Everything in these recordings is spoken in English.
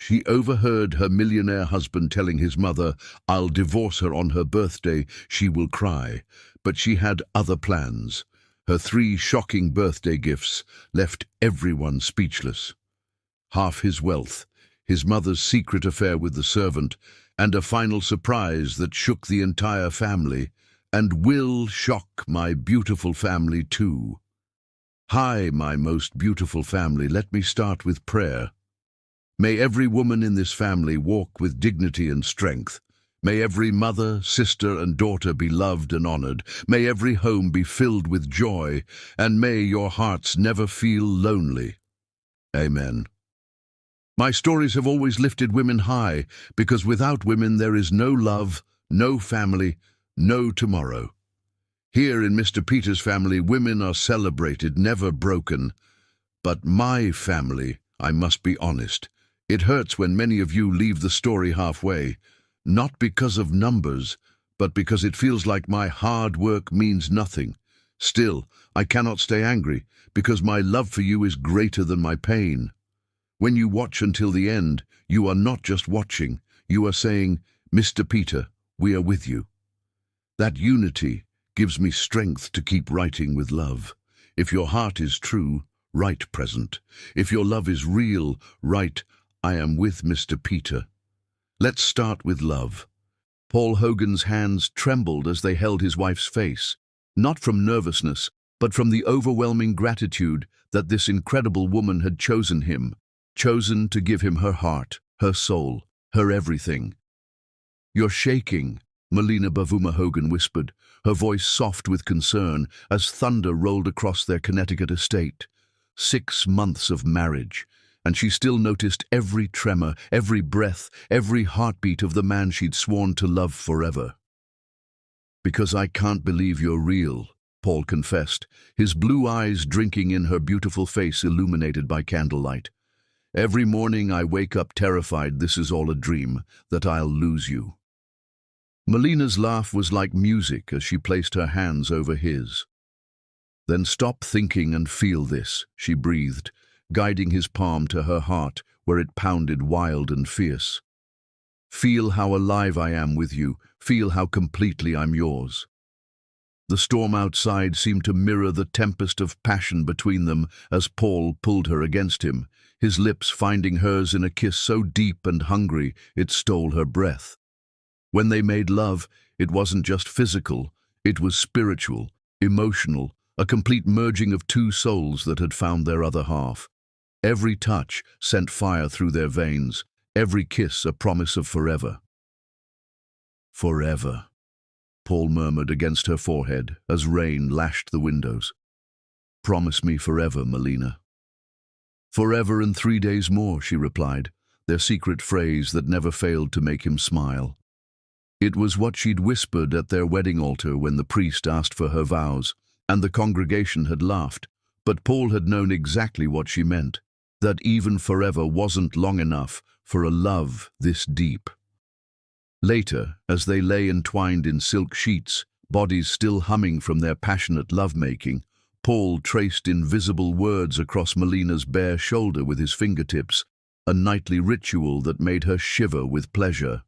She overheard her millionaire husband telling his mother, "I'll divorce her on her birthday, she will cry." But she had other plans. Her 3 shocking birthday gifts left everyone speechless. Half his wealth, his mother's secret affair with the servant, and a final surprise that shook the entire family, and will shock my beautiful family too. Hi, my most beautiful family, let me start with prayer. May every woman in this family walk with dignity and strength. May every mother, sister, and daughter be loved and honored. May every home be filled with joy, and may your hearts never feel lonely. Amen. My stories have always lifted women high, because without women there is no love, no family, no tomorrow. Here in Mr. Peter's family, women are celebrated, never broken. But my family, I must be honest, it hurts when many of you leave the story halfway, not because of numbers, but because it feels like my hard work means nothing. Still, I cannot stay angry, because my love for you is greater than my pain. When you watch until the end, you are not just watching, you are saying, "Mr. Peter, we are with you." That unity gives me strength to keep writing with love. If your heart is true, write present. If your love is real, write, "I am with Mr. Peter." Let's start with love. Paul Hogan's hands trembled as they held his wife's face, not from nervousness, but from the overwhelming gratitude that this incredible woman had chosen him, chosen to give him her heart, her soul, her everything. "You're shaking," Melina Bavuma Hogan whispered, her voice soft with concern as thunder rolled across their Connecticut estate. 6 months of marriage, and she still noticed every tremor, every breath, every heartbeat of the man she'd sworn to love forever. "Because I can't believe you're real," Paul confessed, his blue eyes drinking in her beautiful face illuminated by candlelight. "Every morning I wake up terrified this is all a dream, that I'll lose you." Melina's laugh was like music as she placed her hands over his. "Then stop thinking and feel this," she breathed, guiding his palm to her heart where it pounded wild and fierce. "Feel how alive I am with you, feel how completely I'm yours." The storm outside seemed to mirror the tempest of passion between them as Paul pulled her against him, his lips finding hers in a kiss so deep and hungry it stole her breath. When they made love, it wasn't just physical, it was spiritual, emotional, a complete merging of 2 souls that had found their other half. Every touch sent fire through their veins, every kiss a promise of forever. "Forever," Paul murmured against her forehead as rain lashed the windows. "Promise me forever, Melina." "Forever and 3 days more," she replied, their secret phrase that never failed to make him smile. It was what she'd whispered at their wedding altar when the priest asked for her vows, and the congregation had laughed, but Paul had known exactly what she meant, that even forever wasn't long enough for a love this deep. Later, as they lay entwined in silk sheets, bodies still humming from their passionate lovemaking, Paul traced invisible words across Melina's bare shoulder with his fingertips, a nightly ritual that made her shiver with pleasure.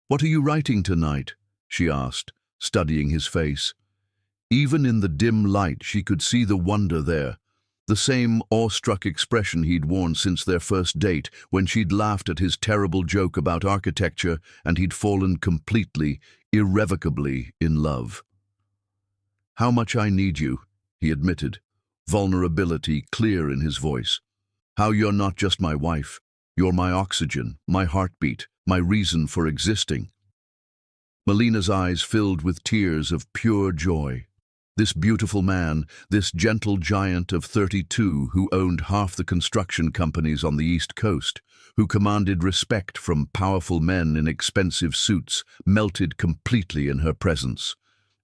"What are you writing tonight?" she asked, studying his face. Even in the dim light she could see the wonder there, the same awestruck expression he'd worn since their first date, when she'd laughed at his terrible joke about architecture and he'd fallen completely, irrevocably in love. "How much I need you," he admitted, vulnerability clear in his voice. "How you're not just my wife, you're my oxygen, my heartbeat, my reason for existing." Melina's eyes filled with tears of pure joy. This beautiful man, this gentle giant of 32 who owned half the construction companies on the East Coast, who commanded respect from powerful men in expensive suits, melted completely in her presence.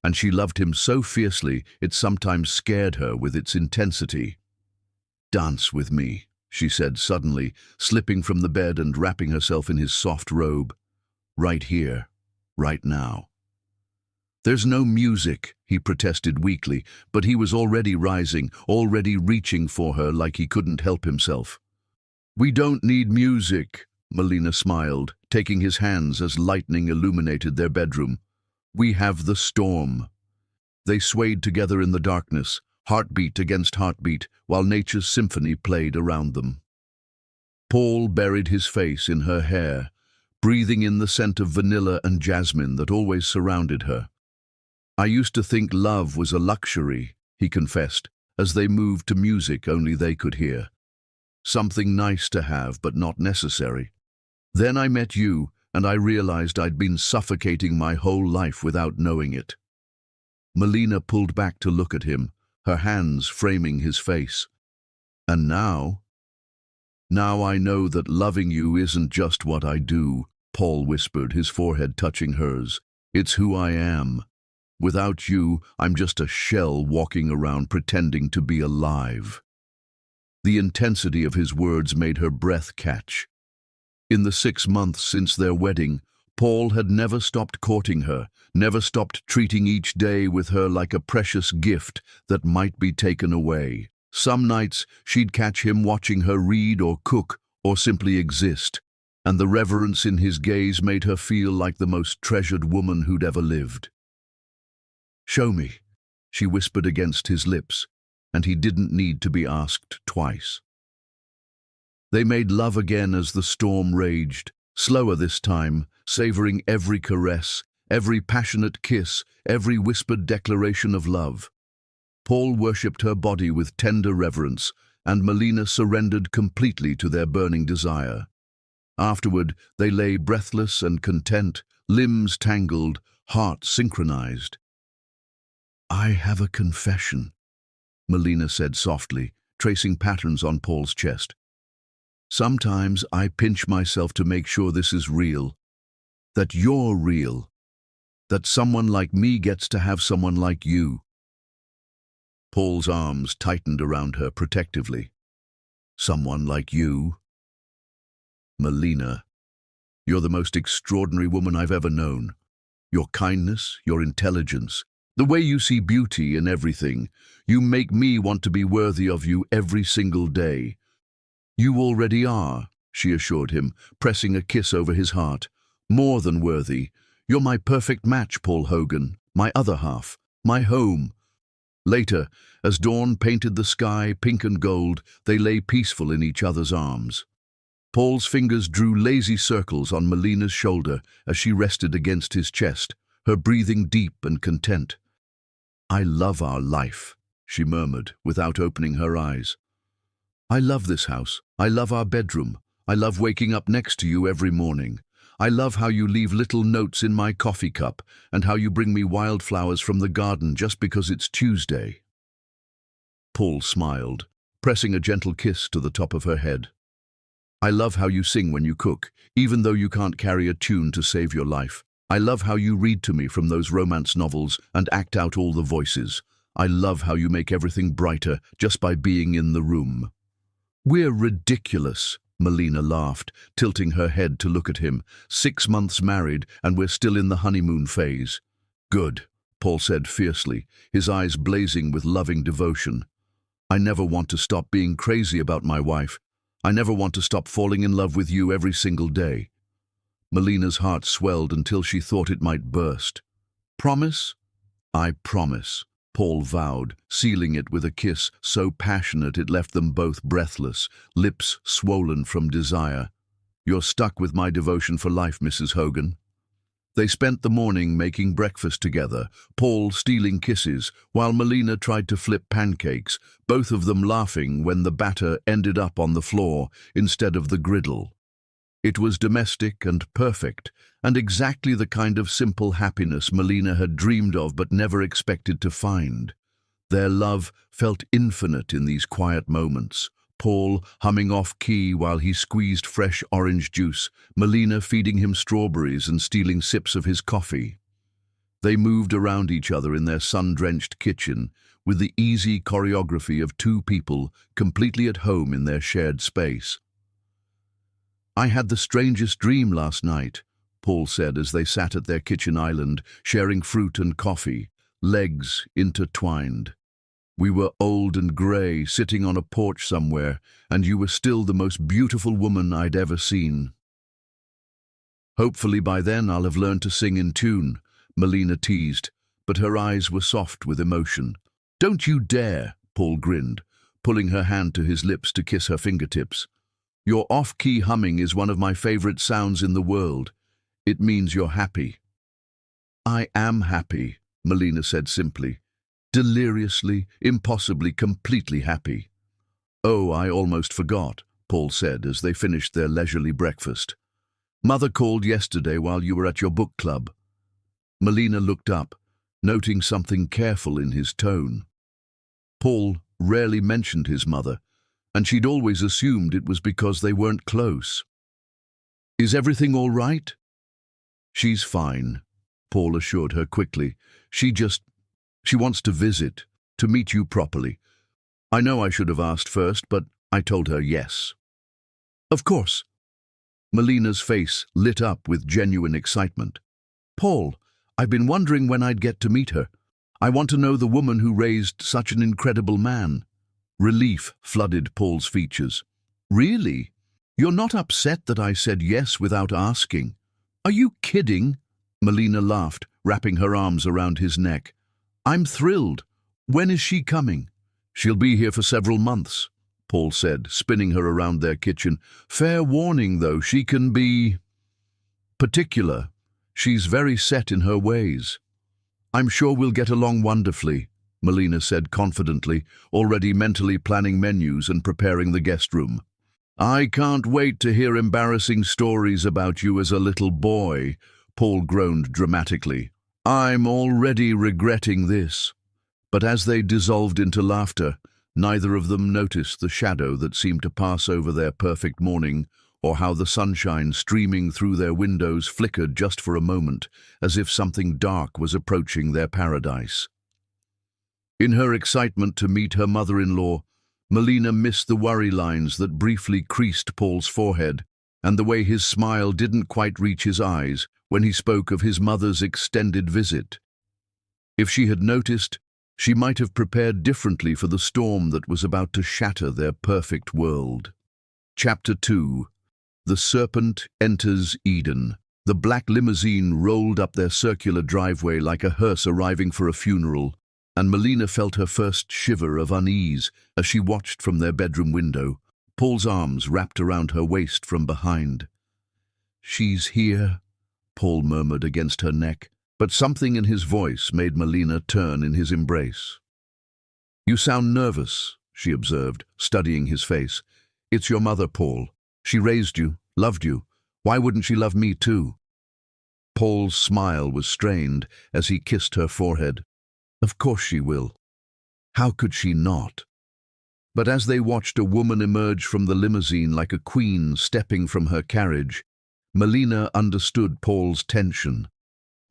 And she loved him so fiercely it sometimes scared her with its intensity. "Dance with me," she said suddenly, slipping from the bed and wrapping herself in his soft robe. "Right here, right now." "There's no music," he protested weakly, but he was already rising, already reaching for her like he couldn't help himself. "We don't need music," Melina smiled, taking his hands as lightning illuminated their bedroom. "We have the storm." They swayed together in the darkness, heartbeat against heartbeat, while nature's symphony played around them. Paul buried his face in her hair, breathing in the scent of vanilla and jasmine that always surrounded her. "I used to think love was a luxury," he confessed, as they moved to music only they could hear. "Something nice to have, but not necessary. Then I met you, and I realized I'd been suffocating my whole life without knowing it." Melina pulled back to look at him, her hands framing his face. "And now? Now I know that loving you isn't just what I do," Paul whispered, his forehead touching hers. "It's who I am. Without you, I'm just a shell walking around pretending to be alive." The intensity of his words made her breath catch. In the 6 months since their wedding, Paul had never stopped courting her, never stopped treating each day with her like a precious gift that might be taken away. Some nights she'd catch him watching her read or cook or simply exist, and the reverence in his gaze made her feel like the most treasured woman who'd ever lived. "Show me," she whispered against his lips, and he didn't need to be asked twice. They made love again as the storm raged, slower this time, savoring every caress, every passionate kiss, every whispered declaration of love. Paul worshipped her body with tender reverence, and Melina surrendered completely to their burning desire. Afterward, they lay breathless and content, limbs tangled, hearts synchronized. "I have a confession," Melina said softly, tracing patterns on Paul's chest. "Sometimes I pinch myself to make sure this is real, that you're real, that someone like me gets to have someone like you." Paul's arms tightened around her protectively. "Someone like you?" "Melina, you're the most extraordinary woman I've ever known. Your kindness, your intelligence, the way you see beauty in everything, you make me want to be worthy of you every single day." "You already are," she assured him, pressing a kiss over his heart. "More than worthy. You're my perfect match, Paul Hogan, my other half, my home." Later, as dawn painted the sky pink and gold, they lay peaceful in each other's arms. Paul's fingers drew lazy circles on Melina's shoulder as she rested against his chest, her breathing deep and content. "I love our life," she murmured, without opening her eyes. "I love this house. I love our bedroom. I love waking up next to you every morning. I love how you leave little notes in my coffee cup and how you bring me wildflowers from the garden just because it's Tuesday." Paul smiled, pressing a gentle kiss to the top of her head. "I love how you sing when you cook, even though you can't carry a tune to save your life. I love how you read to me from those romance novels and act out all the voices. I love how you make everything brighter just by being in the room." "We're ridiculous," Melina laughed, tilting her head to look at him. 6 months married, and we're still in the honeymoon phase." "Good," Paul said fiercely, his eyes blazing with loving devotion. "I never want to stop being crazy about my wife. I never want to stop falling in love with you every single day." Melina's heart swelled until she thought it might burst. "Promise?" "I promise," Paul vowed, sealing it with a kiss so passionate it left them both breathless, lips swollen from desire. "You're stuck with my devotion for life, Mrs. Hogan." They spent the morning making breakfast together, Paul stealing kisses, while Melina tried to flip pancakes, both of them laughing when the batter ended up on the floor instead of the griddle. It was domestic and perfect, and exactly the kind of simple happiness Melina had dreamed of but never expected to find. Their love felt infinite in these quiet moments, Paul humming off-key while he squeezed fresh orange juice, Melina feeding him strawberries and stealing sips of his coffee. They moved around each other in their sun-drenched kitchen, with the easy choreography of two people completely at home in their shared space. "I had the strangest dream last night," Paul said as they sat at their kitchen island, sharing fruit and coffee, legs intertwined. "We were old and grey, sitting on a porch somewhere, and you were still the most beautiful woman I'd ever seen." Hopefully by then I'll have learned to sing in tune, Melina teased, but her eyes were soft with emotion. Don't you dare, Paul grinned, pulling her hand to his lips to kiss her fingertips. Your off-key humming is one of my favorite sounds in the world. It means you're happy. I am happy, Melina said simply. Deliriously, impossibly, completely happy. Oh, I almost forgot, Paul said as they finished their leisurely breakfast. Mother called yesterday while you were at your book club. Melina looked up, noting something careful in his tone. Paul rarely mentioned his mother, and she'd always assumed it was because they weren't close. Is everything all right? She's fine, Paul assured her quickly. She wants to visit, to meet you properly. I know I should have asked first, but I told her yes. Of course. Melina's face lit up with genuine excitement. Paul, I've been wondering when I'd get to meet her. I want to know the woman who raised such an incredible man. Relief flooded Paul's features. Really? You're not upset that I said yes without asking? Are you kidding? Melina laughed, wrapping her arms around his neck. I'm thrilled. When is she coming? She'll be here for several months, Paul said, spinning her around their kitchen. Fair warning, though, she can be particular. She's very set in her ways. I'm sure we'll get along wonderfully, Melina said confidently, already mentally planning menus and preparing the guest room. I can't wait to hear embarrassing stories about you as a little boy, Paul groaned dramatically. I'm already regretting this. But as they dissolved into laughter, neither of them noticed the shadow that seemed to pass over their perfect morning, or how the sunshine streaming through their windows flickered just for a moment, as if something dark was approaching their paradise. In her excitement to meet her mother-in-law, Melina missed the worry lines that briefly creased Paul's forehead, and the way his smile didn't quite reach his eyes when he spoke of his mother's extended visit. If she had noticed, she might have prepared differently for the storm that was about to shatter their perfect world. Chapter 2. The Serpent Enters Eden. The black limousine rolled up their circular driveway like a hearse arriving for a funeral, and Melina felt her first shiver of unease as she watched from their bedroom window, Paul's arms wrapped around her waist from behind. She's here, Paul murmured against her neck, but something in his voice made Melina turn in his embrace. You sound nervous, she observed, studying his face. It's your mother, Paul. She raised you, loved you. Why wouldn't she love me too? Paul's smile was strained as he kissed her forehead. Of course she will. How could she not? But as they watched a woman emerge from the limousine like a queen stepping from her carriage, Melina understood Paul's tension.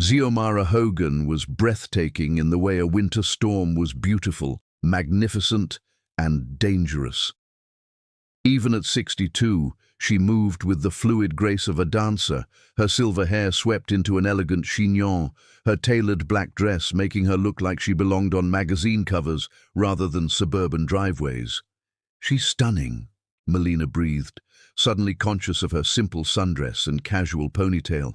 Xiomara Hogan was breathtaking in the way a winter storm was beautiful, magnificent, and dangerous. Even at 62, she moved with the fluid grace of a dancer, her silver hair swept into an elegant chignon, her tailored black dress making her look like she belonged on magazine covers rather than suburban driveways. She's stunning, Melina breathed, suddenly conscious of her simple sundress and casual ponytail.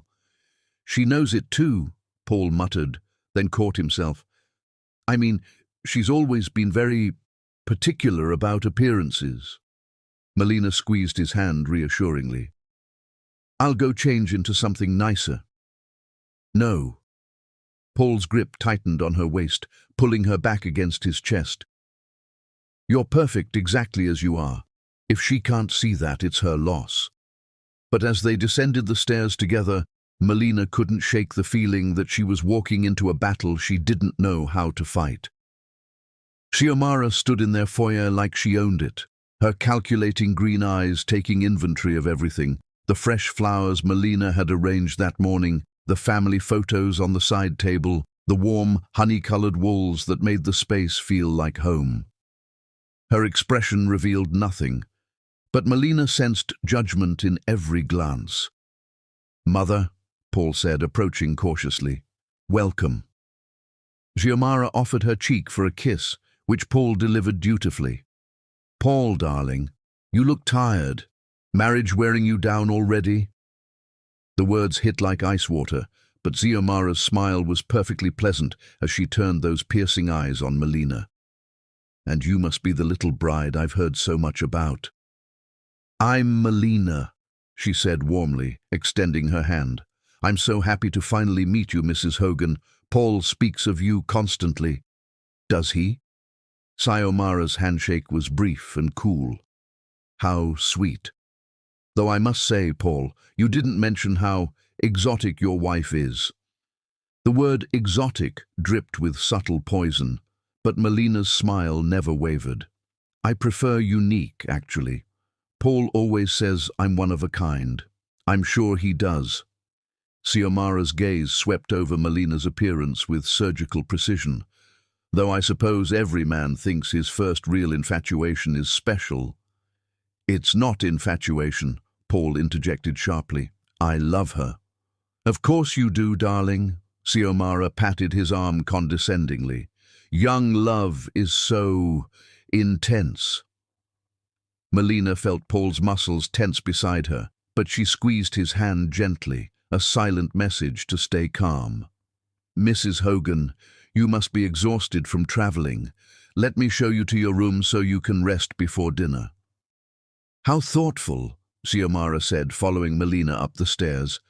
She knows it too, Paul muttered, then caught himself. I mean, she's always been very particular about appearances. Melina squeezed his hand reassuringly. I'll go change into something nicer. No. Paul's grip tightened on her waist, pulling her back against his chest. You're perfect exactly as you are. If she can't see that, it's her loss. But as they descended the stairs together, Melina couldn't shake the feeling that she was walking into a battle she didn't know how to fight. Xiomara stood in their foyer like she owned it, her calculating green eyes taking inventory of everything, the fresh flowers Melina had arranged that morning, the family photos on the side table, the warm, honey-colored walls that made the space feel like home. Her expression revealed nothing, but Melina sensed judgment in every glance. Mother, Paul said, approaching cautiously. Welcome. Xiomara offered her cheek for a kiss, which Paul delivered dutifully. Paul, darling, you look tired. Marriage wearing you down already? The words hit like ice water, but Xiomara's smile was perfectly pleasant as she turned those piercing eyes on Melina. "And you must be the little bride I've heard so much about." "I'm Melina," she said warmly, extending her hand. "I'm so happy to finally meet you, Mrs. Hogan. Paul speaks of you constantly." "Does he?" Xiomara's handshake was brief and cool. "How sweet. Though I must say, Paul, you didn't mention how exotic your wife is." The word exotic dripped with subtle poison, but Melina's smile never wavered. "I prefer unique, actually. Paul always says I'm one of a kind. I'm sure he does." Xiomara's gaze swept over Melina's appearance with surgical precision. "Though I suppose every man thinks his first real infatuation is special." "It's not infatuation," Paul interjected sharply. "I love her." "Of course you do, darling." Xiomara patted his arm condescendingly. "Young love is so intense." Melina felt Paul's muscles tense beside her, but she squeezed his hand gently, a silent message to stay calm. "Mrs. Hogan, you must be exhausted from traveling. Let me show you to your room so you can rest before dinner." "How thoughtful," Xiomara said, following Melina up the stairs.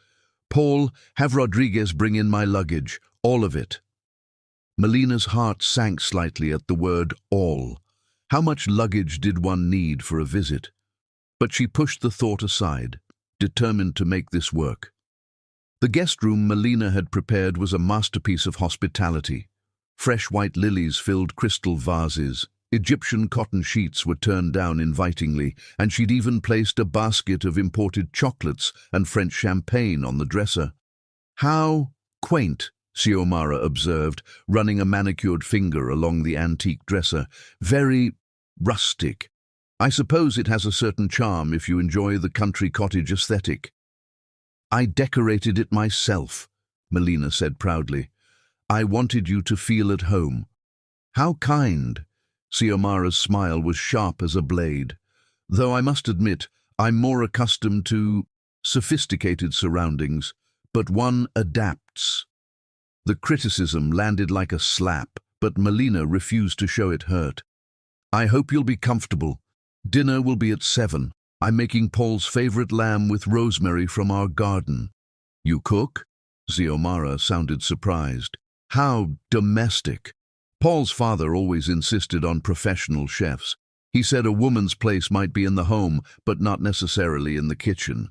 "Paul, have Rodriguez bring in my luggage, all of it." Melina's heart sank slightly at the word all. How much luggage did one need for a visit? But she pushed the thought aside, determined to make this work. The guest room Melina had prepared was a masterpiece of hospitality. Fresh white lilies filled crystal vases, Egyptian cotton sheets were turned down invitingly, and she'd even placed a basket of imported chocolates and French champagne on the dresser. "How quaint," Xiomara observed, running a manicured finger along the antique dresser. "Very rustic. I suppose it has a certain charm if you enjoy the country cottage aesthetic." "I decorated it myself," Melina said proudly. "I wanted you to feel at home." "How kind." Xiomara's smile was sharp as a blade. "Though I must admit, I'm more accustomed to sophisticated surroundings, but one adapts." The criticism landed like a slap, but Melina refused to show it hurt. "I hope you'll be comfortable. Dinner will be at 7. I'm making Paul's favorite lamb with rosemary from our garden." "You cook?" Xiomara sounded surprised. "How domestic." Paul's father always insisted on professional chefs. He said a woman's place might be in the home, but not necessarily in the kitchen.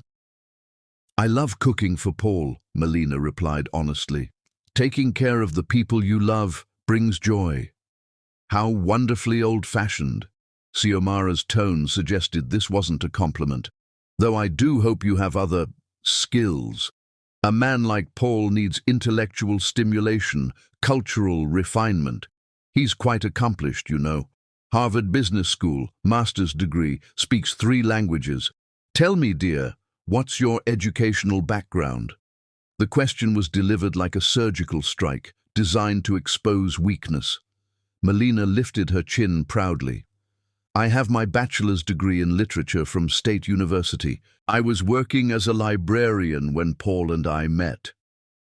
"I love cooking for Paul," Melina replied honestly. "Taking care of the people you love brings joy." "How wonderfully old-fashioned." Xiomara's tone suggested this wasn't a compliment. "Though I do hope you have other skills. A man like Paul needs intellectual stimulation, cultural refinement. He's quite accomplished, you know. Harvard Business School, master's degree, speaks 3 languages. Tell me, dear, what's your educational background?" The question was delivered like a surgical strike, designed to expose weakness. Melina lifted her chin proudly. "I have my bachelor's degree in literature from State University. I was working as a librarian when Paul and I met."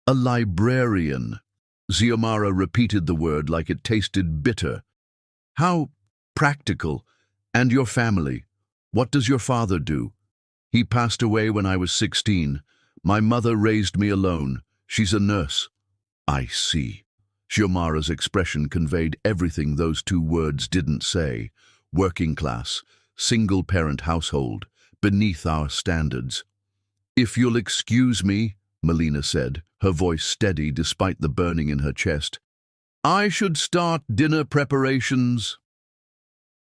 "A librarian." Xiomara repeated the word like it tasted bitter. "How practical. And your family? What does your father do?" "He passed away when I was 16. My mother raised me alone. She's a nurse." "I see." Xiomara's expression conveyed everything those 2 words didn't say. Working class, single-parent household, beneath our standards. "If you'll excuse me," Melina said, her voice steady despite the burning in her chest, "I should start dinner preparations."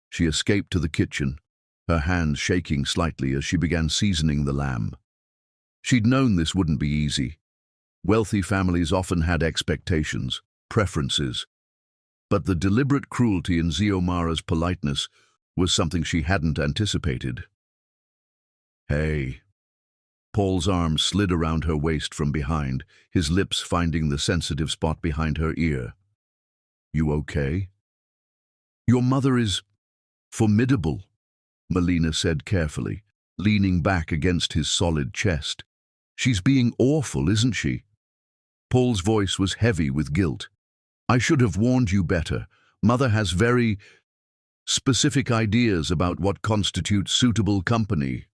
She escaped to the kitchen, her hands shaking slightly as she began seasoning the lamb. She'd known this wouldn't be easy. Wealthy families often had expectations, preferences, but the deliberate cruelty in Xiomara's politeness was something she hadn't anticipated. "Hey." Paul's arm slid around her waist from behind, his lips finding the sensitive spot behind her ear. "You okay?" "Your mother is formidable," Melina said carefully, leaning back against his solid chest. She's being awful, isn't she? Paul's voice was heavy with guilt. I should have warned you better. Mother has very specific ideas about what constitutes suitable company.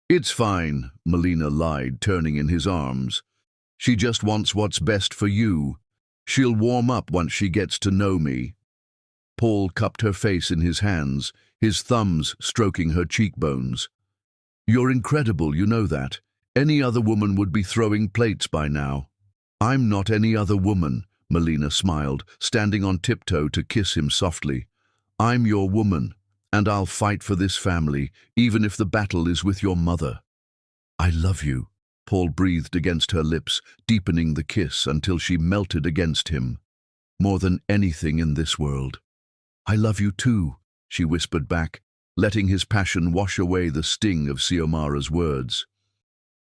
It's fine, Melina lied, turning in his arms. She just wants what's best for you. She'll warm up once she gets to know me. Paul cupped her face in his hands, his thumbs stroking her cheekbones. You're incredible, you know that. Any other woman would be throwing plates by now. I'm not any other woman, Melina smiled, standing on tiptoe to kiss him softly. I'm your woman, and I'll fight for this family, even if the battle is with your mother. I love you, Paul breathed against her lips, deepening the kiss until she melted against him. More than anything in this world. I love you too, she whispered back, letting his passion wash away the sting of Xiomara's words.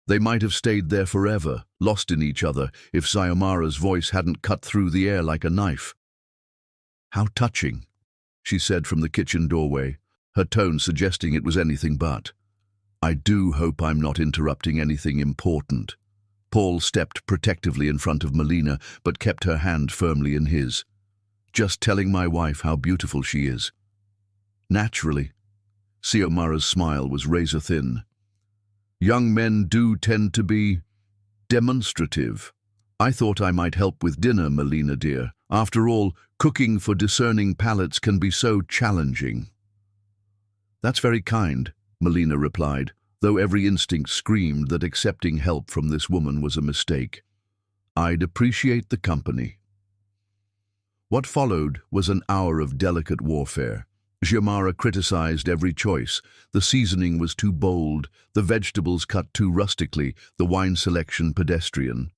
They might have stayed there forever, lost in each other, if Xiomara's voice hadn't cut through the air like a knife. How touching, she said from the kitchen doorway, her tone suggesting it was anything but. I do hope I'm not interrupting anything important. Paul stepped protectively in front of Melina, but kept her hand firmly in his. Just telling my wife how beautiful she is. Naturally. Xiomara's smile was razor-thin. Young men do tend to be demonstrative. I thought I might help with dinner, Melina dear. After all, cooking for discerning palates can be so challenging. That's very kind, Melina replied, though every instinct screamed that accepting help from this woman was a mistake. I'd appreciate the company. What followed was an hour of delicate warfare. Xiomara criticized every choice. The seasoning was too bold, the vegetables cut too rustically, the wine selection pedestrian.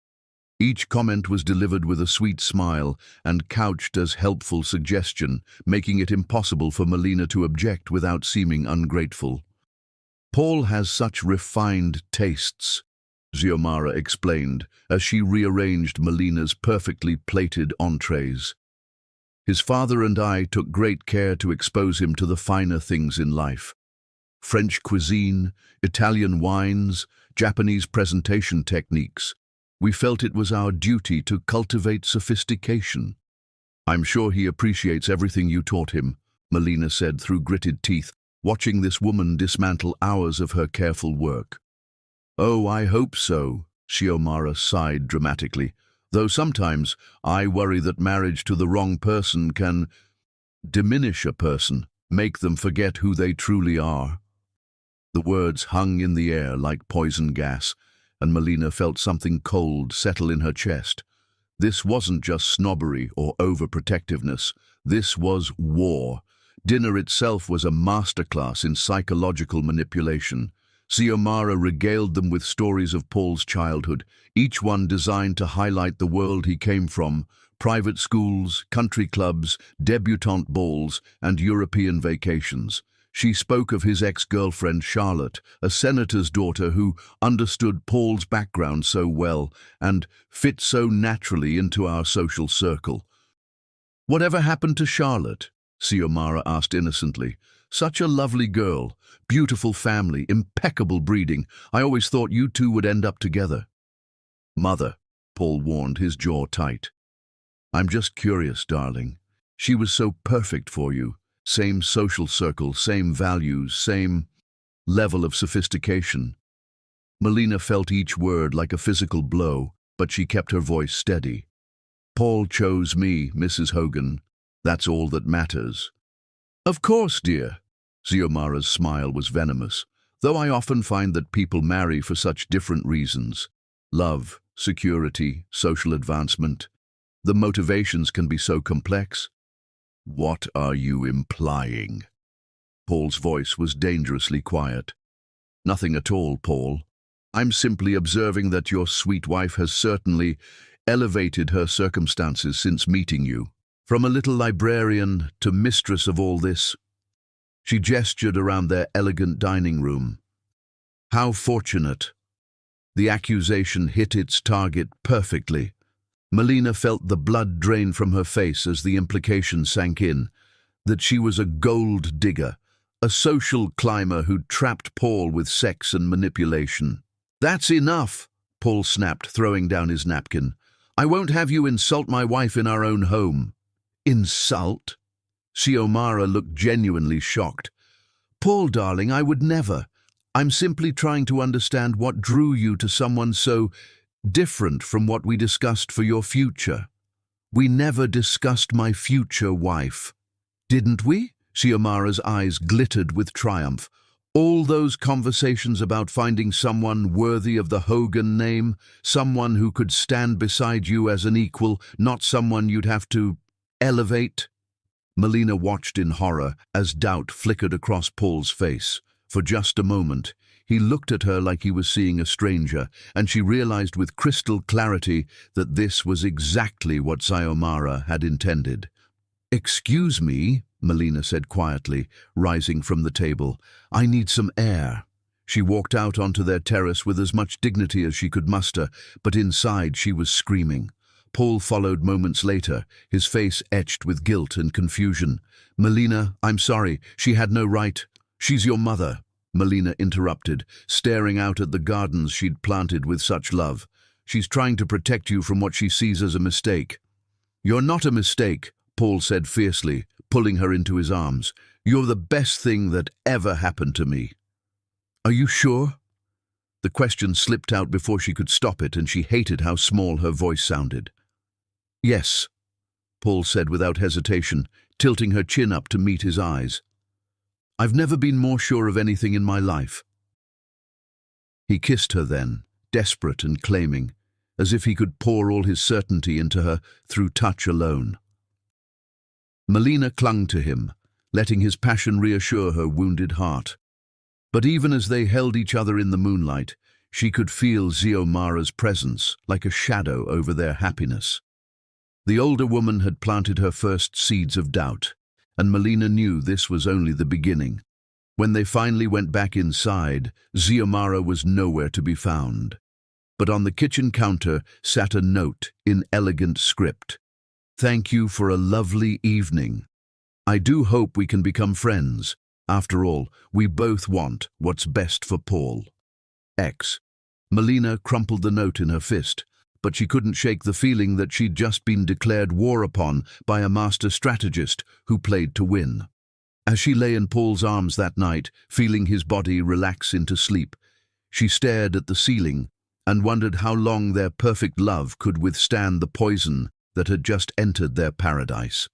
Each comment was delivered with a sweet smile and couched as helpful suggestion, making it impossible for Melina to object without seeming ungrateful. Paul has such refined tastes, Xiomara explained as she rearranged Melina's perfectly plated entrees. His father and I took great care to expose him to the finer things in life. French cuisine, Italian wines, Japanese presentation techniques. We felt it was our duty to cultivate sophistication. I'm sure he appreciates everything you taught him, Melina said through gritted teeth, watching this woman dismantle hours of her careful work. Oh, I hope so, Xiomara sighed dramatically, though sometimes I worry that marriage to the wrong person can diminish a person, make them forget who they truly are. The words hung in the air like poison gas, and Melina felt something cold settle in her chest. This wasn't just snobbery or overprotectiveness. This was war. Dinner itself was a masterclass in psychological manipulation. Xiomara regaled them with stories of Paul's childhood, each one designed to highlight the world he came from: private schools, country clubs, debutante balls, and European vacations. She spoke of his ex-girlfriend Charlotte, a senator's daughter who understood Paul's background so well and fit so naturally into our social circle. Whatever happened to Charlotte? Xiomara asked innocently. Such a lovely girl, beautiful family, impeccable breeding. I always thought you two would end up together. Mother, Paul warned, his jaw tight. I'm just curious, darling. She was so perfect for you. Same social circle, same values, same level of sophistication. Melina felt each word like a physical blow, but she kept her voice steady. Paul chose me, Mrs. Hogan. That's all that matters. Of course, dear. Xiomara's smile was venomous, though I often find that people marry for such different reasons. Love, security, social advancement. The motivations can be so complex. What are you implying? Paul's voice was dangerously quiet. Nothing at all, Paul. I'm simply observing that your sweet wife has certainly elevated her circumstances since meeting you. From a little librarian to mistress of all this. She gestured around their elegant dining room. How fortunate. The accusation hit its target perfectly. Melina felt the blood drain from her face as the implication sank in, that she was a gold digger, a social climber who'd trapped Paul with sex and manipulation. That's enough, Paul snapped, throwing down his napkin. "I won't have you insult my wife in our own home." "Insult?" Xiomara looked genuinely shocked. "Paul, darling, I would never. I'm simply trying to understand what drew you to someone so different from what we discussed for your future." "We never discussed my future wife." "Didn't we?" Xiomara's eyes glittered with triumph. "All those conversations about finding someone worthy of the Hogan name, someone who could stand beside you as an equal, not someone you'd have to elevate." Melina watched in horror as doubt flickered across Paul's face. For just a moment, he looked at her like he was seeing a stranger, and she realized with crystal clarity that this was exactly what Xiomara had intended. "Excuse me," Melina said quietly, rising from the table. "I need some air." She walked out onto their terrace with as much dignity as she could muster, but inside she was screaming. Paul followed moments later, his face etched with guilt and confusion. "Melina, I'm sorry. She had no right." "She's your mother," Melina interrupted, staring out at the gardens she'd planted with such love. "She's trying to protect you from what she sees as a mistake." "You're not a mistake," Paul said fiercely, pulling her into his arms. "You're the best thing that ever happened to me." "Are you sure?" The question slipped out before she could stop it, and she hated how small her voice sounded. "Yes," Paul said without hesitation, tilting her chin up to meet his eyes. "I've never been more sure of anything in my life." He kissed her then, desperate and claiming, as if he could pour all his certainty into her through touch alone. Melina clung to him, letting his passion reassure her wounded heart. But even as they held each other in the moonlight, she could feel Xiomara's presence like a shadow over their happiness. The older woman had planted her first seeds of doubt, and Melina knew this was only the beginning. When they finally went back inside, Xiomara was nowhere to be found. But on the kitchen counter sat a note in elegant script. "Thank you for a lovely evening. I do hope we can become friends. After all, we both want what's best for Paul. X." Melina crumpled the note in her fist, but she couldn't shake the feeling that she'd just been declared war upon by a master strategist who played to win. As she lay in Paul's arms that night, feeling his body relax into sleep, she stared at the ceiling and wondered how long their perfect love could withstand the poison that had just entered their paradise.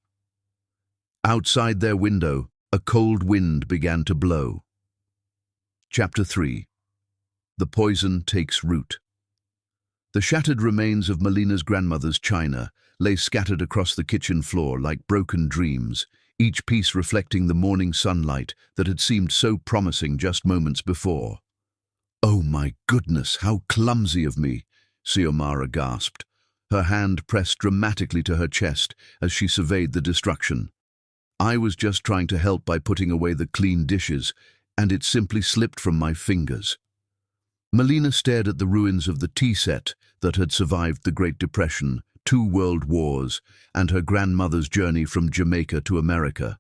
Outside their window, a cold wind began to blow. Chapter 3. The Poison Takes Root. The shattered remains of Melina's grandmother's china lay scattered across the kitchen floor like broken dreams, each piece reflecting the morning sunlight that had seemed so promising just moments before. "Oh my goodness, how clumsy of me," Xiomara gasped, her hand pressed dramatically to her chest as she surveyed the destruction. "I was just trying to help by putting away the clean dishes, and it simply slipped from my fingers." Melina stared at the ruins of the tea set that had survived the Great Depression, 2 world wars, and her grandmother's journey from Jamaica to America.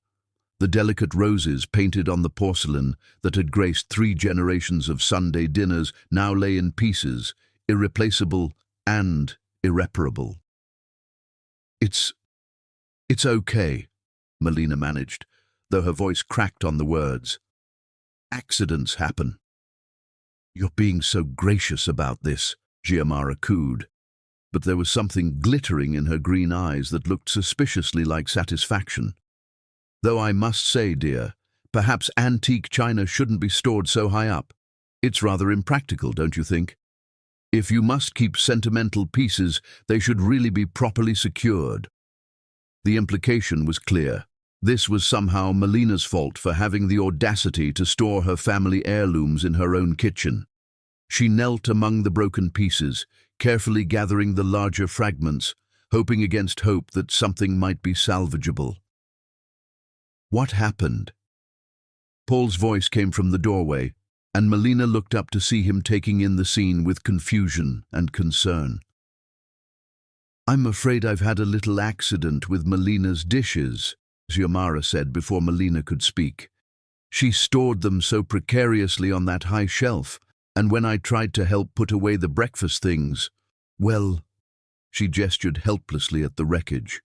The delicate roses painted on the porcelain that had graced 3 generations of Sunday dinners now lay in pieces, irreplaceable and irreparable. It's okay," Melina managed, though her voice cracked on the words. "Accidents happen." "You're being so gracious about this," Xiomara cooed, but there was something glittering in her green eyes that looked suspiciously like satisfaction. "Though I must say, dear, perhaps antique china shouldn't be stored so high up. It's rather impractical, don't you think? If you must keep sentimental pieces, they should really be properly secured." The implication was clear. This was somehow Melina's fault for having the audacity to store her family heirlooms in her own kitchen. She knelt among the broken pieces, carefully gathering the larger fragments, hoping against hope that something might be salvageable. "What happened?" Paul's voice came from the doorway, and Melina looked up to see him taking in the scene with confusion and concern. "I'm afraid I've had a little accident with Melina's dishes," Xiomara said before Melina could speak. "She stored them so precariously on that high shelf, And when I tried to help put away the breakfast things, well, she gestured helplessly at the wreckage.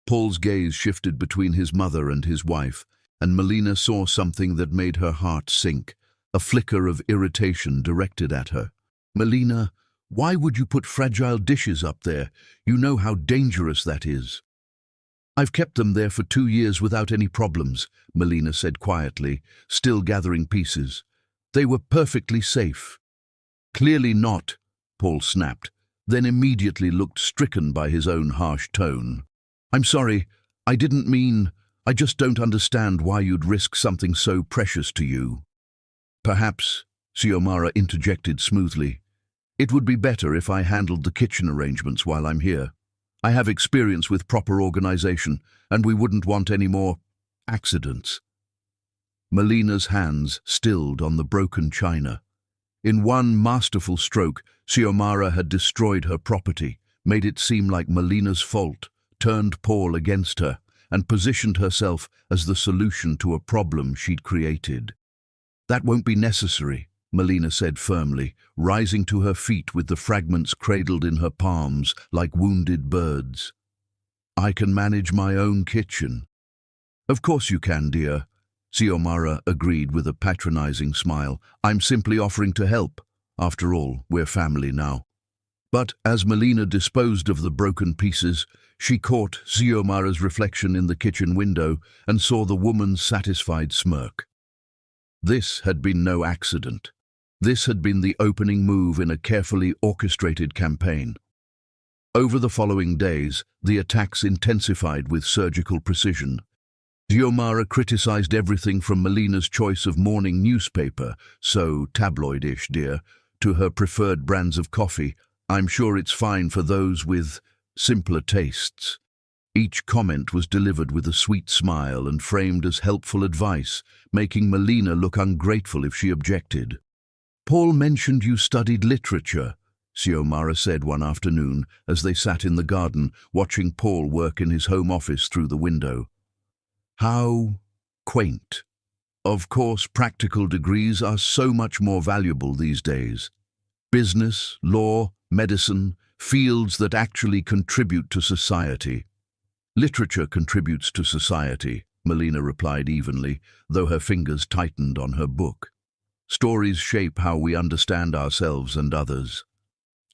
Paul's gaze shifted between his mother and his wife, and Melina saw something that made her heart sink, a flicker of irritation directed at her. "Melina, why would you put fragile dishes up there? You know how dangerous that is." "I've kept them there for 2 years without any problems," Melina said quietly, still gathering pieces. "They were perfectly safe." "Clearly not," Paul snapped, then immediately looked stricken by his own harsh tone. "I'm sorry, I didn't mean, I just don't understand why you'd risk something so precious to you." "Perhaps," Xiomara interjected smoothly, "it would be better if I handled the kitchen arrangements while I'm here. I have experience with proper organization, and we wouldn't want any more accidents." Melina's hands stilled on the broken china. In one masterful stroke, Xiomara had destroyed her property, made it seem like Melina's fault, turned Paul against her, and positioned herself as the solution to a problem she'd created. "That won't be necessary," Melina said firmly, rising to her feet with the fragments cradled in her palms like wounded birds. "I can manage my own kitchen." "Of course you can, dear," Xiomara agreed with a patronizing smile. "I'm simply offering to help. After all, we're family now." But as Melina disposed of the broken pieces, she caught Xiomara's reflection in the kitchen window and saw the woman's satisfied smirk. This had been no accident. This had been the opening move in a carefully orchestrated campaign. Over the following days, the attacks intensified with surgical precision. Xiomara criticized everything from Melina's choice of morning newspaper, so tabloidish, dear, to her preferred brands of coffee. "I'm sure it's fine for those with simpler tastes." Each comment was delivered with a sweet smile and framed as helpful advice, making Melina look ungrateful if she objected. "Paul mentioned you studied literature," Xiomara said one afternoon as they sat in the garden, watching Paul work in his home office through the window. "How quaint. Of course, practical degrees are so much more valuable these days. Business, law, medicine, fields that actually contribute to society." "Literature contributes to society," Melina replied evenly, though her fingers tightened on her book. "Stories shape how we understand ourselves and others."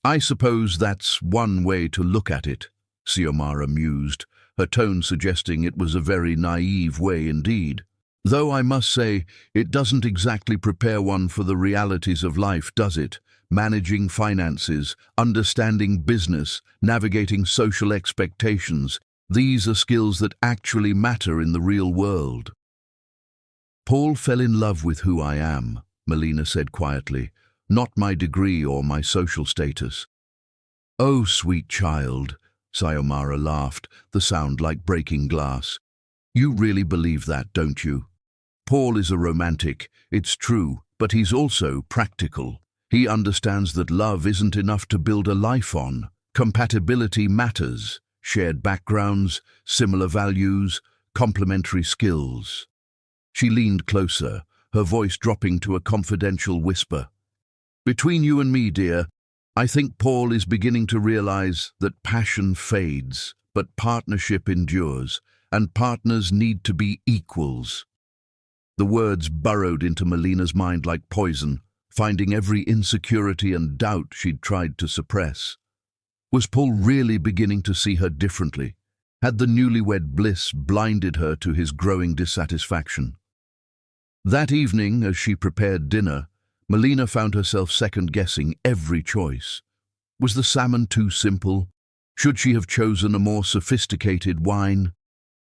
"I suppose that's one way to look at it," Xiomara mused, her tone suggesting it was a very naive way indeed. "Though I must say, it doesn't exactly prepare one for the realities of life, does it? Managing finances, understanding business, navigating social expectations. These are skills that actually matter in the real world." "Paul fell in love with who I am," Melina said quietly, "not my degree or my social status." "Oh, sweet child," Xiomara laughed, the sound like breaking glass. "You really believe that, don't you? Paul is a romantic, it's true, but he's also practical. He understands that love isn't enough to build a life on. Compatibility matters. Shared backgrounds, similar values, complementary skills." She leaned closer, her voice dropping to a confidential whisper. "Between you and me, dear, I think Paul is beginning to realize that passion fades, but partnership endures, and partners need to be equals." The words burrowed into Melina's mind like poison, finding every insecurity and doubt she'd tried to suppress. Was Paul really beginning to see her differently? Had the newlywed bliss blinded her to his growing dissatisfaction? That evening, as she prepared dinner, Melina found herself second-guessing every choice. Was the salmon too simple? Should she have chosen a more sophisticated wine?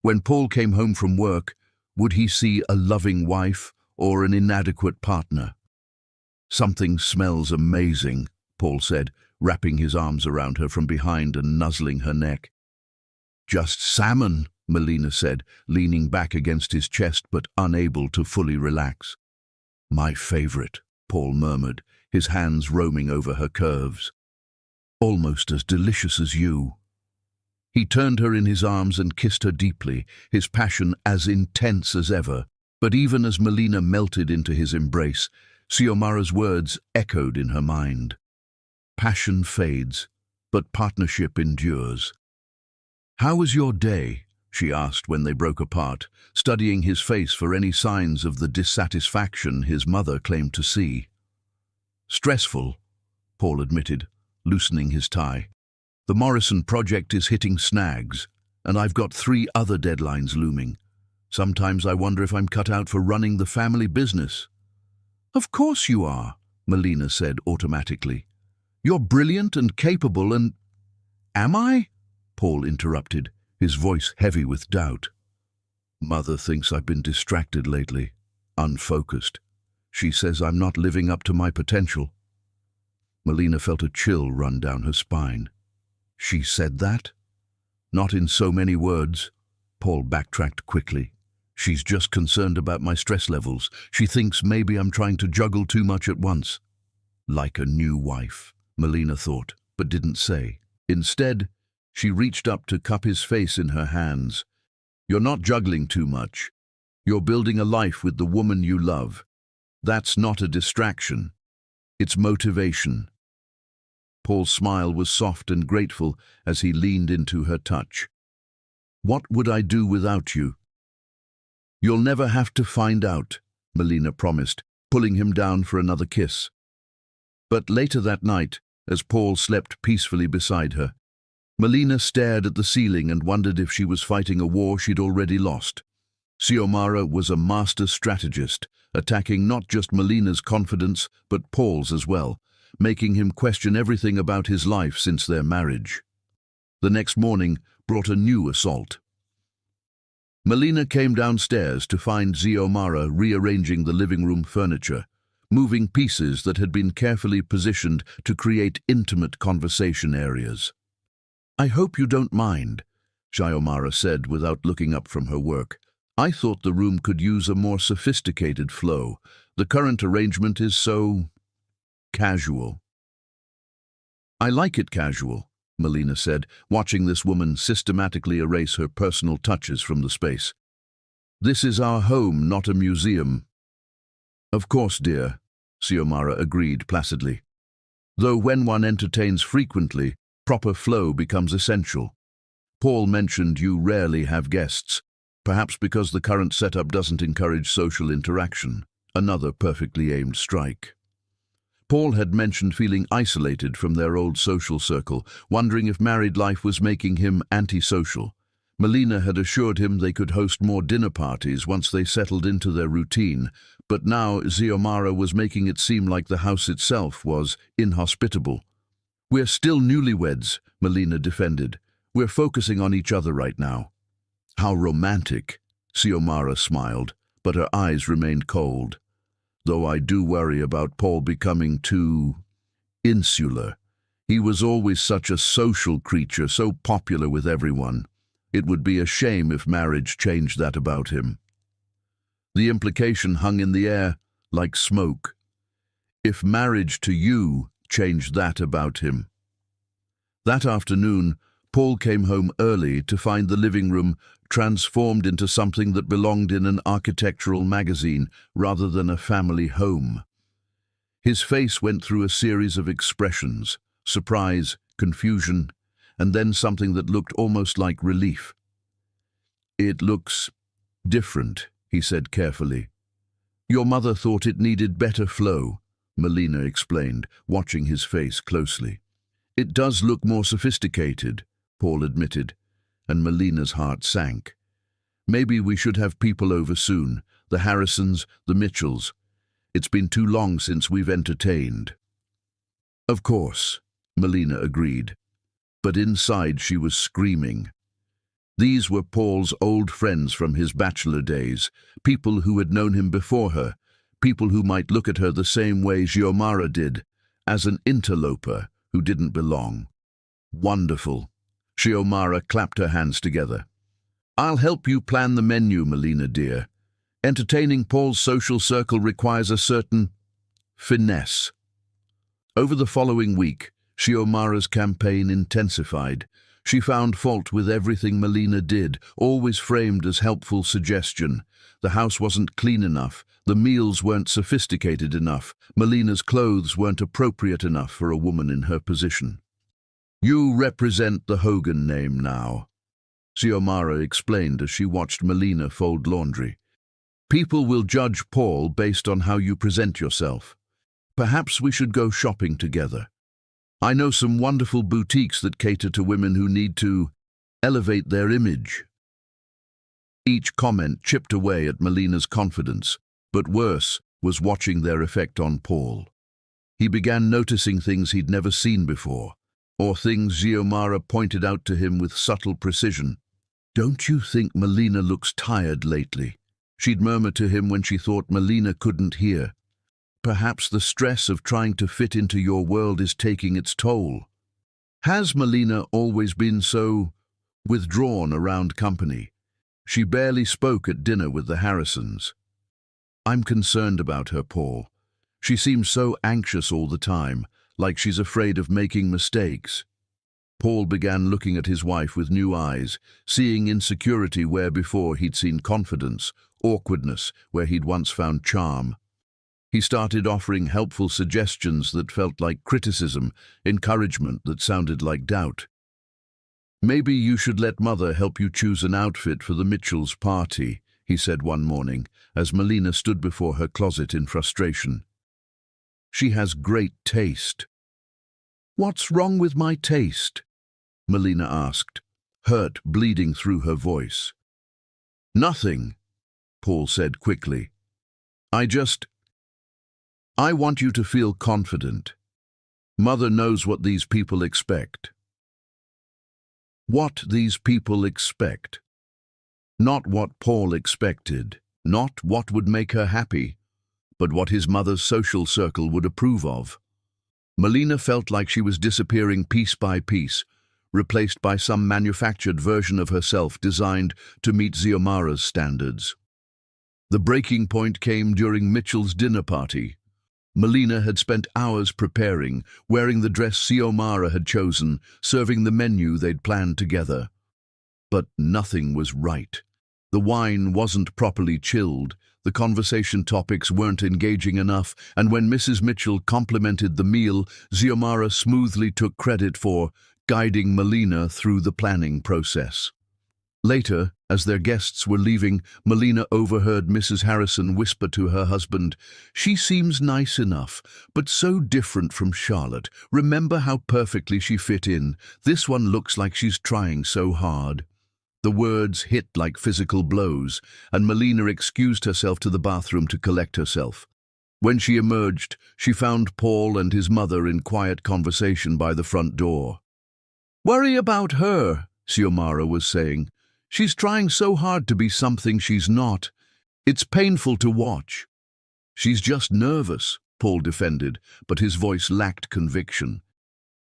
When Paul came home from work, would he see a loving wife or an inadequate partner? "Something smells amazing," Paul said, wrapping his arms around her from behind and nuzzling her neck. "Just salmon," Melina said, leaning back against his chest but unable to fully relax. "My favorite," Paul murmured, his hands roaming over her curves. "Almost as delicious as you." He turned her in his arms and kissed her deeply, his passion as intense as ever. But even as Melina melted into his embrace, Xiomara's words echoed in her mind. Passion fades, but partnership endures. "How was your day?" she asked when they broke apart, studying his face for any signs of the dissatisfaction his mother claimed to see. "Stressful," Paul admitted, loosening his tie. "The Morrison project is hitting snags, and I've got 3 other deadlines looming. Sometimes I wonder if I'm cut out for running the family business." "Of course you are," Melina said automatically. "You're brilliant and capable and—" "Am I?" Paul interrupted, his voice heavy with doubt. "Mother thinks I've been distracted lately, unfocused. She says I'm not living up to my potential." Melina felt a chill run down her spine. "She said that?" "Not in so many words," Paul backtracked quickly. "She's just concerned about my stress levels. She thinks maybe I'm trying to juggle too much at once." Like a new wife, Melina thought, but didn't say. Instead, she reached up to cup his face in her hands. "You're not juggling too much. You're building a life with the woman you love. That's not a distraction. It's motivation." Paul's smile was soft and grateful as he leaned into her touch. "What would I do without you?" "You'll never have to find out," Melina promised, pulling him down for another kiss. But later that night, as Paul slept peacefully beside her, Melina stared at the ceiling and wondered if she was fighting a war she'd already lost. Xiomara was a master strategist, attacking not just Melina's confidence, but Paul's as well, making him question everything about his life since their marriage. The next morning brought a new assault. Melina came downstairs to find Xiomara rearranging the living room furniture, moving pieces that had been carefully positioned to create intimate conversation areas. "I hope you don't mind," Xiomara said without looking up from her work. "I thought the room could use a more sophisticated flow. The current arrangement is so casual." "I like it casual," Melina said, watching this woman systematically erase her personal touches from the space. "This is our home, not a museum." "Of course, dear," Xiomara agreed placidly. "Though when one entertains frequently, proper flow becomes essential. Paul mentioned you rarely have guests, perhaps because the current setup doesn't encourage social interaction. Another perfectly aimed strike. Paul had mentioned feeling isolated from their old social circle, wondering if married life was making him antisocial. Melina had assured him they could host more dinner parties once they settled into their routine, but now Xiomara was making it seem like the house itself was inhospitable. "We're still newlyweds," Melina defended. "We're focusing on each other right now." "How romantic," Xiomara smiled, but her eyes remained cold. "Though I do worry about Paul becoming too insular. He was always such a social creature, so popular with everyone. It would be a shame if marriage changed that about him." The implication hung in the air like smoke. "If marriage to you changed that about him." That afternoon, Paul came home early to find the living room transformed into something that belonged in an architectural magazine rather than a family home. His face went through a series of expressions: surprise, confusion, and then something that looked almost like relief. "It looks different," he said carefully. "Your mother thought it needed better flow," Melina explained, watching his face closely. "It does look more sophisticated," Paul admitted, and Melina's heart sank. "Maybe we should have people over soon, the Harrisons, the Mitchells. It's been too long since we've entertained." "Of course," Melina agreed, but inside she was screaming. These were Paul's old friends from his bachelor days, people who had known him before her, people who might look at her the same way Xiomara did, as an interloper who didn't belong. "Wonderful." Xiomara clapped her hands together. "I'll help you plan the menu, Melina dear. Entertaining Paul's social circle requires a certain finesse." Over the following week, Xiomara's campaign intensified. She found fault with everything Melina did, always framed as helpful suggestion. The house wasn't clean enough, the meals weren't sophisticated enough, Melina's clothes weren't appropriate enough for a woman in her position. "You represent the Hogan name now," Xiomara explained as she watched Melina fold laundry. "People will judge Paul based on how you present yourself. Perhaps we should go shopping together. I know some wonderful boutiques that cater to women who need to elevate their image." Each comment chipped away at Melina's confidence, but worse was watching their effect on Paul. He began noticing things he'd never seen before, or things Xiomara pointed out to him with subtle precision. "Don't you think Melina looks tired lately?" she'd murmur to him when she thought Melina couldn't hear. "Perhaps the stress of trying to fit into your world is taking its toll." Has Melina always been so withdrawn around company? She barely spoke at dinner with the Harrisons. "I'm concerned about her, Paul. She seems so anxious all the time, like she's afraid of making mistakes." Paul began looking at his wife with new eyes, seeing insecurity where before he'd seen confidence, awkwardness where he'd once found charm. He started offering helpful suggestions that felt like criticism, encouragement that sounded like doubt. "Maybe you should let Mother help you choose an outfit for the Mitchells' party," he said one morning, as Melina stood before her closet in frustration. "She has great taste." "What's wrong with my taste?" Melina asked, hurt bleeding through her voice. "Nothing," Paul said quickly. I want you to feel confident. Mother knows what these people expect." What these people expect. Not what Paul expected, not what would make her happy, but what his mother's social circle would approve of. Melina felt like she was disappearing piece by piece, replaced by some manufactured version of herself designed to meet Xiomara's standards. The breaking point came during Mitchell's dinner party. Melina had spent hours preparing, wearing the dress Xiomara had chosen, serving the menu they'd planned together. But nothing was right. The wine wasn't properly chilled, the conversation topics weren't engaging enough, and when Mrs. Mitchell complimented the meal, Xiomara smoothly took credit for guiding Melina through the planning process. Later, as their guests were leaving, Melina overheard Mrs. Harrison whisper to her husband, "She seems nice enough, but so different from Charlotte. Remember how perfectly she fit in? This one looks like she's trying so hard." The words hit like physical blows, and Melina excused herself to the bathroom to collect herself. When she emerged, she found Paul and his mother in quiet conversation by the front door. "Worry about her," Xiomara was saying. "She's trying so hard to be something she's not. It's painful to watch." "She's just nervous," Paul defended, but his voice lacked conviction.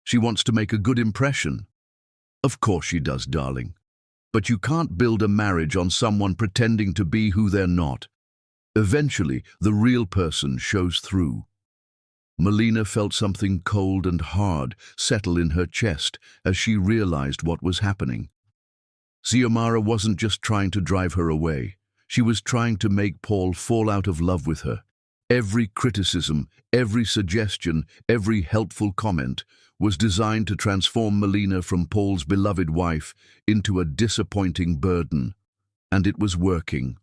"She wants to make a good impression." "Of course she does, darling. But you can't build a marriage on someone pretending to be who they're not. Eventually, the real person shows through." Melina felt something cold and hard settle in her chest as she realized what was happening. Xiomara wasn't just trying to drive her away. She was trying to make Paul fall out of love with her. Every criticism, every suggestion, every helpful comment was designed to transform Melina from Paul's beloved wife into a disappointing burden. And it was working.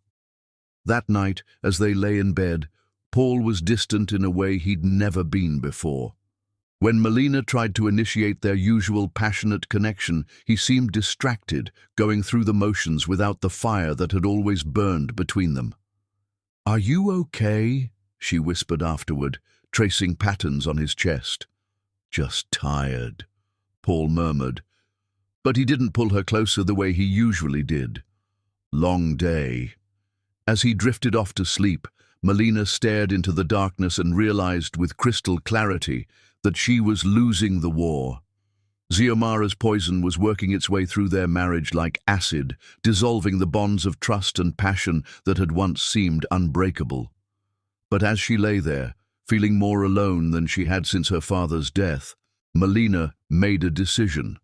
That night, as they lay in bed, Paul was distant in a way he'd never been before. When Melina tried to initiate their usual passionate connection, he seemed distracted, going through the motions without the fire that had always burned between them. "Are you okay?" she whispered afterward, tracing patterns on his chest. "Just tired," Paul murmured. But he didn't pull her closer the way he usually did. Long day. As he drifted off to sleep, Melina stared into the darkness and realized with crystal clarity that she was losing the war. Xiomara's poison was working its way through their marriage like acid, dissolving the bonds of trust and passion that had once seemed unbreakable. But as she lay there, feeling more alone than she had since her father's death, Melina made a decision.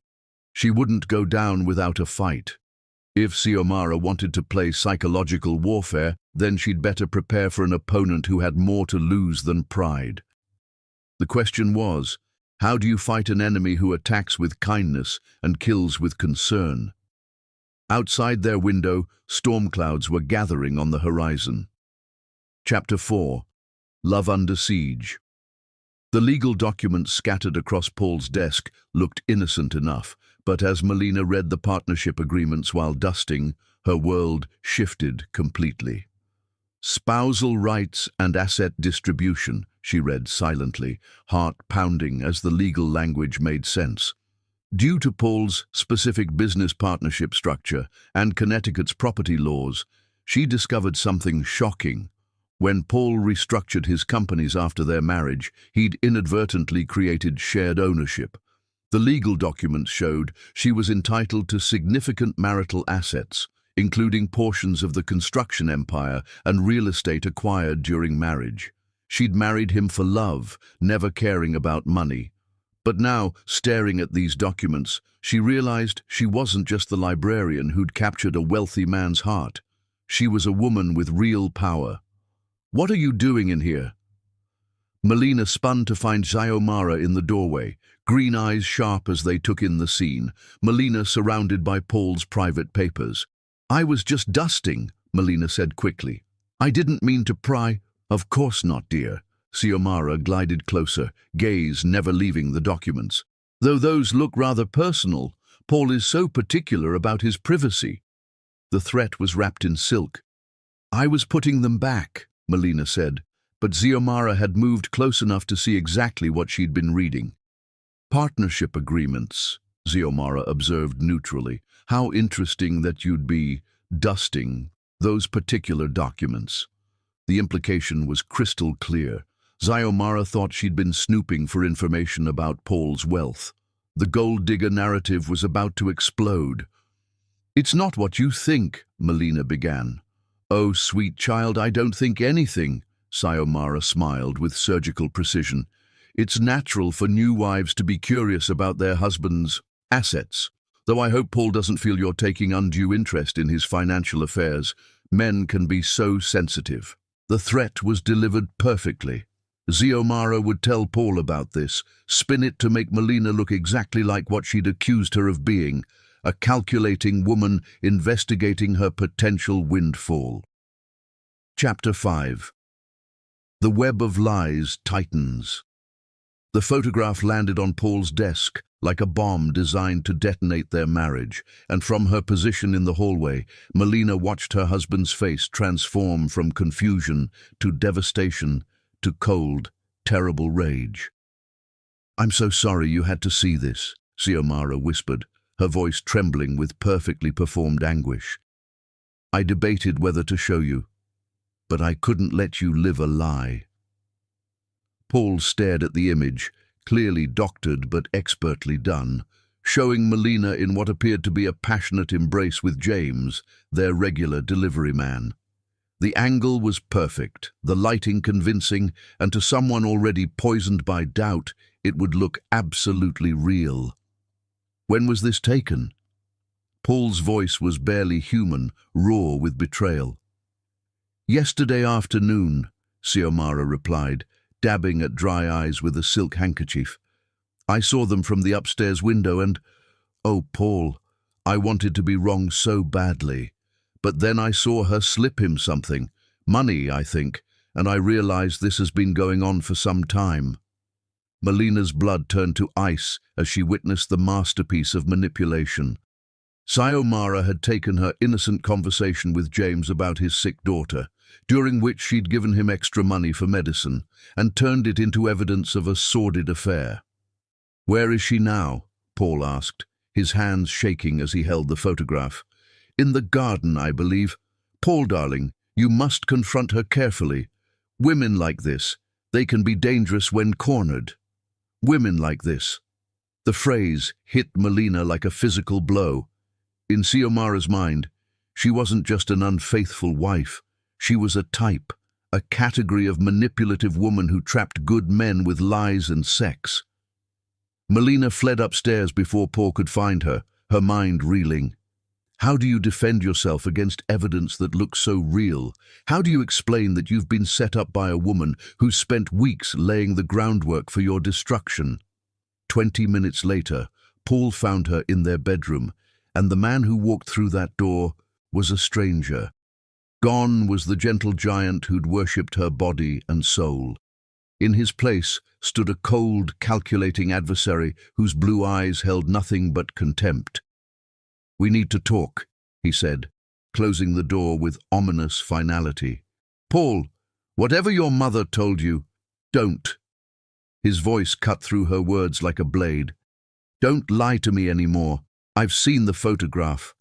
She wouldn't go down without a fight. If Xiomara wanted to play psychological warfare, then she'd better prepare for an opponent who had more to lose than pride. The question was, how do you fight an enemy who attacks with kindness and kills with concern? Outside their window, storm clouds were gathering on the horizon. Chapter 4. Love Under Siege. The legal documents scattered across Paul's desk looked innocent enough, but as Melina read the partnership agreements while dusting, her world shifted completely. Spousal rights and asset distribution, she read silently, heart pounding as the legal language made sense. Due to Paul's specific business partnership structure and Connecticut's property laws, she discovered something shocking. When Paul restructured his companies after their marriage, he'd inadvertently created shared ownership. The legal documents showed she was entitled to significant marital assets, including portions of the construction empire and real estate acquired during marriage. She'd married him for love, never caring about money. But now, staring at these documents, she realized she wasn't just the librarian who'd captured a wealthy man's heart. She was a woman with real power. "What are you doing in here?" Melina spun to find Xiomara in the doorway, green eyes sharp as they took in the scene, Melina surrounded by Paul's private papers. "I was just dusting," Melina said quickly. "I didn't mean to pry." "Of course not, dear." Xiomara glided closer, gaze never leaving the documents. "Though those look rather personal, Paul is so particular about his privacy." The threat was wrapped in silk. "I was putting them back," Melina said, but Xiomara had moved close enough to see exactly what she'd been reading. "Partnership agreements," Xiomara observed neutrally. "How interesting that you'd be dusting those particular documents." The implication was crystal clear. Xiomara thought she'd been snooping for information about Paul's wealth. The gold digger narrative was about to explode. "It's not what you think," Melina began. "Oh, sweet child, I don't think anything," Xiomara smiled with surgical precision. "It's natural for new wives to be curious about their husband's assets. Though I hope Paul doesn't feel you're taking undue interest in his financial affairs. Men can be so sensitive." The threat was delivered perfectly. Xiomara would tell Paul about this, spin it to make Melina look exactly like what she'd accused her of being, a calculating woman investigating her potential windfall. Chapter 5. The web of lies tightens. The photograph landed on Paul's desk like a bomb designed to detonate their marriage, and from her position in the hallway, Melina watched her husband's face transform from confusion to devastation to cold, terrible rage. "I'm so sorry you had to see this," Xiomara whispered, her voice trembling with perfectly performed anguish. "I debated whether to show you, but I couldn't let you live a lie." Paul stared at the image, clearly doctored but expertly done, showing Melina in what appeared to be a passionate embrace with James, their regular delivery man. The angle was perfect, the lighting convincing, and to someone already poisoned by doubt, it would look absolutely real. "When was this taken?" Paul's voice was barely human, raw with betrayal. "Yesterday afternoon," Xiomara replied, dabbing at dry eyes with a silk handkerchief. "I saw them from the upstairs window and, oh, Paul, I wanted to be wrong so badly. But then I saw her slip him something, money, I think, and I realized this has been going on for some time." Melina's blood turned to ice as she witnessed the masterpiece of manipulation. Xiomara had taken her innocent conversation with James about his sick daughter, during which she'd given him extra money for medicine, and turned it into evidence of a sordid affair. "Where is she now?" Paul asked, his hands shaking as he held the photograph. "In the garden, I believe. Paul, darling, you must confront her carefully. Women like this, they can be dangerous when cornered. Women like this." The phrase hit Melina like a physical blow. In Xiomara's mind, she wasn't just an unfaithful wife. She was a type, a category of manipulative woman who trapped good men with lies and sex. Melina fled upstairs before Paul could find her, her mind reeling. How do you defend yourself against evidence that looks so real? How do you explain that you've been set up by a woman who's spent weeks laying the groundwork for your destruction? 20 minutes later, Paul found her in their bedroom, and the man who walked through that door was a stranger. Gone was the gentle giant who'd worshipped her body and soul. In his place stood a cold, calculating adversary whose blue eyes held nothing but contempt. "We need to talk," he said, closing the door with ominous finality. "Paul, whatever your mother told you, don't." His voice cut through her words like a blade. "Don't lie to me anymore. I've seen the photograph."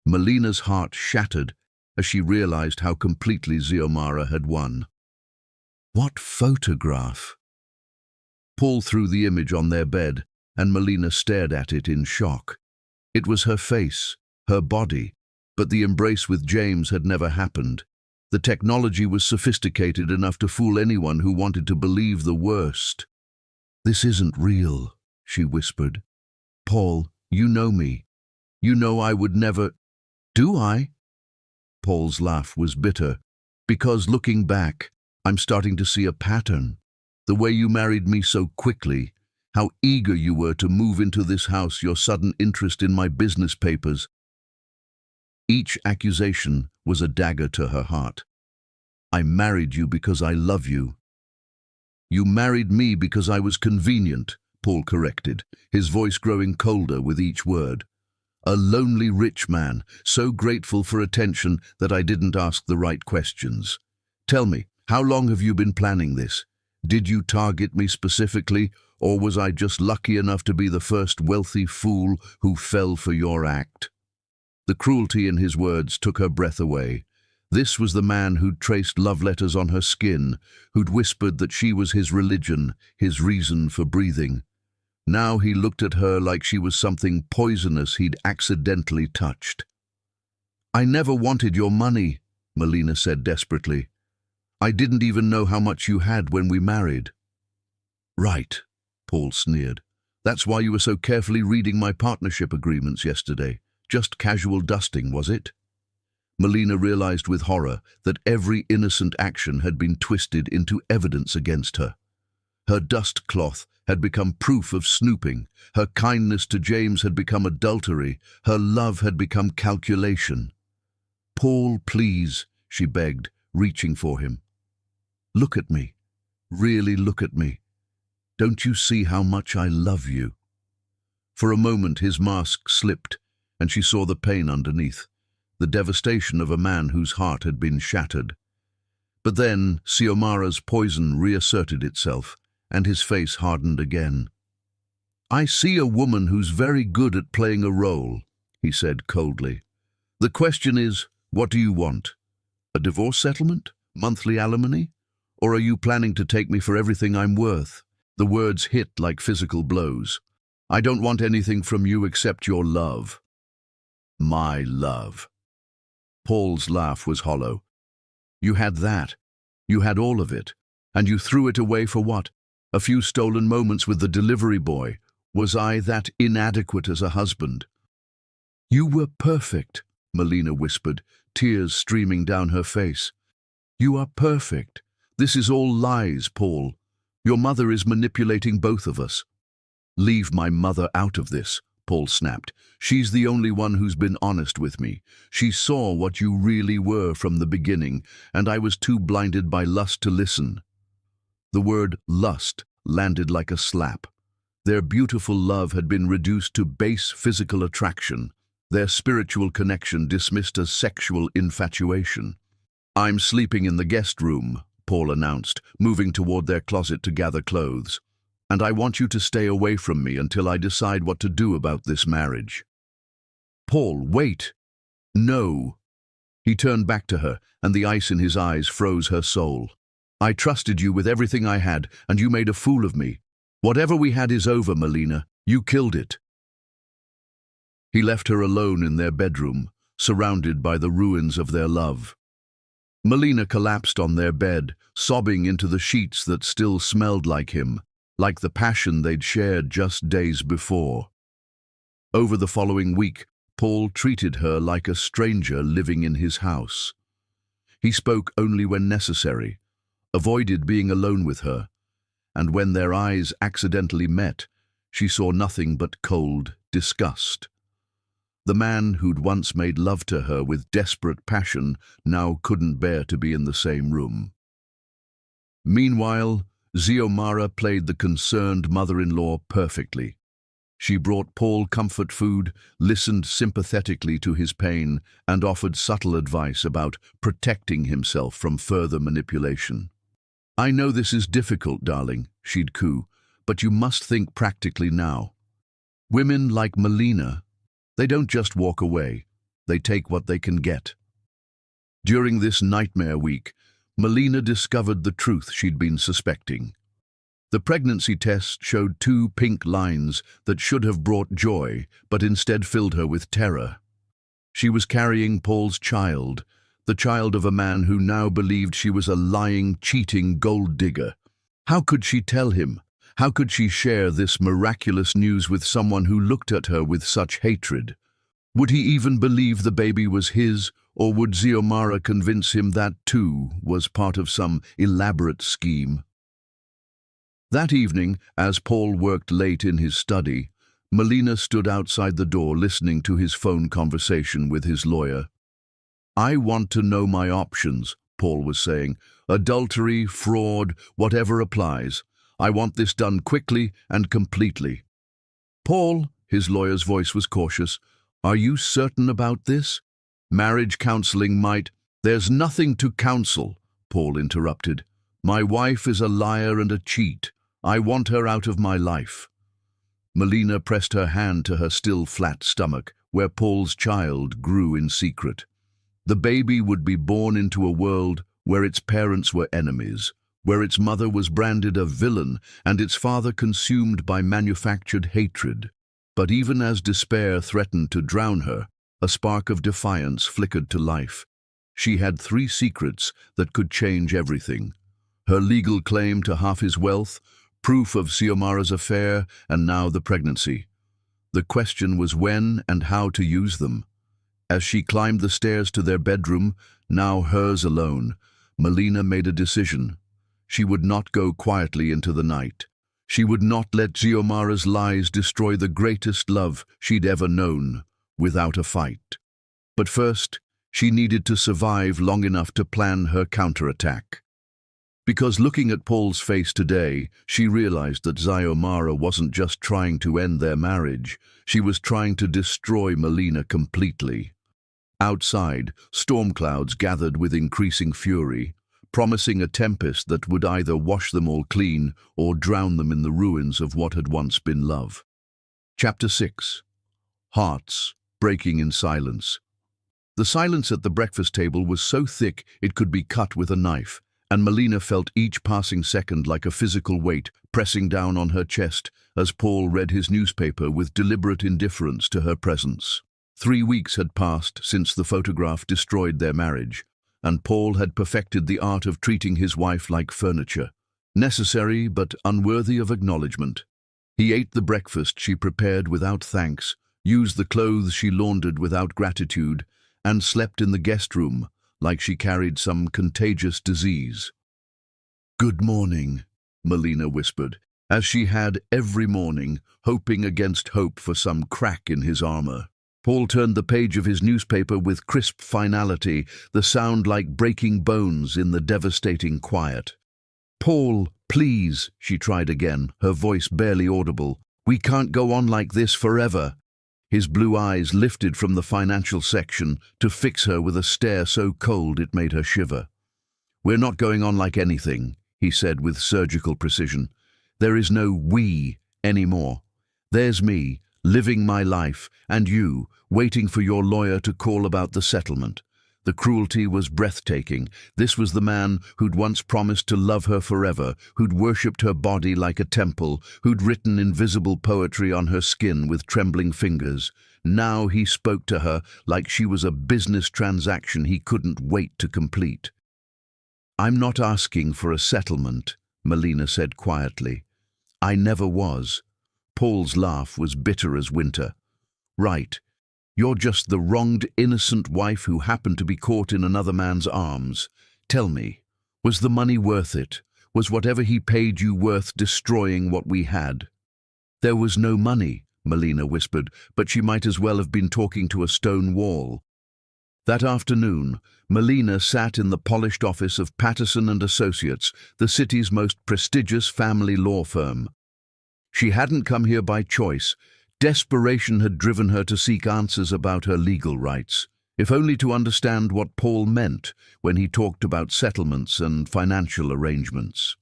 Melina's heart shattered as she realized how completely Xiomara had won. What photograph? Paul threw the image on their bed, and Melina stared at it in shock. It was her face, her body, but the embrace with James had never happened. The technology was sophisticated enough to fool anyone who wanted to believe the worst. "This isn't real," she whispered. "Paul, you know me. You know I would never—" "Do I?" Paul's laugh was bitter. "Because looking back, I'm starting to see a pattern. The way you married me so quickly, how eager you were to move into this house, your sudden interest in my business papers." Each accusation was a dagger to her heart. "I married you because I love you." "You married me because I was convenient," Paul corrected, his voice growing colder with each word. "A lonely rich man, so grateful for attention that I didn't ask the right questions. Tell me, how long have you been planning this? Did you target me specifically, or was I just lucky enough to be the first wealthy fool who fell for your act?" The cruelty in his words took her breath away. This was the man who'd traced love letters on her skin, who'd whispered that she was his religion, his reason for breathing. Now he looked at her like she was something poisonous he'd accidentally touched. "I never wanted your money," Melina said desperately. "I didn't even know how much you had when we married." "Right," Paul sneered. "That's why you were so carefully reading my partnership agreements yesterday. Just casual dusting, was it?" Melina realized with horror that every innocent action had been twisted into evidence against her. Her dust cloth had become proof of snooping, her kindness to James had become adultery, her love had become calculation. "Paul, please," she begged, reaching for him. "Look at me. Really look at me. Don't you see how much I love you?" For a moment his mask slipped, and she saw the pain underneath, the devastation of a man whose heart had been shattered. But then Xiomara's poison reasserted itself, and his face hardened again. "I see a woman who's very good at playing a role," he said coldly. "The question is, what do you want? A divorce settlement? Monthly alimony? Or are you planning to take me for everything I'm worth?" The words hit like physical blows. "I don't want anything from you except your love." "My love." Paul's laugh was hollow. "You had that. You had all of it. And you threw it away for what? A few stolen moments with the delivery boy. Was I that inadequate as a husband?" "You were perfect," Melina whispered, tears streaming down her face. "You are perfect. This is all lies, Paul. Your mother is manipulating both of us." "Leave my mother out of this," Paul snapped. "She's the only one who's been honest with me. She saw what you really were from the beginning, and I was too blinded by lust to listen." The word lust landed like a slap. Their beautiful love had been reduced to base physical attraction, their spiritual connection dismissed as sexual infatuation. "I'm sleeping in the guest room," Paul announced, moving toward their closet to gather clothes. "And I want you to stay away from me until I decide what to do about this marriage." "Paul, wait!" "No." He turned back to her, and the ice in his eyes froze her soul. "I trusted you with everything I had, and you made a fool of me. Whatever we had is over, Melina. You killed it." He left her alone in their bedroom, surrounded by the ruins of their love. Melina collapsed on their bed, sobbing into the sheets that still smelled like him. like the passion they'd shared just days before. Over the following week, Paul treated her like a stranger living in his house. He spoke only when necessary, avoided being alone with her, and when their eyes accidentally met, she saw nothing but cold disgust. The man who'd once made love to her with desperate passion now couldn't bear to be in the same room. Meanwhile, Xiomara played the concerned mother-in-law perfectly. She brought Paul comfort food, listened sympathetically to his pain, and offered subtle advice about protecting himself from further manipulation. "I know this is difficult, darling," she'd coo, "but you must think practically now. Women like Melina, they don't just walk away, they take what they can get." During this nightmare week, Melina discovered the truth she'd been suspecting. The pregnancy test showed 2 pink lines that should have brought joy, but instead filled her with terror. She was carrying Paul's child, the child of a man who now believed she was a lying, cheating gold digger. How could she tell him? How could she share this miraculous news with someone who looked at her with such hatred? Would he even believe the baby was his, or would Xiomara convince him that, too, was part of some elaborate scheme? That evening, as Paul worked late in his study, Melina stood outside the door listening to his phone conversation with his lawyer. "I want to know my options," Paul was saying. "Adultery, fraud, whatever applies. I want this done quickly and completely." "Paul," his lawyer's voice was cautious, "are you certain about this? Marriage counseling might—" "There's nothing to counsel," Paul interrupted. "My wife is a liar and a cheat. I want her out of my life." Melina pressed her hand to her still flat stomach, where Paul's child grew in secret. The baby would be born into a world where its parents were enemies, where its mother was branded a villain and its father consumed by manufactured hatred. But even as despair threatened to drown her, a spark of defiance flickered to life. She had 3 secrets that could change everything: her legal claim to half his wealth, proof of Xiomara's affair, and now the pregnancy. The question was when and how to use them. As she climbed the stairs to their bedroom, now hers alone, Melina made a decision. She would not go quietly into the night. She would not let Xiomara's lies destroy the greatest love she'd ever known, without a fight. But first, she needed to survive long enough to plan her counterattack. Because looking at Paul's face today, she realized that Xiomara wasn't just trying to end their marriage, she was trying to destroy Melina completely. Outside, storm clouds gathered with increasing fury, promising a tempest that would either wash them all clean or drown them in the ruins of what had once been love. Chapter 6. Hearts breaking in silence. The silence at the breakfast table was so thick it could be cut with a knife, and Melina felt each passing second like a physical weight pressing down on her chest as Paul read his newspaper with deliberate indifference to her presence. 3 weeks had passed since the photograph destroyed their marriage, and Paul had perfected the art of treating his wife like furniture, necessary but unworthy of acknowledgement. He ate the breakfast she prepared without thanks, used the clothes she laundered without gratitude, and slept in the guest room like she carried some contagious disease. "Good morning," Melina whispered, as she had every morning, hoping against hope for some crack in his armor. Paul turned the page of his newspaper with crisp finality, the sound like breaking bones in the devastating quiet. "Paul, please," she tried again, her voice barely audible. "We can't go on like this forever." His blue eyes lifted from the financial section to fix her with a stare so cold it made her shiver. "We're not going on like anything," he said with surgical precision. "There is no we anymore. There's me, living my life, and you, waiting for your lawyer to call about the settlement." The cruelty was breathtaking. This was the man who'd once promised to love her forever, who'd worshipped her body like a temple, who'd written invisible poetry on her skin with trembling fingers. Now he spoke to her like she was a business transaction he couldn't wait to complete. "I'm not asking for a settlement," Melina said quietly. I never was. Paul's laugh was bitter as winter. Right. You're just the wronged, innocent wife who happened to be caught in another man's arms. Tell me, was the money worth it? Was whatever he paid you worth destroying what we had? There was no money, Melina whispered, but she might as well have been talking to a stone wall. That afternoon, Melina sat in the polished office of Patterson and Associates, the city's most prestigious family law firm. She hadn't come here by choice. Desperation had driven her to seek answers about her legal rights, if only to understand what Paul meant when he talked about settlements and financial arrangements.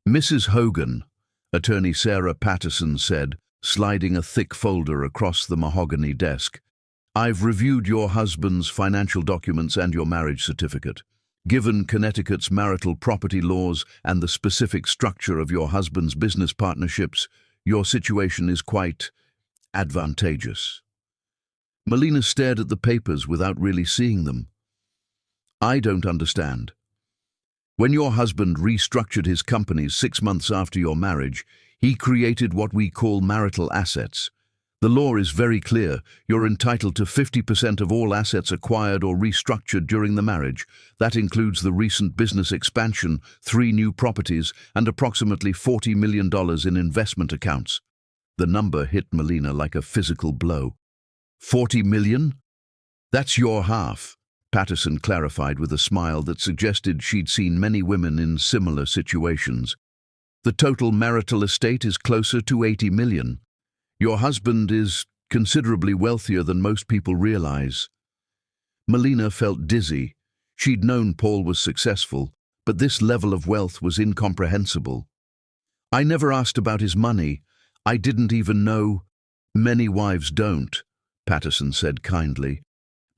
Mrs. Hogan, attorney Sarah Patterson said, sliding a thick folder across the mahogany desk, I've reviewed your husband's financial documents and your marriage certificate. Given Connecticut's marital property laws and the specific structure of your husband's business partnerships, your situation is quite advantageous. Melina stared at the papers without really seeing them. I don't understand. When your husband restructured his companies 6 months after your marriage, he created what we call marital assets. The law is very clear. You're entitled to 50% of all assets acquired or restructured during the marriage. That includes the recent business expansion, 3 new properties, and approximately $40 million in investment accounts. The number hit Melina like a physical blow. 40 million? That's your half, Patterson clarified with a smile that suggested she'd seen many women in similar situations. The total marital estate is closer to 80 million. Your husband is considerably wealthier than most people realize. Melina felt dizzy. She'd known Paul was successful, but this level of wealth was incomprehensible. I never asked about his money. I didn't even know. Many wives don't, Patterson said kindly.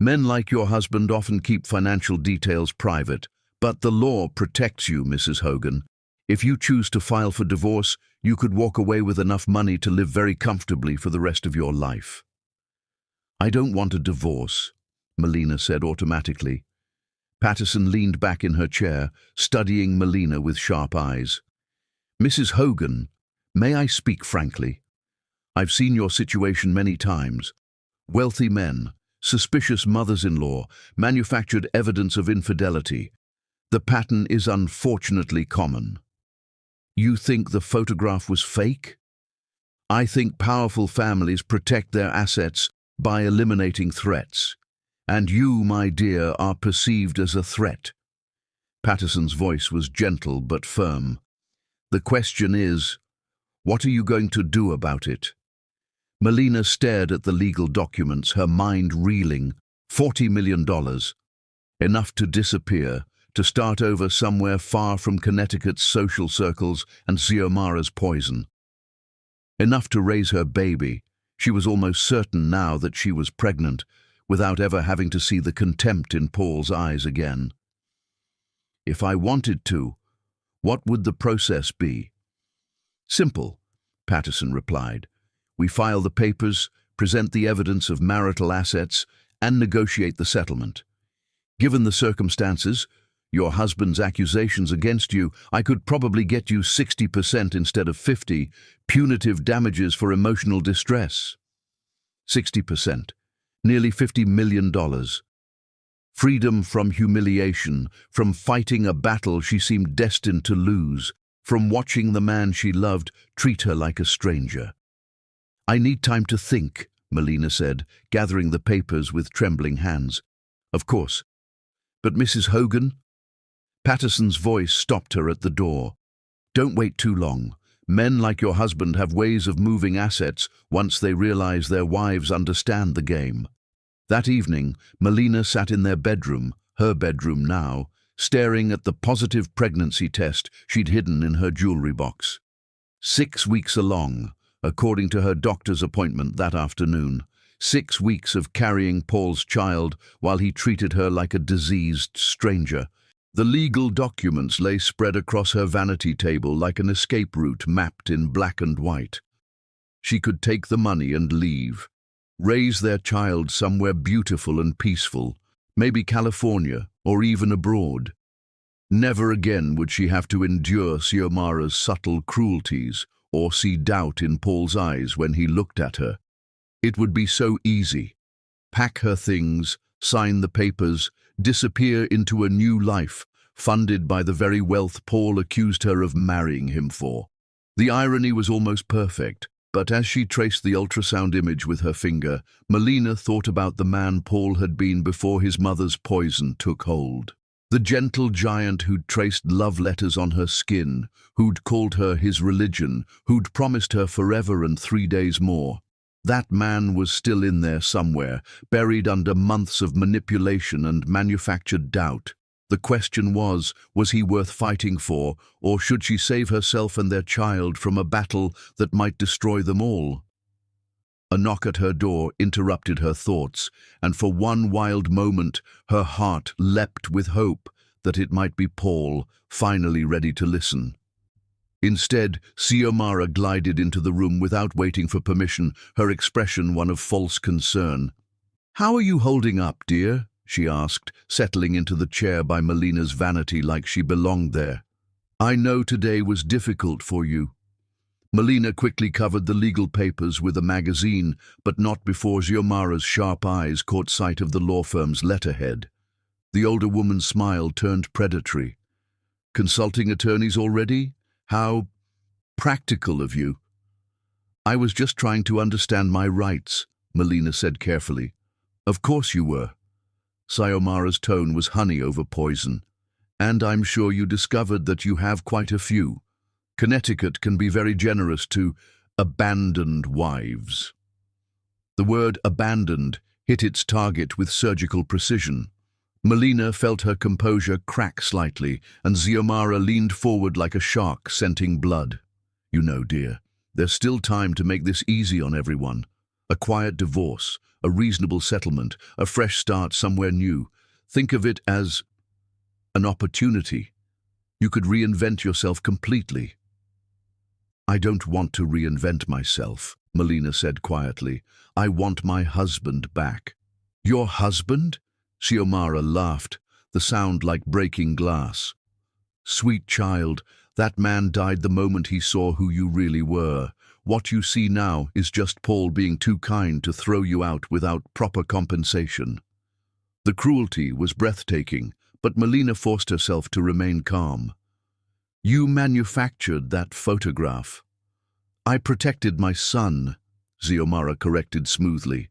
Men like your husband often keep financial details private, but the law protects you, Mrs. Hogan. If you choose to file for divorce, you could walk away with enough money to live very comfortably for the rest of your life. I don't want a divorce, Melina said automatically. Patterson leaned back in her chair, studying Melina with sharp eyes. Mrs. Hogan, may I speak frankly? I've seen your situation many times. Wealthy men, suspicious mothers-in-law, manufactured evidence of infidelity. The pattern is unfortunately common. You think the photograph was fake? I think powerful families protect their assets by eliminating threats. And you, my dear, are perceived as a threat. Patterson's voice was gentle but firm. The question is, what are you going to do about it? Melina stared at the legal documents, her mind reeling. $40 million. Enough to disappear, to start over somewhere far from Connecticut's social circles and Xiomara's poison. Enough to raise her baby. She was almost certain now that she was pregnant, without ever having to see the contempt in Paul's eyes again. If I wanted to, what would the process be? Simple, Patterson replied. We file the papers, present the evidence of marital assets, and negotiate the settlement. Given the circumstances, your husband's accusations against you, I could probably get you 60% instead of 50%, punitive damages for emotional distress. 60%, nearly $50 million. Freedom from humiliation, from fighting a battle she seemed destined to lose, from watching the man she loved treat her like a stranger. I need time to think, Melina said, gathering the papers with trembling hands. Of course. But Mrs. Hogan? Patterson's voice stopped her at the door. Don't wait too long. Men like your husband have ways of moving assets once they realize their wives understand the game. That evening, Melina sat in their bedroom, her bedroom now, staring at the positive pregnancy test she'd hidden in her jewelry box. 6 weeks along, according to her doctor's appointment that afternoon. 6 weeks of carrying Paul's child while he treated her like a diseased stranger. The legal documents lay spread across her vanity table like an escape route mapped in black and white. She could take the money and leave, raise their child somewhere beautiful and peaceful, maybe California or even abroad. Never again would she have to endure Xiomara's subtle cruelties or see doubt in Paul's eyes when he looked at her. It would be so easy. Pack her things, sign the papers, disappear into a new life, funded by the very wealth Paul accused her of marrying him for. The irony was almost perfect, but as she traced the ultrasound image with her finger, Melina thought about the man Paul had been before his mother's poison took hold. The gentle giant who'd traced love letters on her skin, who'd called her his religion, who'd promised her forever and 3 days more. That man was still in there somewhere, buried under months of manipulation and manufactured doubt. The question was he worth fighting for, or should she save herself and their child from a battle that might destroy them all? A knock at her door interrupted her thoughts, and for one wild moment her heart leapt with hope that it might be Paul, finally ready to listen. Instead, Xiomara glided into the room without waiting for permission, her expression one of false concern. "How are you holding up, dear?" she asked, settling into the chair by Melina's vanity like she belonged there. "I know today was difficult for you." Melina quickly covered the legal papers with a magazine, but not before Xiomara's sharp eyes caught sight of the law firm's letterhead. The older woman's smile turned predatory. "Consulting attorneys already? How practical of you." "I was just trying to understand my rights," Melina said carefully. "Of course you were." Xiomara's tone was honey over poison. "And I'm sure you discovered that you have quite a few. Connecticut can be very generous to abandoned wives." The word abandoned hit its target with surgical precision. Melina felt her composure crack slightly, and Xiomara leaned forward like a shark scenting blood. "You know, dear, there's still time to make this easy on everyone. A quiet divorce, a reasonable settlement, a fresh start somewhere new. Think of it as an opportunity. You could reinvent yourself completely." "I don't want to reinvent myself," Melina said quietly. "I want my husband back." "Your husband?" Xiomara laughed, the sound like breaking glass. "Sweet child, that man died the moment he saw who you really were. What you see now is just Paul being too kind to throw you out without proper compensation." The cruelty was breathtaking, but Melina forced herself to remain calm. "You manufactured that photograph." "I protected my son," Xiomara corrected smoothly.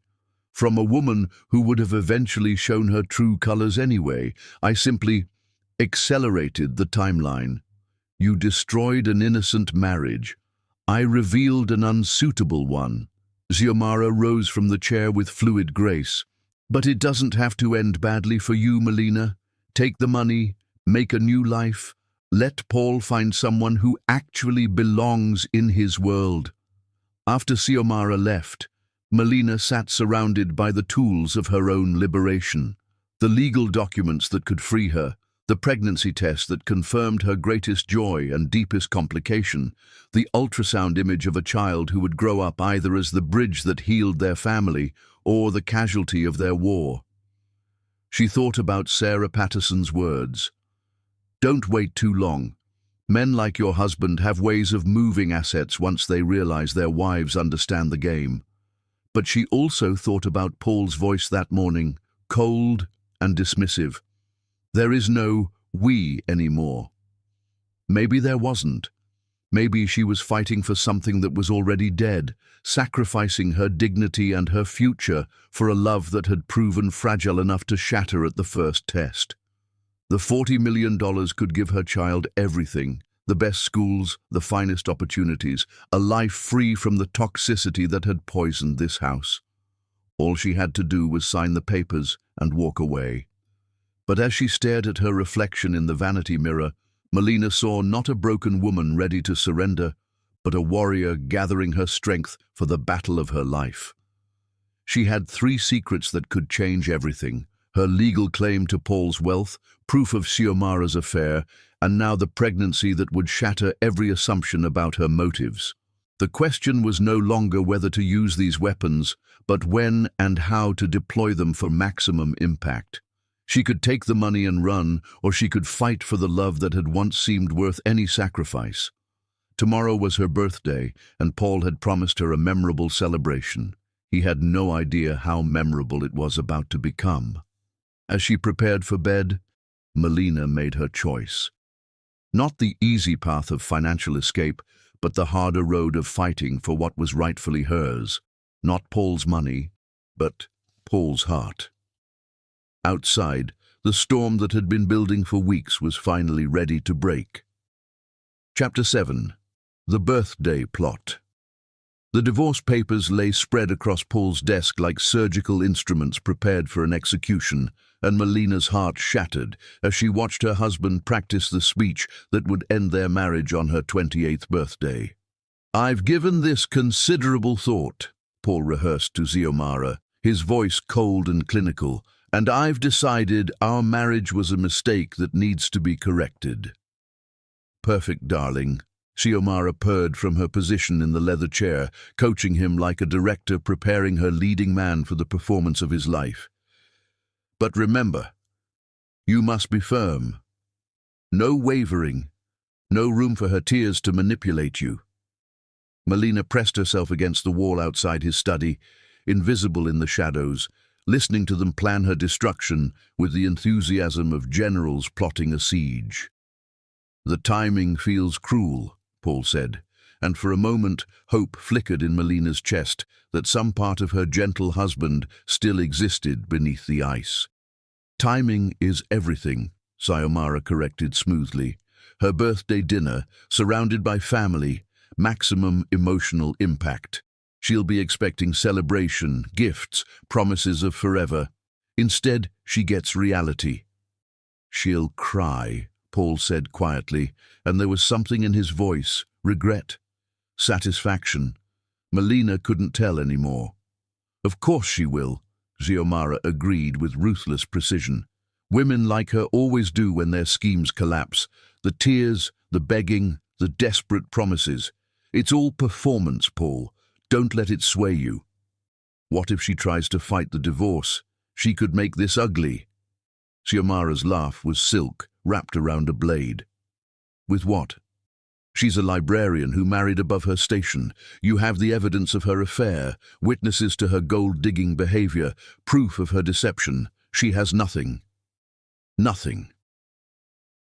"From a woman who would have eventually shown her true colors anyway. I simply accelerated the timeline. You destroyed an innocent marriage. I revealed an unsuitable one." Xiomara rose from the chair with fluid grace. "But it doesn't have to end badly for you, Melina. Take the money, make a new life. Let Paul find someone who actually belongs in his world." After Xiomara left, Melina sat surrounded by the tools of her own liberation. The legal documents that could free her, the pregnancy test that confirmed her greatest joy and deepest complication, the ultrasound image of a child who would grow up either as the bridge that healed their family or the casualty of their war. She thought about Sarah Patterson's words. "Don't wait too long. Men like your husband have ways of moving assets once they realize their wives understand the game." But she also thought about Paul's voice that morning, cold and dismissive. There is no "we" anymore. Maybe there wasn't. Maybe she was fighting for something that was already dead, sacrificing her dignity and her future for a love that had proven fragile enough to shatter at the first test. The $40 million could give her child everything, the best schools, the finest opportunities, a life free from the toxicity that had poisoned this house. All she had to do was sign the papers and walk away. But as she stared at her reflection in the vanity mirror, Melina saw not a broken woman ready to surrender, but a warrior gathering her strength for the battle of her life. She had 3 secrets that could change everything: her legal claim to Paul's wealth, proof of Xiomara's affair, and now the pregnancy that would shatter every assumption about her motives. The question was no longer whether to use these weapons, but when and how to deploy them for maximum impact. She could take the money and run, or she could fight for the love that had once seemed worth any sacrifice. Tomorrow was her birthday, and Paul had promised her a memorable celebration. He had no idea how memorable it was about to become. As she prepared for bed, Melina made her choice. Not the easy path of financial escape, but the harder road of fighting for what was rightfully hers. Not Paul's money, but Paul's heart. Outside, the storm that had been building for weeks was finally ready to break. Chapter 7. The Birthday Plot. The divorce papers lay spread across Paul's desk like surgical instruments prepared for an execution, and Melina's heart shattered as she watched her husband practice the speech that would end their marriage on her 28th birthday. "I've given this considerable thought," Paul rehearsed to Xiomara, his voice cold and clinical, "and I've decided our marriage was a mistake that needs to be corrected." "Perfect, darling," Xiomara purred from her position in the leather chair, coaching him like a director preparing her leading man for the performance of his life. "But remember, you must be firm. No wavering, no room for her tears to manipulate you." Melina pressed herself against the wall outside his study, invisible in the shadows, listening to them plan her destruction with the enthusiasm of generals plotting a siege. "The timing feels cruel," Paul said, and for a moment hope flickered in Melina's chest that some part of her gentle husband still existed beneath the ice. "Timing is everything," Xiomara corrected smoothly. "Her birthday dinner, surrounded by family, maximum emotional impact. She'll be expecting celebration, gifts, promises of forever. Instead, she gets reality." "She'll cry," Paul said quietly, and there was something in his voice, regret, satisfaction. Melina couldn't tell anymore. "Of course she will," Xiomara agreed with ruthless precision. "Women like her always do when their schemes collapse. The tears, the begging, the desperate promises. It's all performance, Paul. Don't let it sway you." "What if she tries to fight the divorce? She could make this ugly." Xiomara's laugh was silk, wrapped around a blade. "With what? She's a librarian who married above her station. You have the evidence of her affair, witnesses to her gold-digging behavior, proof of her deception. She has nothing." "Nothing."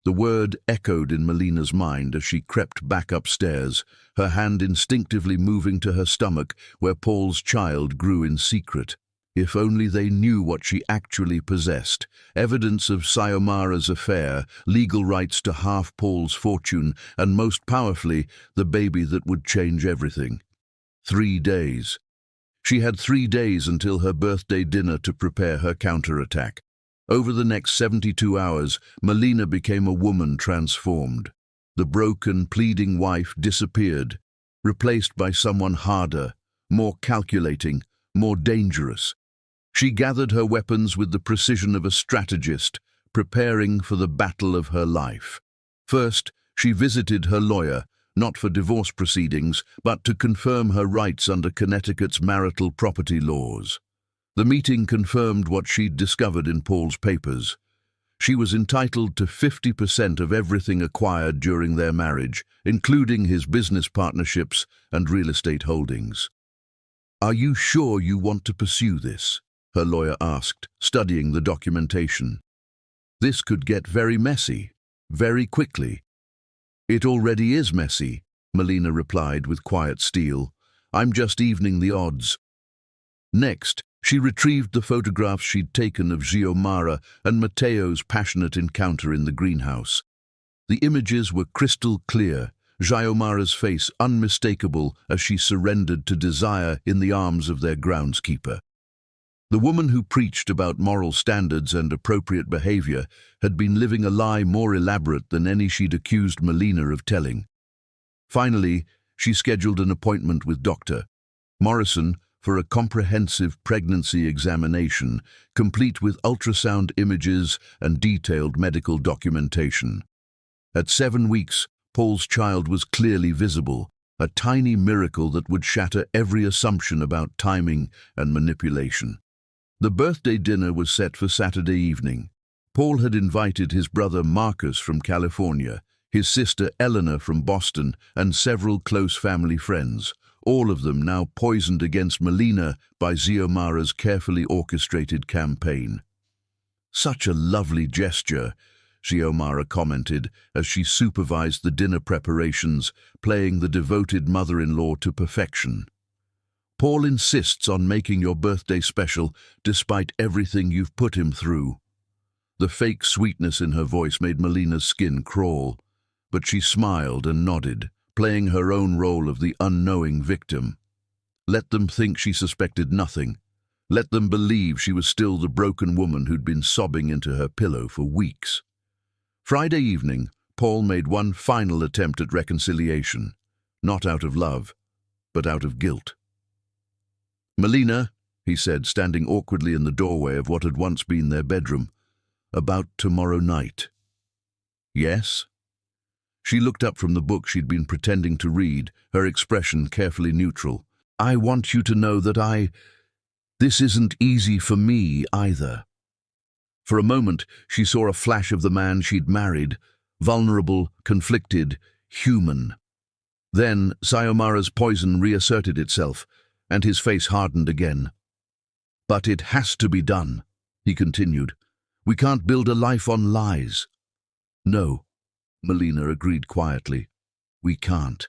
The word echoed in Melina's mind as she crept back upstairs, her hand instinctively moving to her stomach where Paul's child grew in secret. If only they knew what she actually possessed. Evidence of Xiomara's affair, legal rights to half Paul's fortune, and most powerfully, the baby that would change everything. 3 days. She had 3 days until her birthday dinner to prepare her counterattack. Over the next 72 hours, Melina became a woman transformed. The broken, pleading wife disappeared, replaced by someone harder, more calculating, more dangerous. She gathered her weapons with the precision of a strategist, preparing for the battle of her life. First, she visited her lawyer, not for divorce proceedings, but to confirm her rights under Connecticut's marital property laws. The meeting confirmed what she'd discovered in Paul's papers. She was entitled to 50% of everything acquired during their marriage, including his business partnerships and real estate holdings. "Are you sure you want to pursue this?" her lawyer asked, studying the documentation. "This could get very messy, very quickly." "It already is messy," Melina replied with quiet steel. "I'm just evening the odds." Next, she retrieved the photographs she'd taken of Xiomara and Matteo's passionate encounter in the greenhouse. The images were crystal clear, Xiomara's face unmistakable as she surrendered to desire in the arms of their groundskeeper. The woman who preached about moral standards and appropriate behavior had been living a lie more elaborate than any she'd accused Melina of telling. Finally, she scheduled an appointment with Dr. Morrison for a comprehensive pregnancy examination, complete with ultrasound images and detailed medical documentation. At 7 weeks, Paul's child was clearly visible, a tiny miracle that would shatter every assumption about timing and manipulation. The birthday dinner was set for Saturday evening. Paul had invited his brother Marcus from California, his sister Eleanor from Boston, and several close family friends, all of them now poisoned against Melina by Xiomara's carefully orchestrated campaign. "Such a lovely gesture," Xiomara commented as she supervised the dinner preparations, playing the devoted mother-in-law to perfection. "Paul insists on making your birthday special despite everything you've put him through." The fake sweetness in her voice made Melina's skin crawl, but she smiled and nodded, playing her own role of the unknowing victim. Let them think she suspected nothing. Let them believe she was still the broken woman who'd been sobbing into her pillow for weeks. Friday evening, Paul made one final attempt at reconciliation, not out of love, but out of guilt. "Melina," he said, standing awkwardly in the doorway of what had once been their bedroom, "about tomorrow night." "Yes?" She looked up from the book she'd been pretending to read, her expression carefully neutral. "I want you to know that this isn't easy for me either." For a moment, she saw a flash of the man she'd married, vulnerable, conflicted, human. Then Xiomara's poison reasserted itself, and his face hardened again. "But it has to be done," he continued. "We can't build a life on lies." "No," Melina agreed quietly. "We can't."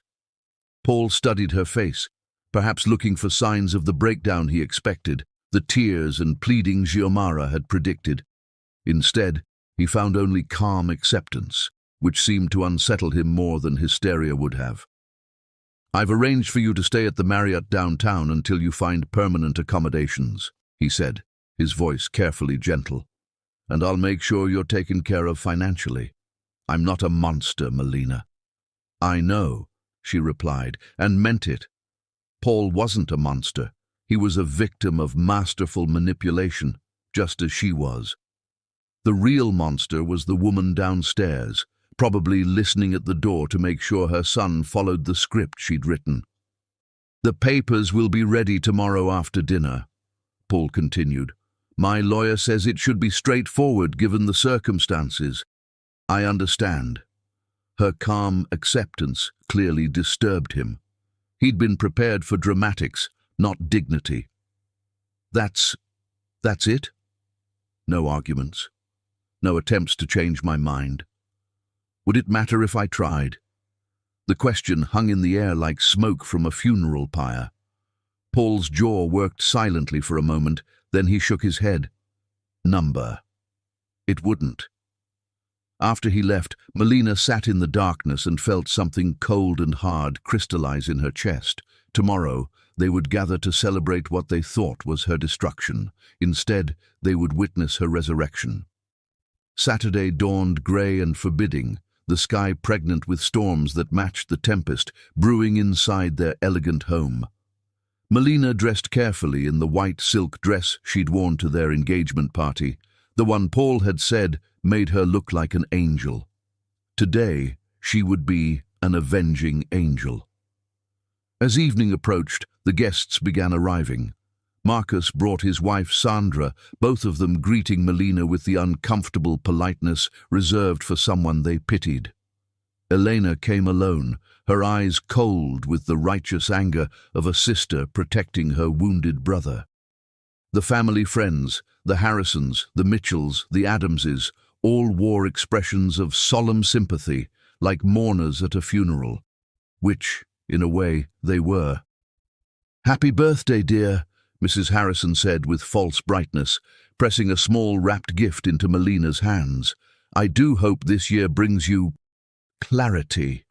Paul studied her face, perhaps looking for signs of the breakdown he expected, the tears and pleading Xiomara had predicted. Instead, he found only calm acceptance, which seemed to unsettle him more than hysteria would have. "I've arranged for you to stay at the Marriott downtown until you find permanent accommodations," he said, his voice carefully gentle. "And I'll make sure you're taken care of financially. I'm not a monster, Melina." "I know," she replied, and meant it. Paul wasn't a monster. He was a victim of masterful manipulation, just as she was. The real monster was the woman downstairs, probably listening at the door to make sure her son followed the script she'd written. "The papers will be ready tomorrow after dinner," Paul continued. "My lawyer says it should be straightforward given the circumstances." "I understand." Her calm acceptance clearly disturbed him. He'd been prepared for dramatics, not dignity. That's it?" No arguments. No attempts to change my mind. Would it matter if I tried? The question hung in the air like smoke from a funeral pyre. Paul's jaw worked silently for a moment, then he shook his head. "Number." It wouldn't. After he left, Melina sat in the darkness and felt something cold and hard crystallize in her chest. Tomorrow, they would gather to celebrate what they thought was her destruction. Instead, they would witness her resurrection. Saturday dawned grey and forbidding, the sky pregnant with storms that matched the tempest brewing inside their elegant home. Melina dressed carefully in the white silk dress she'd worn to their engagement party, the one Paul had said made her look like an angel. Today, she would be an avenging angel. As evening approached, the guests began arriving. Marcus brought his wife Sandra, both of them greeting Melina with the uncomfortable politeness reserved for someone they pitied. Elena came alone, her eyes cold with the righteous anger of a sister protecting her wounded brother. The family friends, the Harrisons, the Mitchells, the Adamses, all wore expressions of solemn sympathy, like mourners at a funeral, which, in a way, they were. "Happy birthday, dear," Mrs. Harrison said with false brightness, pressing a small wrapped gift into Melina's hands. "I do hope this year brings you clarity."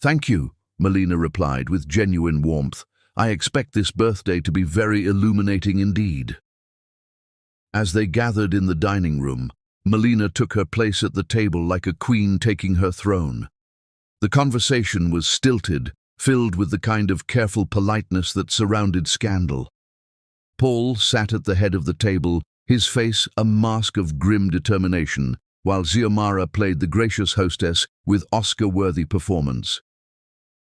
"Thank you," Melina replied with genuine warmth. "I expect this birthday to be very illuminating indeed." As they gathered in the dining room, Melina took her place at the table like a queen taking her throne. The conversation was stilted, filled with the kind of careful politeness that surrounded scandal. Paul sat at the head of the table, his face a mask of grim determination, while Xiomara played the gracious hostess with Oscar-worthy performance.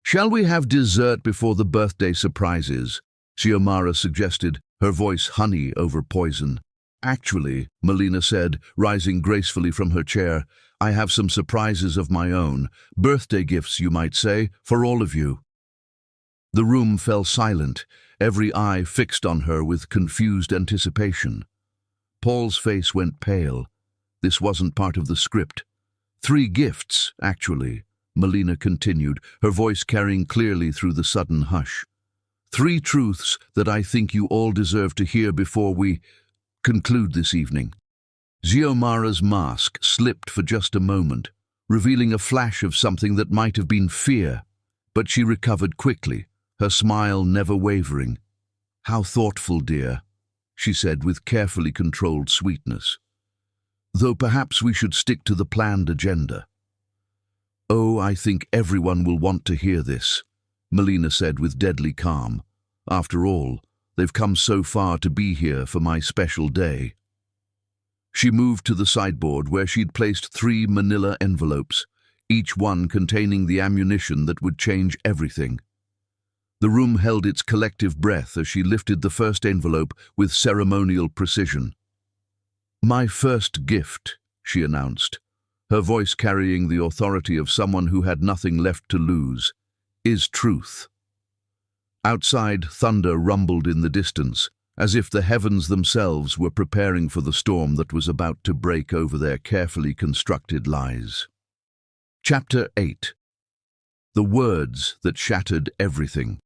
"Shall we have dessert before the birthday surprises?" Xiomara suggested, her voice honey over poison. Actually, Melina said, rising gracefully from her chair, I have some surprises of my own. Birthday gifts, you might say, for all of you. The room fell silent, every eye fixed on her with confused anticipation. Paul's face went pale. This wasn't part of the script. 3 gifts, actually, Melina continued, her voice carrying clearly through the sudden hush. 3 truths that I think you all deserve to hear before we conclude this evening. Xiomara's mask slipped for just a moment, revealing a flash of something that might have been fear, but she recovered quickly, her smile never wavering. How thoughtful, dear, she said with carefully controlled sweetness. Though perhaps we should stick to the planned agenda. Oh, I think everyone will want to hear this, Melina said with deadly calm. After all, they've come so far to be here for my special day. She moved to the sideboard where she'd placed 3 manila envelopes, each one containing the ammunition that would change everything. The room held its collective breath as she lifted the first envelope with ceremonial precision. My first gift, she announced, her voice carrying the authority of someone who had nothing left to lose, is truth. Outside, thunder rumbled in the distance, as if the heavens themselves were preparing for the storm that was about to break over their carefully constructed lies. Chapter 8. The words that shattered everything.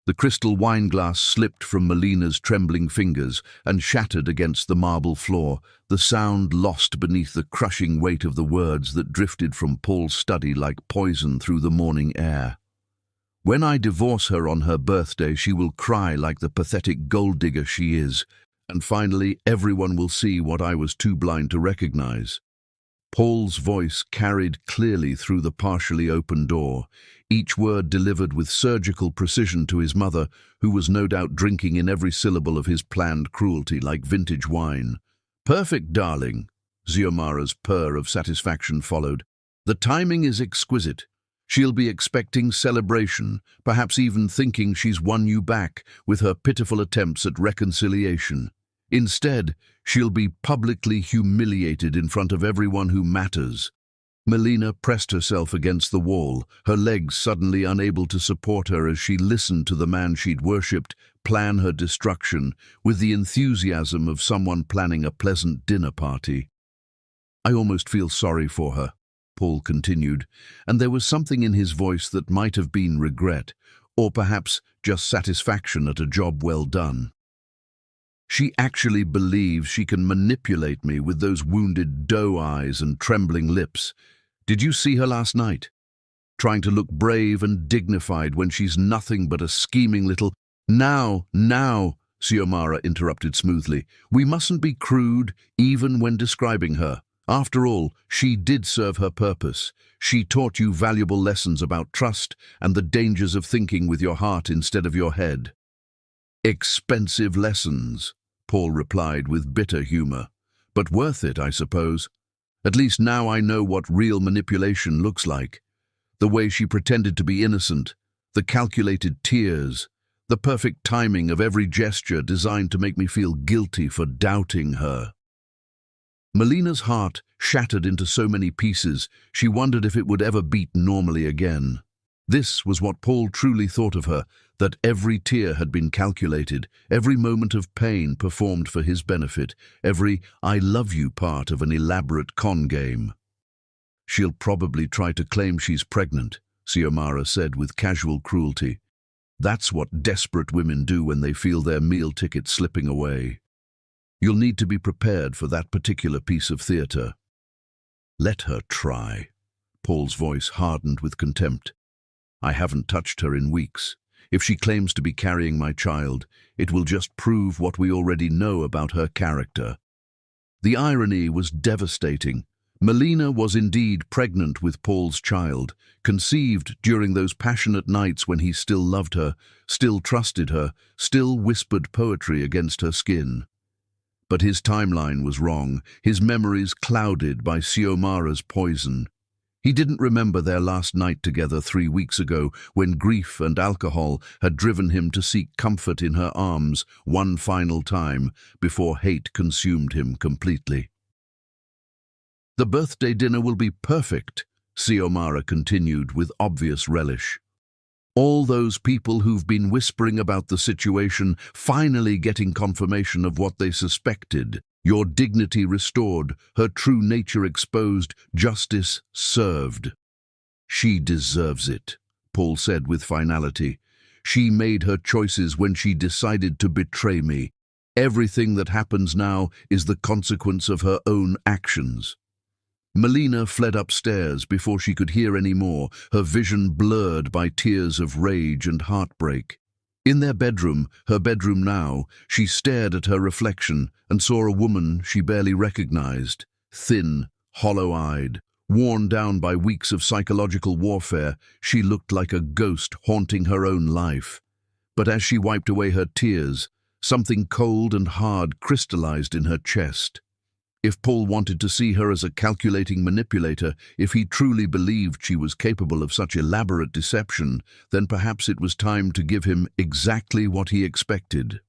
The crystal wineglass slipped from Melina's trembling fingers and shattered against the marble floor, the sound lost beneath the crushing weight of the words that drifted from Paul's study like poison through the morning air. When I divorce her on her birthday, she will cry like the pathetic gold digger she is, and finally everyone will see what I was too blind to recognize. Paul's voice carried clearly through the partially open door, each word delivered with surgical precision to his mother, who was no doubt drinking in every syllable of his planned cruelty like vintage wine. Perfect, darling, Xiomara's purr of satisfaction followed. The timing is exquisite. She'll be expecting celebration, perhaps even thinking she's won you back with her pitiful attempts at reconciliation. Instead, she'll be publicly humiliated in front of everyone who matters. Melina pressed herself against the wall, her legs suddenly unable to support her as she listened to the man she'd worshipped plan her destruction with the enthusiasm of someone planning a pleasant dinner party. I almost feel sorry for her, Paul continued, and there was something in his voice that might have been regret, or perhaps just satisfaction at a job well done. She actually believes she can manipulate me with those wounded doe eyes and trembling lips. Did you see her last night? Trying to look brave and dignified when she's nothing but a scheming little— Now, Xiomara interrupted smoothly. We mustn't be crude, even when describing her. After all, she did serve her purpose. She taught you valuable lessons about trust and the dangers of thinking with your heart instead of your head. Expensive lessons, Paul replied with bitter humor. But worth it, I suppose. At least now I know what real manipulation looks like. The way she pretended to be innocent, the calculated tears, the perfect timing of every gesture designed to make me feel guilty for doubting her. Melina's heart shattered into so many pieces, she wondered if it would ever beat normally again. This was what Paul truly thought of her, that every tear had been calculated, every moment of pain performed for his benefit, every "I love you" part of an elaborate con game. She'll probably try to claim she's pregnant, Xiomara said with casual cruelty. That's what desperate women do when they feel their meal ticket slipping away. You'll need to be prepared for that particular piece of theater. Let her try. Paul's voice hardened with contempt. I haven't touched her in weeks. If she claims to be carrying my child, it will just prove what we already know about her character. The irony was devastating. Melina was indeed pregnant with Paul's child, conceived during those passionate nights when he still loved her, still trusted her, still whispered poetry against her skin. But his timeline was wrong, his memories clouded by Xiomara's poison. He didn't remember their last night together 3 weeks ago, when grief and alcohol had driven him to seek comfort in her arms one final time before hate consumed him completely. "The birthday dinner will be perfect," Xiomara continued with obvious relish. "All those people who've been whispering about the situation finally getting confirmation of what they suspected. Your dignity restored, her true nature exposed, justice served." "She deserves it," Paul said with finality. "She made her choices when she decided to betray me. Everything that happens now is the consequence of her own actions." Melina fled upstairs before she could hear any more, her vision blurred by tears of rage and heartbreak. In their bedroom, her bedroom now, she stared at her reflection and saw a woman she barely recognized. Thin, hollow-eyed, worn down by weeks of psychological warfare, she looked like a ghost haunting her own life. But as she wiped away her tears, something cold and hard crystallized in her chest. If Paul wanted to see her as a calculating manipulator, if he truly believed she was capable of such elaborate deception, then perhaps it was time to give him exactly what he expected.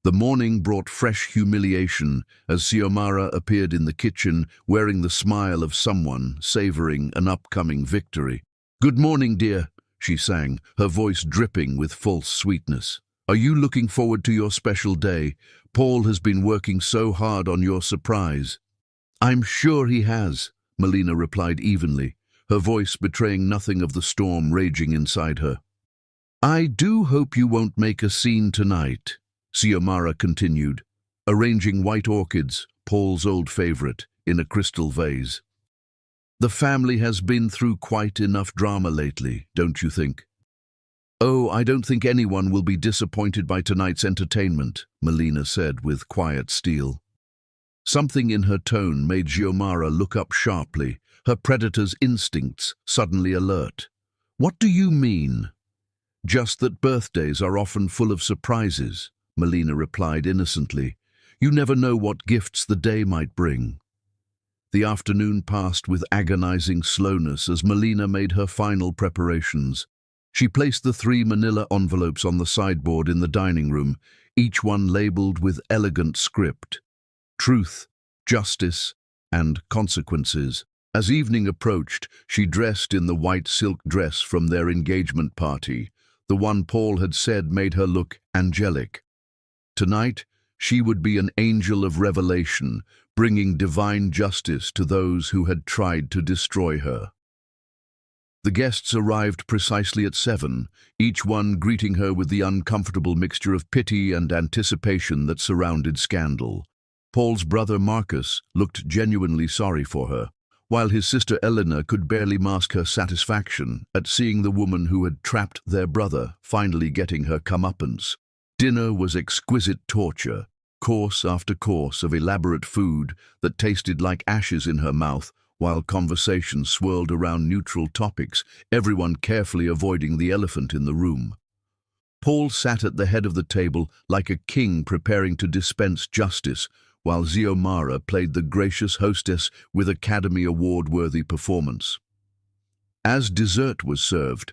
The morning brought fresh humiliation as Xiomara appeared in the kitchen wearing the smile of someone savoring an upcoming victory. "Good morning, dear," she sang, her voice dripping with false sweetness. "Are you looking forward to your special day? Paul has been working so hard on your surprise." "I'm sure he has," Melina replied evenly, her voice betraying nothing of the storm raging inside her. "I do hope you won't make a scene tonight," Xiomara continued, arranging white orchids, Paul's old favorite, in a crystal vase. "The family has been through quite enough drama lately, don't you think?" "Oh, I don't think anyone will be disappointed by tonight's entertainment," Melina said with quiet steel. Something in her tone made Xiomara look up sharply, her predator's instincts suddenly alert. "What do you mean?" "Just that birthdays are often full of surprises," Melina replied innocently. "You never know what gifts the day might bring." The afternoon passed with agonizing slowness as Melina made her final preparations. She placed the 3 manila envelopes on the sideboard in the dining room, each one labeled with elegant script: truth, justice, and consequences. As evening approached, she dressed in the white silk dress from their engagement party, the one Paul had said made her look angelic. Tonight, she would be an angel of revelation, bringing divine justice to those who had tried to destroy her. The guests arrived precisely at 7, each one greeting her with the uncomfortable mixture of pity and anticipation that surrounded scandal. Paul's brother Marcus looked genuinely sorry for her, while his sister Eleanor could barely mask her satisfaction at seeing the woman who had trapped their brother finally getting her comeuppance. Dinner was exquisite torture, course after course of elaborate food that tasted like ashes in her mouth, while conversation swirled around neutral topics, everyone carefully avoiding the elephant in the room. Paul sat at the head of the table like a king preparing to dispense justice, while Xiomara played the gracious hostess with Academy Award-worthy performance. As dessert was served,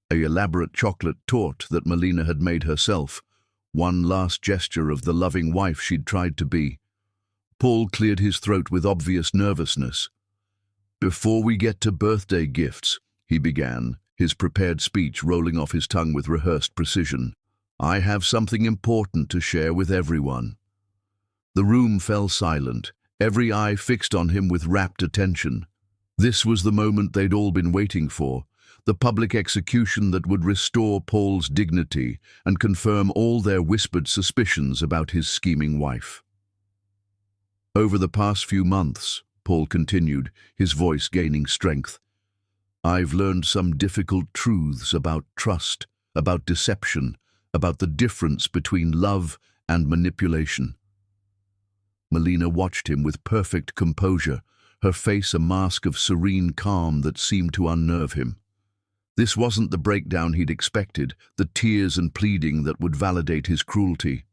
an elaborate chocolate torte that Melina had made herself, one last gesture of the loving wife she'd tried to be, Paul cleared his throat with obvious nervousness. "Before we get to birthday gifts," he began, his prepared speech rolling off his tongue with rehearsed precision, "I have something important to share with everyone." The room fell silent, every eye fixed on him with rapt attention. This was the moment they'd all been waiting for, the public execution that would restore Paul's dignity and confirm all their whispered suspicions about his scheming wife. "Over the past few months," Paul continued, his voice gaining strength, "I've learned some difficult truths about trust, about deception, about the difference between love and manipulation." Melina watched him with perfect composure, her face a mask of serene calm that seemed to unnerve him. This wasn't the breakdown he'd expected, the tears and pleading that would validate his cruelty.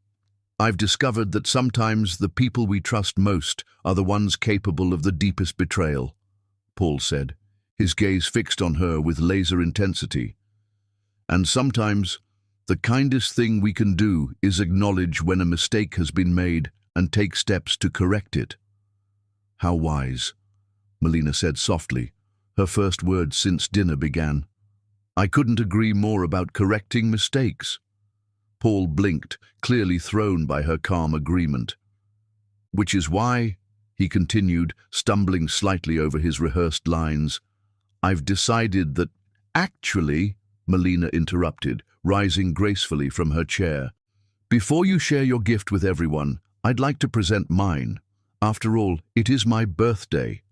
"I've discovered that sometimes the people we trust most are the ones capable of the deepest betrayal," Paul said, his gaze fixed on her with laser intensity. "And sometimes, the kindest thing we can do is acknowledge when a mistake has been made and take steps to correct it." "How wise," Melina said softly, her first words since dinner began. "I couldn't agree more about correcting mistakes." Paul blinked, clearly thrown by her calm agreement. "Which is why," he continued, stumbling slightly over his rehearsed lines, "I've decided that—" "Actually," Melina interrupted, rising gracefully from her chair, "before you share your gift with everyone, I'd like to present mine. After all, it is my birthday."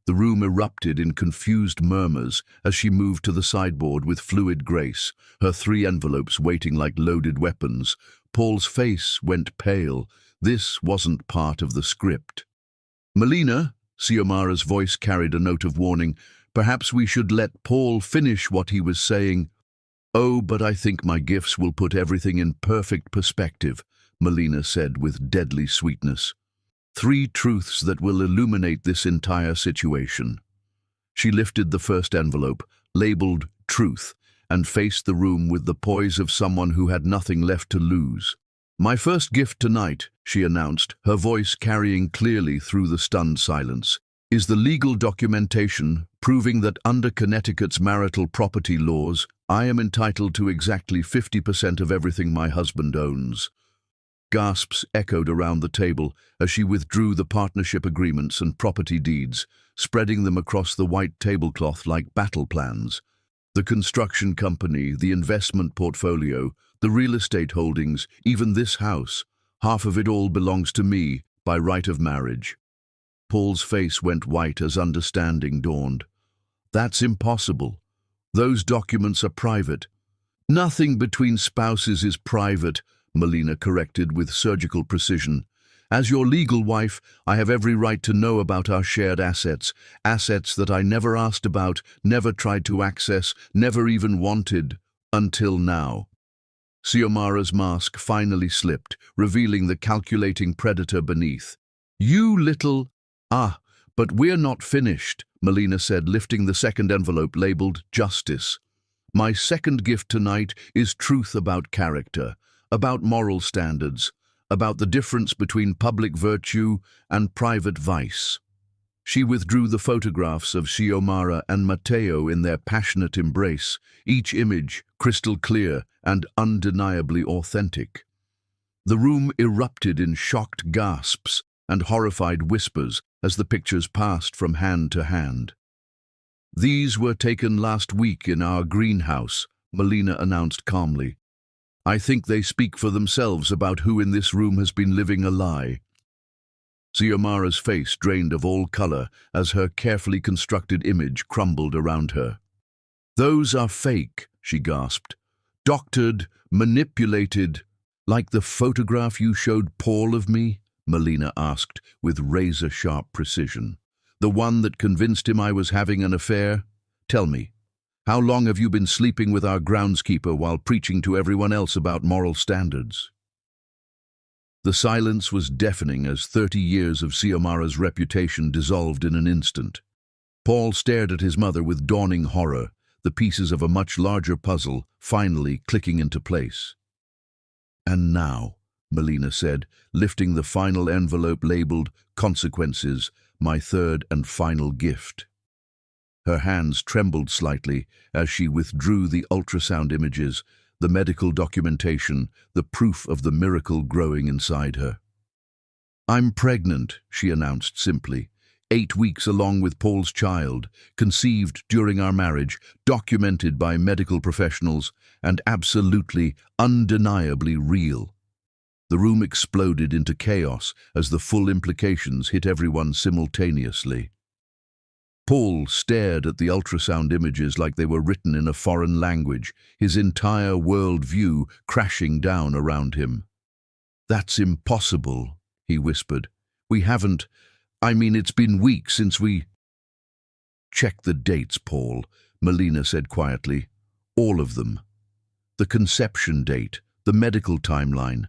The room erupted in confused murmurs as she moved to the sideboard with fluid grace, her 3 envelopes waiting like loaded weapons. Paul's face went pale. This wasn't part of the script. "Melina," Xiomara's voice carried a note of warning, "perhaps we should let Paul finish what he was saying." "Oh, but I think my gifts will put everything in perfect perspective," Melina said with deadly sweetness. "3 truths that will illuminate this entire situation." She lifted the first envelope, labeled Truth, and faced the room with the poise of someone who had nothing left to lose. "My first gift tonight," she announced, her voice carrying clearly through the stunned silence, "is the legal documentation proving that under Connecticut's marital property laws, I am entitled to exactly 50% of everything my husband owns." Gasps echoed around the table as she withdrew the partnership agreements and property deeds, spreading them across the white tablecloth like battle plans. The construction company, the investment portfolio, the real estate holdings, even this house, half of it all belongs to me by right of marriage. Paul's face went white as understanding dawned. "That's impossible. Those documents are private." "Nothing between spouses is private," Melina corrected with surgical precision. "As your legal wife, I have every right to know about our shared assets, assets that I never asked about, never tried to access, never even wanted, until now." Xiomara's mask finally slipped, revealing the calculating predator beneath. "You little—" "Ah, but we're not finished," Melina said, lifting the second envelope labeled Justice. "My second gift tonight is truth about character, about moral standards, about the difference between public virtue and private vice." She withdrew the photographs of Xiomara and Matteo in their passionate embrace, each image crystal clear and undeniably authentic. The room erupted in shocked gasps and horrified whispers as the pictures passed from hand to hand. "These were taken last week in our greenhouse," Melina announced calmly. "I think they speak for themselves about who in this room has been living a lie." Xiomara's face drained of all color as her carefully constructed image crumbled around her. "Those are fake," she gasped. "Doctored, manipulated, like the photograph you showed Paul of me?" Melina asked with razor-sharp precision. "The one that convinced him I was having an affair? Tell me, how long have you been sleeping with our groundskeeper while preaching to everyone else about moral standards?" The silence was deafening as 30 years of Xiomara's reputation dissolved in an instant. Paul stared at his mother with dawning horror, the pieces of a much larger puzzle finally clicking into place. "And now," Melina said, lifting the final envelope labeled Consequences, my third and final gift. Her hands trembled slightly as she withdrew the ultrasound images, the medical documentation, the proof of the miracle growing inside her. "I'm pregnant," she announced simply. 8 weeks along with Paul's child, conceived during our marriage, documented by medical professionals, and absolutely, undeniably real. The room exploded into chaos as the full implications hit everyone simultaneously. Paul stared at the ultrasound images like they were written in a foreign language, his entire world view crashing down around him. "That's impossible," he whispered. It's been weeks since we—" "Check the dates, Paul," Melina said quietly. "All of them. The conception date, the medical timeline.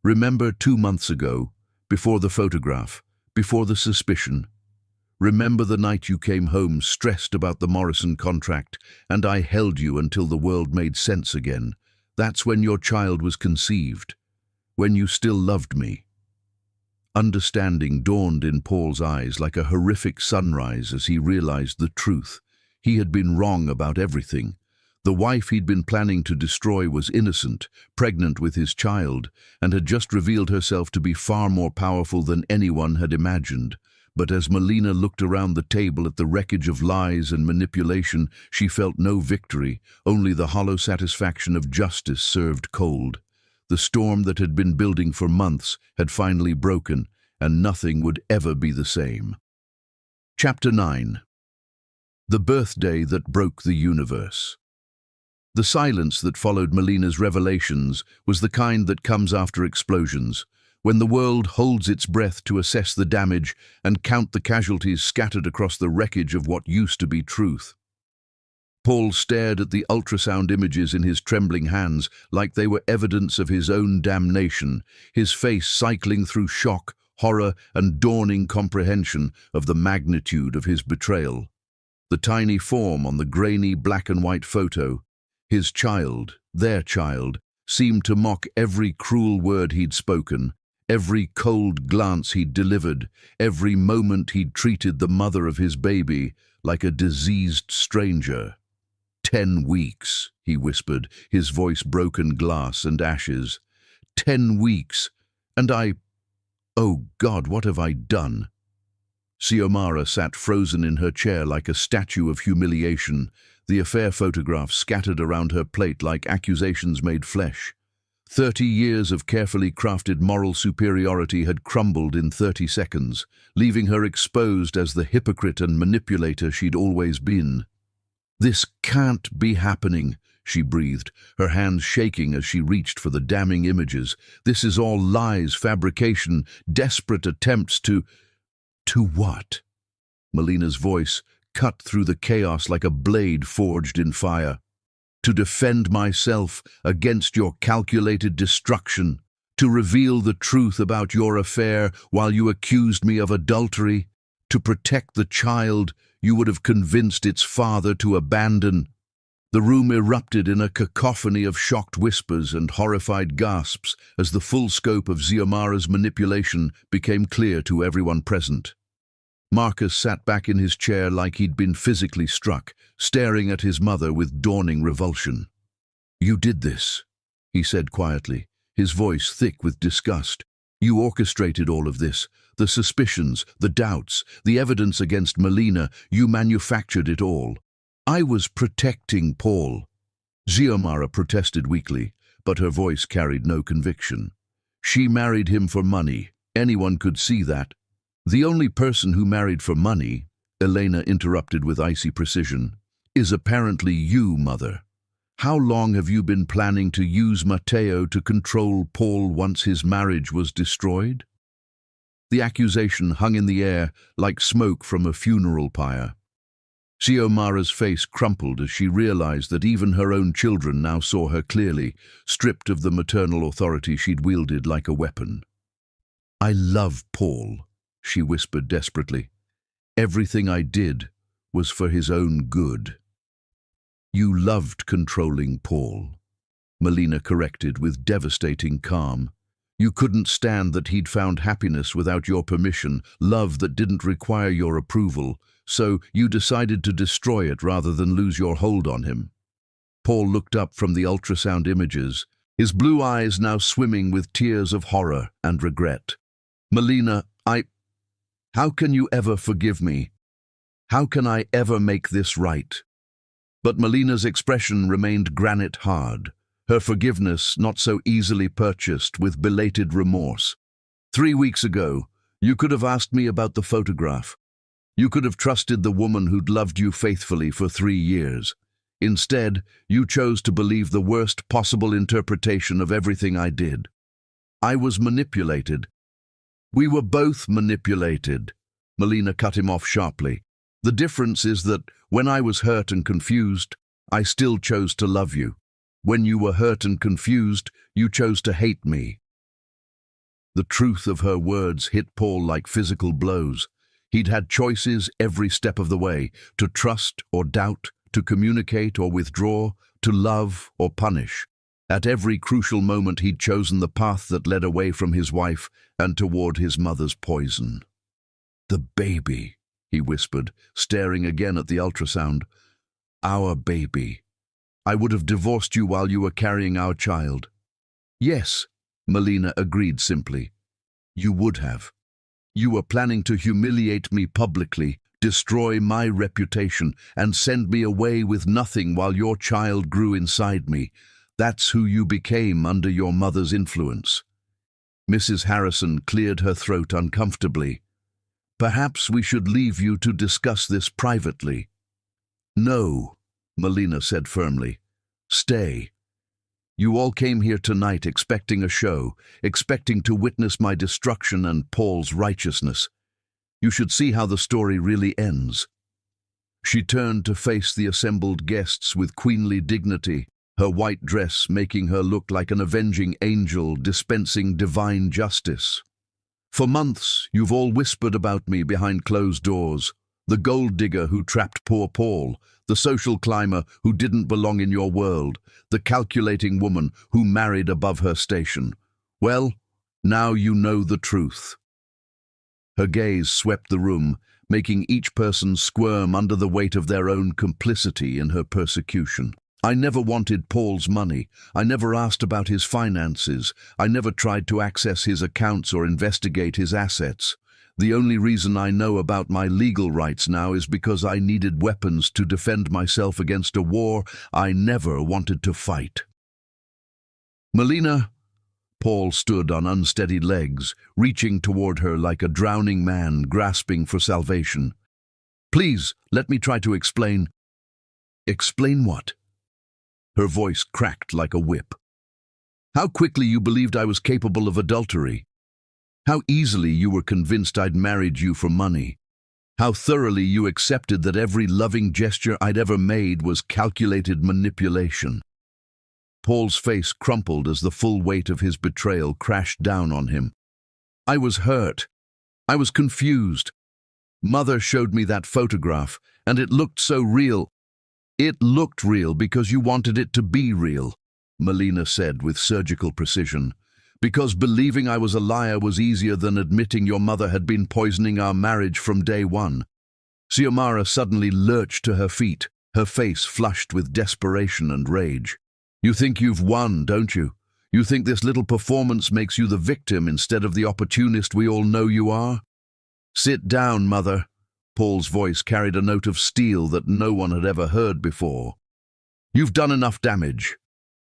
Remember 2 months ago, before the photograph, before the suspicion. Remember the night you came home stressed about the Morrison contract, and I held you until the world made sense again. That's when your child was conceived, when you still loved me." Understanding dawned in Paul's eyes like a horrific sunrise as he realized the truth. He had been wrong about everything. The wife he'd been planning to destroy was innocent, pregnant with his child, and had just revealed herself to be far more powerful than anyone had imagined. But as Melina looked around the table at the wreckage of lies and manipulation, she felt no victory, only the hollow satisfaction of justice served cold. The storm that had been building for months had finally broken, and nothing would ever be the same. Chapter 9. The birthday that broke the universe. The silence that followed Melina's revelations was the kind that comes after explosions, when the world holds its breath to assess the damage and count the casualties scattered across the wreckage of what used to be truth. Paul stared at the ultrasound images in his trembling hands like they were evidence of his own damnation, his face cycling through shock, horror, and dawning comprehension of the magnitude of his betrayal. The tiny form on the grainy black-and-white photo, his child, their child, seemed to mock every cruel word he'd spoken, every cold glance he'd delivered, every moment he'd treated the mother of his baby like a diseased stranger. 10 weeks, he whispered, his voice broken glass and ashes. 10 weeks, and oh God, what have I done? Xiomara sat frozen in her chair like a statue of humiliation, the affair photographs scattered around her plate like accusations made flesh. 30 years of carefully crafted moral superiority had crumbled in 30 seconds, leaving her exposed as the hypocrite and manipulator she'd always been. "This can't be happening," she breathed, her hands shaking as she reached for the damning images. "This is all lies, fabrication, desperate attempts to what?" Melina's voice cut through the chaos like a blade forged in fire. "To defend myself against your calculated destruction, to reveal the truth about your affair while you accused me of adultery, to protect the child you would have convinced its father to abandon." The room erupted in a cacophony of shocked whispers and horrified gasps as the full scope of Xiomara's manipulation became clear to everyone present. Marcus sat back in his chair like he'd been physically struck, staring at his mother with dawning revulsion. "You did this," he said quietly, his voice thick with disgust. "You orchestrated all of this. The suspicions, the doubts, the evidence against Melina, you manufactured it all." "I was protecting Paul," Xiomara protested weakly, but her voice carried no conviction. "She married him for money. Anyone could see that." "The only person who married for money," Elena interrupted with icy precision, "is apparently you, Mother. How long have you been planning to use Matteo to control Paul once his marriage was destroyed?" The accusation hung in the air like smoke from a funeral pyre. Xiomara's face crumpled as she realized that even her own children now saw her clearly, stripped of the maternal authority she'd wielded like a weapon. "I love Paul," she whispered desperately. "Everything I did was for his own good." "You loved controlling Paul," Melina corrected with devastating calm. "You couldn't stand that he'd found happiness without your permission, love that didn't require your approval, so you decided to destroy it rather than lose your hold on him." Paul looked up from the ultrasound images, his blue eyes now swimming with tears of horror and regret. "Melina, how can you ever forgive me? How can I ever make this right?" But Melina's expression remained granite hard, her forgiveness not so easily purchased with belated remorse. "3 weeks ago, you could have asked me about the photograph. You could have trusted the woman who'd loved you faithfully for 3 years. Instead, you chose to believe the worst possible interpretation of everything I did. I was manipulated." "We were both manipulated," Melina cut him off sharply. "The difference is that when I was hurt and confused, I still chose to love you. When you were hurt and confused, you chose to hate me." The truth of her words hit Paul like physical blows. He'd had choices every step of the way, to trust or doubt, to communicate or withdraw, to love or punish. At every crucial moment he'd chosen the path that led away from his wife and toward his mother's poison. "The baby," he whispered, staring again at the ultrasound. "Our baby. I would have divorced you while you were carrying our child." "Yes," Melina agreed simply. "You would have. You were planning to humiliate me publicly, destroy my reputation, and send me away with nothing while your child grew inside me. That's who you became under your mother's influence." Mrs. Harrison cleared her throat uncomfortably. "Perhaps we should leave you to discuss this privately." "No," Melina said firmly. "Stay. You all came here tonight expecting a show, expecting to witness my destruction and Paul's righteousness. You should see how the story really ends." She turned to face the assembled guests with queenly dignity, her white dress making her look like an avenging angel dispensing divine justice. "For months, you've all whispered about me behind closed doors. The gold digger who trapped poor Paul, the social climber who didn't belong in your world, the calculating woman who married above her station. Well, now you know the truth." Her gaze swept the room, making each person squirm under the weight of their own complicity in her persecution. "I never wanted Paul's money. I never asked about his finances. I never tried to access his accounts or investigate his assets. The only reason I know about my legal rights now is because I needed weapons to defend myself against a war I never wanted to fight." "Melina," Paul stood on unsteady legs, reaching toward her like a drowning man grasping for salvation. "Please, let me try to explain." "Explain what?" Her voice cracked like a whip. "How quickly you believed I was capable of adultery. How easily you were convinced I'd married you for money. How thoroughly you accepted that every loving gesture I'd ever made was calculated manipulation." Paul's face crumpled as the full weight of his betrayal crashed down on him. "I was hurt. I was confused. Mother showed me that photograph, and it looked so real." "It looked real because you wanted it to be real," Melina said with surgical precision. "Because believing I was a liar was easier than admitting your mother had been poisoning our marriage from day one." Xiomara suddenly lurched to her feet, her face flushed with desperation and rage. "You think you've won, don't you? You think this little performance makes you the victim instead of the opportunist we all know you are?" "Sit down, Mother." Paul's voice carried a note of steel that no one had ever heard before. "You've done enough damage.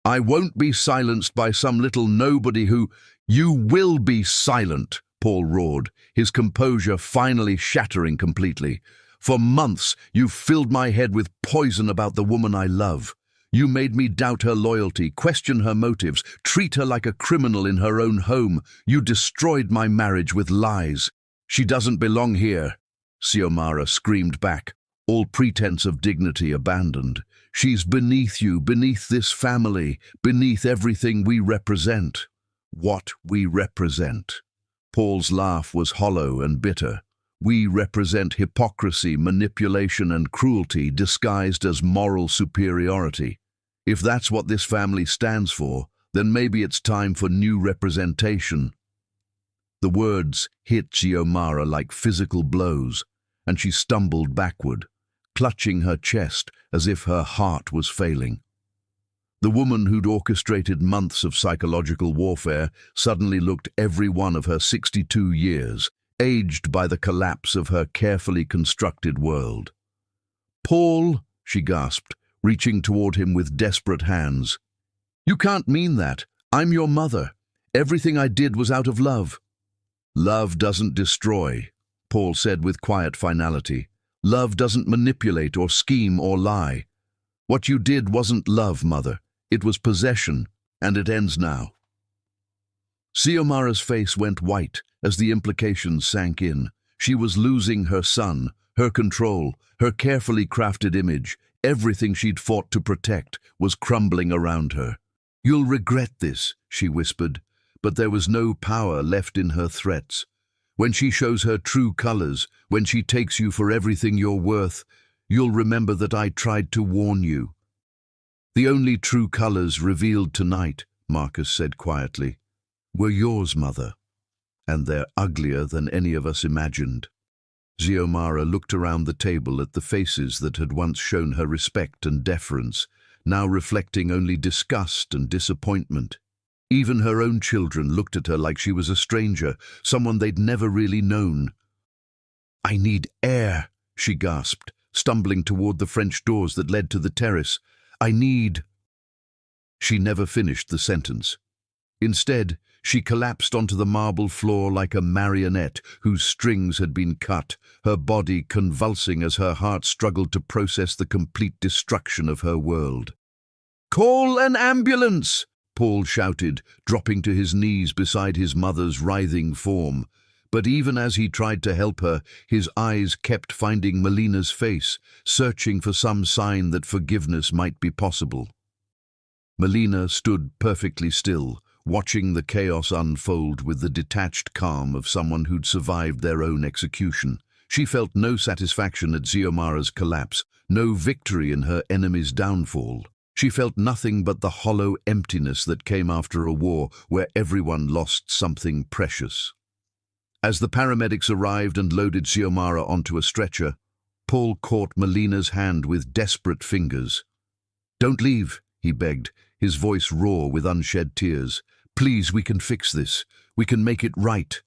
I won't be silenced by some little nobody who—" "You will be silent," Paul roared, his composure finally shattering completely. "For months, you've filled my head with poison about the woman I love. You made me doubt her loyalty, question her motives, treat her like a criminal in her own home. You destroyed my marriage with lies. She doesn't belong here," Xiomara screamed back, all pretense of dignity abandoned. "She's beneath you, beneath this family, beneath everything we represent." "What we represent?" Paul's laugh was hollow and bitter. "We represent hypocrisy, manipulation, and cruelty disguised as moral superiority. If that's what this family stands for, then maybe it's time for new representation." The words hit Xiomara like physical blows, and she stumbled backward, clutching her chest as if her heart was failing. The woman who'd orchestrated months of psychological warfare suddenly looked every one of her 62 years, aged by the collapse of her carefully constructed world. "Paul," she gasped, reaching toward him with desperate hands. "You can't mean that. I'm your mother. Everything I did was out of love." "Love doesn't destroy," Paul said with quiet finality. "Love doesn't manipulate or scheme or lie. What you did wasn't love, Mother. It was possession, and it ends now." Xiomara's face went white as the implications sank in. She was losing her son, her control, her carefully crafted image. Everything she'd fought to protect was crumbling around her. "You'll regret this," she whispered, but there was no power left in her threats. When she shows her true colors, when she takes you for everything you're worth, you'll remember that I tried to warn you." "The only true colors revealed tonight," Marcus said quietly, "were yours, Mother, and they're uglier than any of us imagined." Xiomara looked around the table at the faces that had once shown her respect and deference, now reflecting only disgust and disappointment. Even her own children looked at her like she was a stranger, someone they'd never really known. "I need air," she gasped, stumbling toward the French doors that led to the terrace. "I need—" She never finished the sentence. Instead, she collapsed onto the marble floor like a marionette whose strings had been cut, her body convulsing as her heart struggled to process the complete destruction of her world. "Call an ambulance!" Paul shouted, dropping to his knees beside his mother's writhing form. But even as he tried to help her, his eyes kept finding Melina's face, searching for some sign that forgiveness might be possible. Melina stood perfectly still, watching the chaos unfold with the detached calm of someone who'd survived their own execution. She felt no satisfaction at Xiomara's collapse, no victory in her enemy's downfall. She felt nothing but the hollow emptiness that came after a war where everyone lost something precious. As the paramedics arrived and loaded Xiomara onto a stretcher, Paul caught Melina's hand with desperate fingers. "Don't leave," he begged, his voice raw with unshed tears. "Please, we can fix this. We can make it right."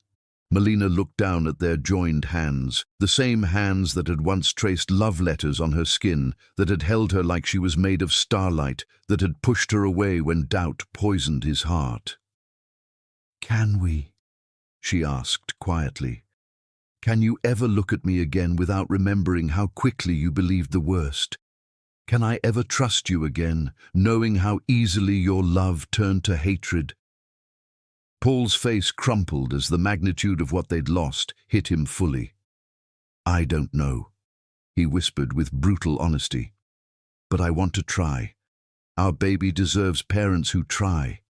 Melina looked down at their joined hands, the same hands that had once traced love letters on her skin, that had held her like she was made of starlight, that had pushed her away when doubt poisoned his heart. "Can we?" she asked quietly. "Can you ever look at me again without remembering how quickly you believed the worst? Can I ever trust you again, knowing how easily your love turned to hatred?" Paul's face crumpled as the magnitude of what they'd lost hit him fully. "I don't know," he whispered with brutal honesty. "But I want to try. Our baby deserves parents who try."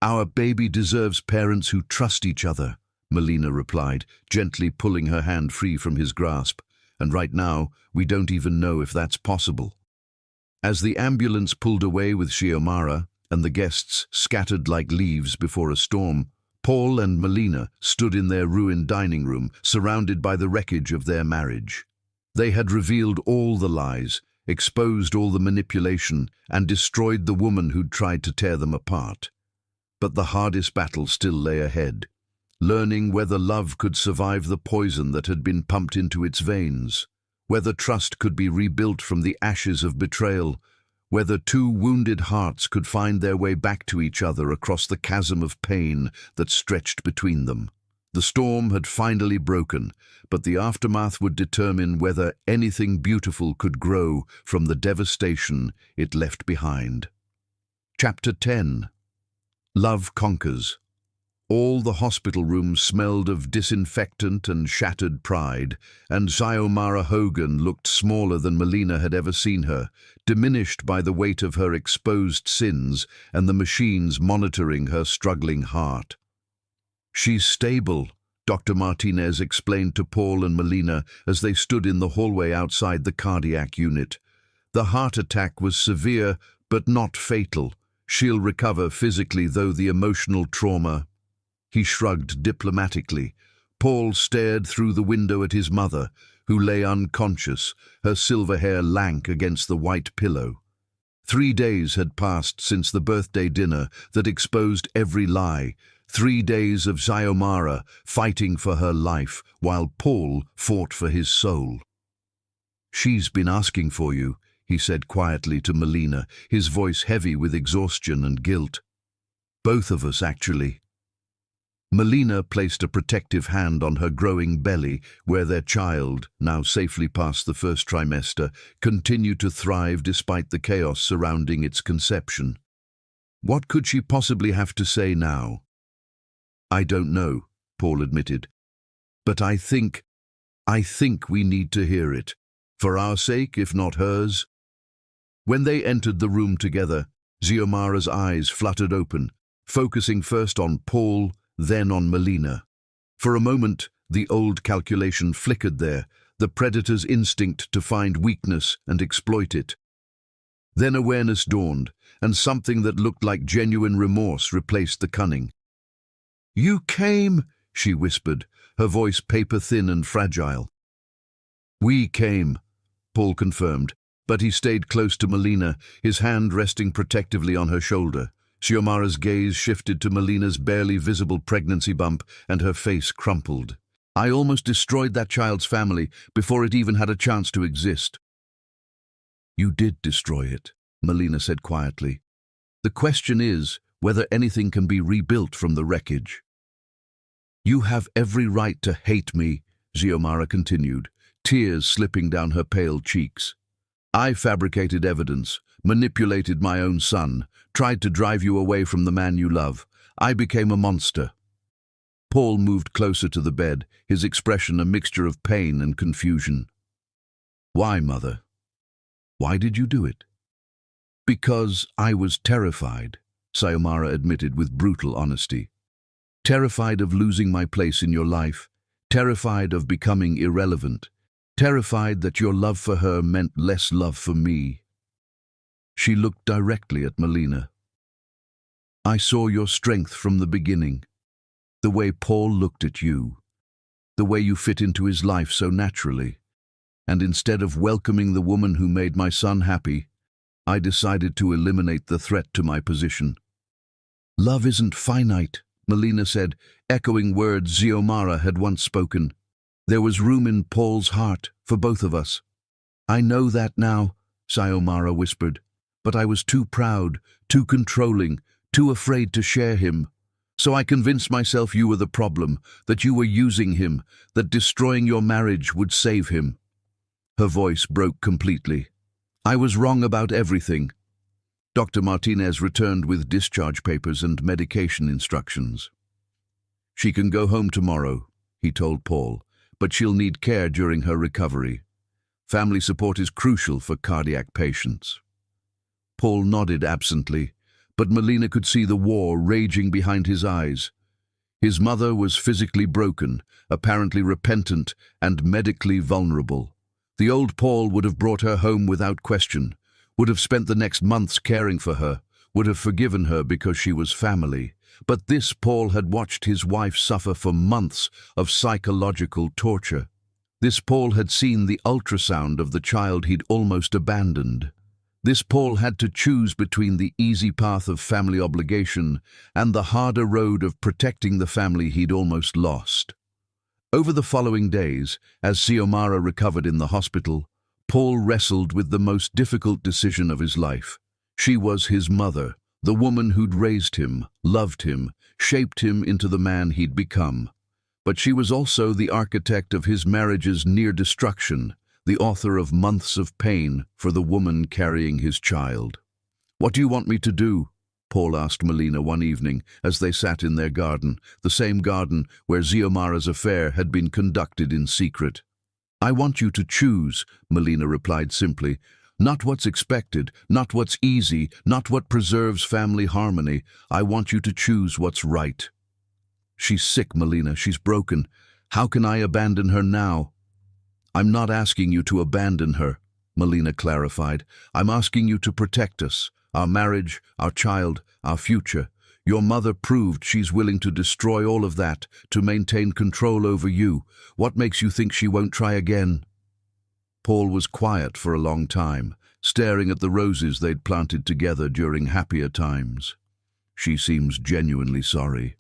"Our baby deserves parents who trust each other," Melina replied, gently pulling her hand free from his grasp. "And right now, we don't even know if that's possible." As the ambulance pulled away with Xiomara, and the guests scattered like leaves before a storm, Paul and Melina stood in their ruined dining room, surrounded by the wreckage of their marriage. They had revealed all the lies, exposed all the manipulation, and destroyed the woman who'd tried to tear them apart. But the hardest battle still lay ahead, learning whether love could survive the poison that had been pumped into its veins, whether trust could be rebuilt from the ashes of betrayal, whether two wounded hearts could find their way back to each other across the chasm of pain that stretched between them. The storm had finally broken, but the aftermath would determine whether anything beautiful could grow from the devastation it left behind. Chapter 10. Love Conquers. All the hospital rooms smelled of disinfectant and shattered pride, and Xiomara Hogan looked smaller than Melina had ever seen her, diminished by the weight of her exposed sins and the machines monitoring her struggling heart. "She's stable," Dr. Martinez explained to Paul and Melina as they stood in the hallway outside the cardiac unit. "The heart attack was severe, but not fatal. She'll recover physically, though the emotional trauma—" He shrugged diplomatically. Paul stared through the window at his mother, who lay unconscious, her silver hair lank against the white pillow. 3 days had passed since the birthday dinner that exposed every lie. 3 days of Xiomara fighting for her life, while Paul fought for his soul. "She's been asking for you," he said quietly to Melina, his voice heavy with exhaustion and guilt. "Both of us, actually." Melina placed a protective hand on her growing belly, where their child, now safely past the first trimester, continued to thrive despite the chaos surrounding its conception. What could she possibly have to say now? "I don't know," Paul admitted. "But I think we need to hear it. For our sake, if not hers." When they entered the room together, Xiomara's eyes fluttered open, focusing first on Paul, then on Melina. For a moment, the old calculation flickered there, the predator's instinct to find weakness and exploit it. Then awareness dawned, and something that looked like genuine remorse replaced the cunning. "You came," she whispered, her voice paper-thin and fragile. "We came," Paul confirmed, but he stayed close to Melina, his hand resting protectively on her shoulder. Xiomara's gaze shifted to Melina's barely visible pregnancy bump, and her face crumpled. "I almost destroyed that child's family before it even had a chance to exist." "You did destroy it," Melina said quietly. "The question is whether anything can be rebuilt from the wreckage." "You have every right to hate me," Xiomara continued, tears slipping down her pale cheeks. "I fabricated evidence, manipulated my own son, tried to drive you away from the man you love. I became a monster." Paul moved closer to the bed, his expression a mixture of pain and confusion. "Why, Mother? Why did you do it?" "Because I was terrified," Xiomara admitted with brutal honesty. "Terrified of losing my place in your life, terrified of becoming irrelevant, terrified that your love for her meant less love for me." She looked directly at Melina. "I saw your strength from the beginning. The way Paul looked at you, the way you fit into his life so naturally. And instead of welcoming the woman who made my son happy, I decided to eliminate the threat to my position." "Love isn't finite," Melina said, echoing words Xiomara had once spoken. "There was room in Paul's heart for both of us." "I know that now," Xiomara whispered, "but I was too proud, too controlling, too afraid to share him. So I convinced myself you were the problem, that you were using him, that destroying your marriage would save him." Her voice broke completely. "I was wrong about everything." Dr. Martinez returned with discharge papers and medication instructions. "She can go home tomorrow," he told Paul, "but she'll need care during her recovery. Family support is crucial for cardiac patients." Paul nodded absently, but Melina could see the war raging behind his eyes. His mother was physically broken, apparently repentant, and medically vulnerable. The old Paul would have brought her home without question, would have spent the next months caring for her, would have forgiven her because she was family. But this Paul had watched his wife suffer for months of psychological torture. This Paul had seen the ultrasound of the child he'd almost abandoned. This Paul had to choose between the easy path of family obligation and the harder road of protecting the family he'd almost lost. Over the following days, as Xiomara recovered in the hospital, Paul wrestled with the most difficult decision of his life. She was his mother, the woman who'd raised him, loved him, shaped him into the man he'd become. But she was also the architect of his marriage's near destruction, the author of months of pain for the woman carrying his child. "What do you want me to do?" Paul asked Melina one evening as they sat in their garden, the same garden where Xiomara's affair had been conducted in secret. "I want you to choose," Melina replied simply. "Not what's expected, not what's easy, not what preserves family harmony. I want you to choose what's right." "She's sick, Melina. She's broken. How can I abandon her now?" "I'm not asking you to abandon her," Melina clarified. "I'm asking you to protect us, our marriage, our child, our future. Your mother proved she's willing to destroy all of that to maintain control over you. What makes you think she won't try again?" Paul was quiet for a long time, staring at the roses they'd planted together during happier times. "She seems genuinely sorry.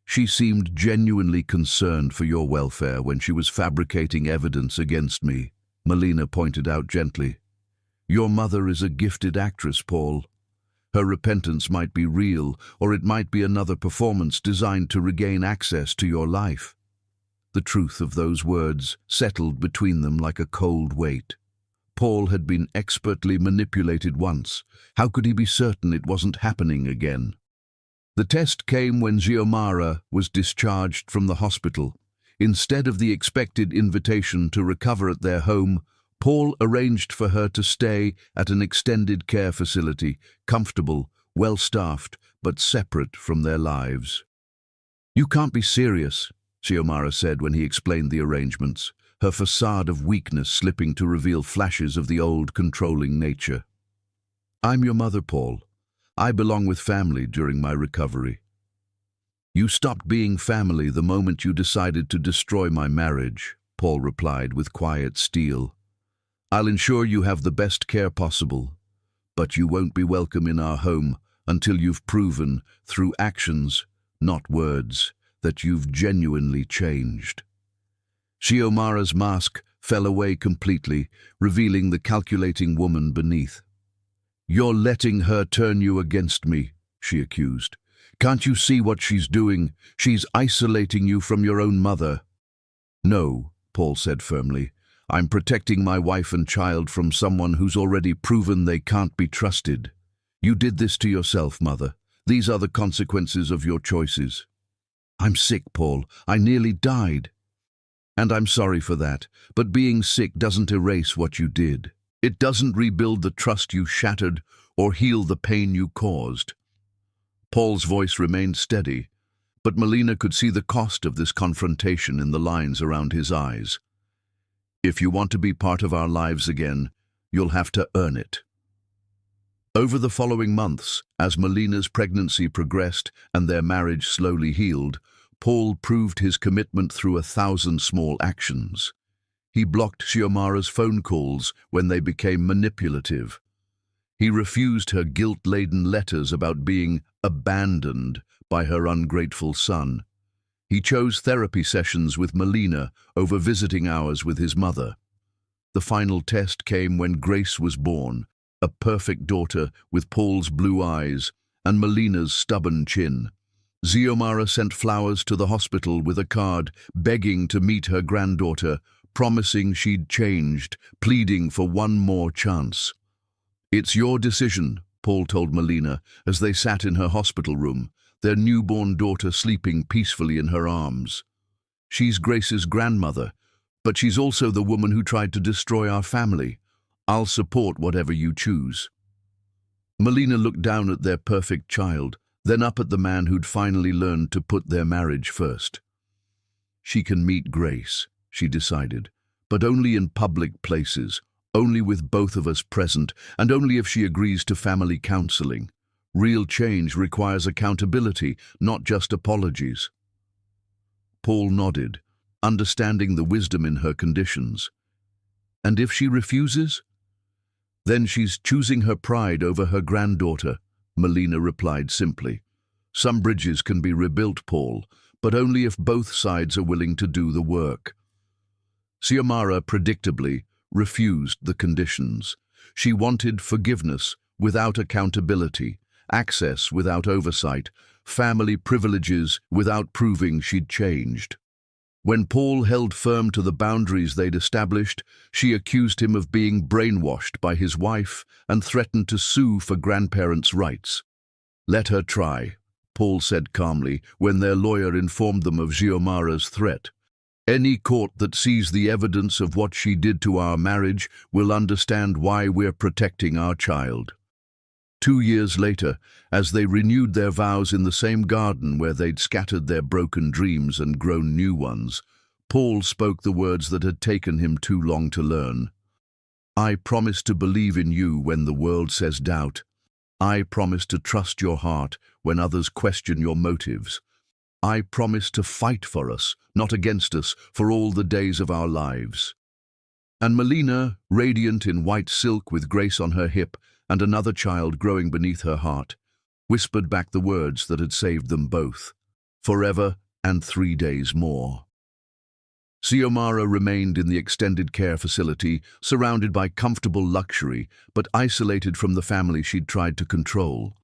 She seemed genuinely concerned for your welfare when she was fabricating evidence against me," Melina pointed out gently. "Your mother is a gifted actress, Paul. Her repentance might be real, or it might be another performance designed to regain access to your life." The truth of those words settled between them like a cold weight. Paul had been expertly manipulated once. How could he be certain it wasn't happening again? The test came when Xiomara was discharged from the hospital. Instead of the expected invitation to recover at their home, Paul arranged for her to stay at an extended care facility, comfortable, well-staffed, but separate from their lives. "You can't be serious," Xiomara said when he explained the arrangements, her facade of weakness slipping to reveal flashes of the old controlling nature. "I'm your mother, Paul. I belong with family during my recovery. You stopped being family the moment you decided to destroy my marriage," Paul replied with quiet steel. "I'll ensure you have the best care possible, but you won't be welcome in our home until you've proven, through actions, not words, that you've genuinely changed." Xiomara's mask fell away completely, revealing the calculating woman beneath. "You're letting her turn you against me," she accused. "Can't you see what she's doing? She's isolating you from your own mother." "No," Paul said firmly. "I'm protecting my wife and child from someone who's already proven they can't be trusted. You did this to yourself, mother. These are the consequences of your choices." "I'm sick, Paul. I nearly died." "And I'm sorry for that, but being sick doesn't erase what you did. It doesn't rebuild the trust you shattered or heal the pain you caused." Paul's voice remained steady, but Melina could see the cost of this confrontation in the lines around his eyes. "If you want to be part of our lives again, you'll have to earn it." Over the following months, as Melina's pregnancy progressed and their marriage slowly healed, Paul proved his commitment through 1,000 small actions. He blocked Xiomara's phone calls when they became manipulative. He refused her guilt-laden letters about being abandoned by her ungrateful son. He chose therapy sessions with Melina over visiting hours with his mother. The final test came when Grace was born, a perfect daughter with Paul's blue eyes and Melina's stubborn chin. Xiomara sent flowers to the hospital with a card begging to meet her granddaughter, promising she'd changed, pleading for one more chance. "It's your decision," Paul told Melina as they sat in her hospital room, their newborn daughter sleeping peacefully in her arms. "She's Grace's grandmother, but she's also the woman who tried to destroy our family. I'll support whatever you choose." Melina looked down at their perfect child, then up at the man who'd finally learned to put their marriage first. "She can meet Grace," she decided, "but only in public places, only with both of us present, and only if she agrees to family counseling. Real change requires accountability, not just apologies." Paul nodded, understanding the wisdom in her conditions. "And if she refuses?" "Then she's choosing her pride over her granddaughter," Melina replied simply. "Some bridges can be rebuilt, Paul, but only if both sides are willing to do the work." Xiomara, predictably, refused the conditions. She wanted forgiveness without accountability, access without oversight, family privileges without proving she'd changed. When Paul held firm to the boundaries they'd established, she accused him of being brainwashed by his wife and threatened to sue for grandparents' rights. "Let her try," Paul said calmly when their lawyer informed them of Xiomara's threat. "Any court that sees the evidence of what she did to our marriage will understand why we're protecting our child." 2 years later, as they renewed their vows in the same garden where they'd scattered their broken dreams and grown new ones, Paul spoke the words that had taken him too long to learn. "I promise to believe in you when the world says doubt. I promise to trust your heart when others question your motives. I promise to fight for us, not against us, for all the days of our lives." And Melina, radiant in white silk with Grace on her hip and another child growing beneath her heart, whispered back the words that had saved them both: "Forever and 3 days more." Xiomara remained in the extended care facility, surrounded by comfortable luxury, but isolated from the family she'd tried to control.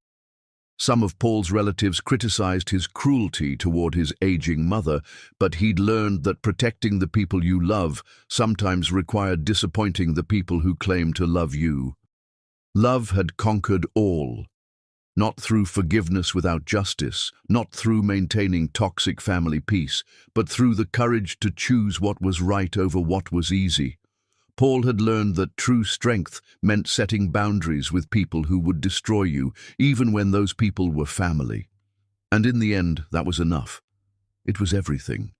Some of Paul's relatives criticized his cruelty toward his aging mother, but he'd learned that protecting the people you love sometimes required disappointing the people who claim to love you. Love had conquered all, not through forgiveness without justice, not through maintaining toxic family peace, but through the courage to choose what was right over what was easy. Paul had learned that true strength meant setting boundaries with people who would destroy you, even when those people were family. And in the end, that was enough. It was everything.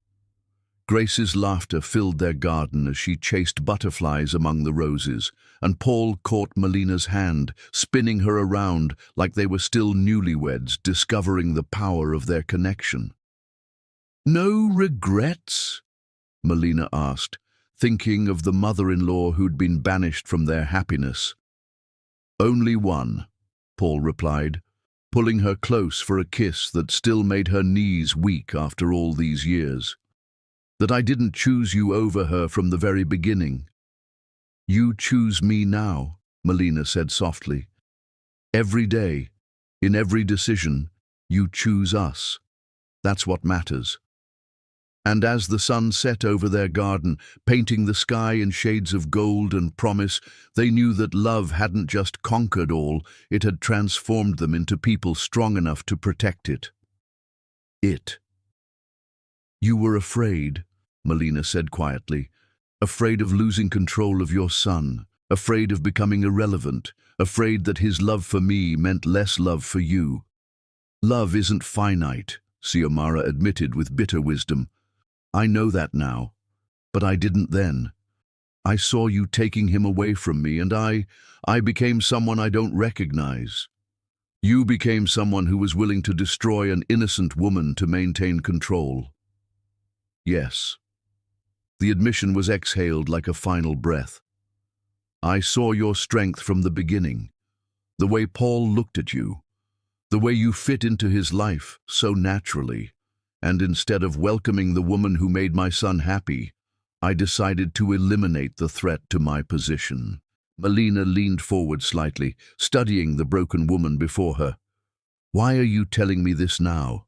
Grace's laughter filled their garden as she chased butterflies among the roses, and Paul caught Melina's hand, spinning her around like they were still newlyweds, discovering the power of their connection. "No regrets?" Melina asked, thinking of the mother-in-law who'd been banished from their happiness. "Only one," Paul replied, pulling her close for a kiss that still made her knees weak after all these years. "That I didn't choose you over her from the very beginning." "You choose me now," Melina said softly. "Every day, in every decision, you choose us. That's what matters." And as the sun set over their garden, painting the sky in shades of gold and promise, they knew that love hadn't just conquered all, it had transformed them into people strong enough to protect it. "You were afraid," Melina said quietly, "afraid of losing control of your son, afraid of becoming irrelevant, afraid that his love for me meant less love for you." "Love isn't finite," Xiomara admitted with bitter wisdom. "I know that now, but I didn't then. I saw you taking him away from me, and I became someone I don't recognize. You became someone who was willing to destroy an innocent woman to maintain control." "Yes." The admission was exhaled like a final breath. "I saw your strength from the beginning. The way Paul looked at you, the way you fit into his life so naturally. And instead of welcoming the woman who made my son happy, I decided to eliminate the threat to my position." Melina leaned forward slightly, studying the broken woman before her. "Why are you telling me this now?"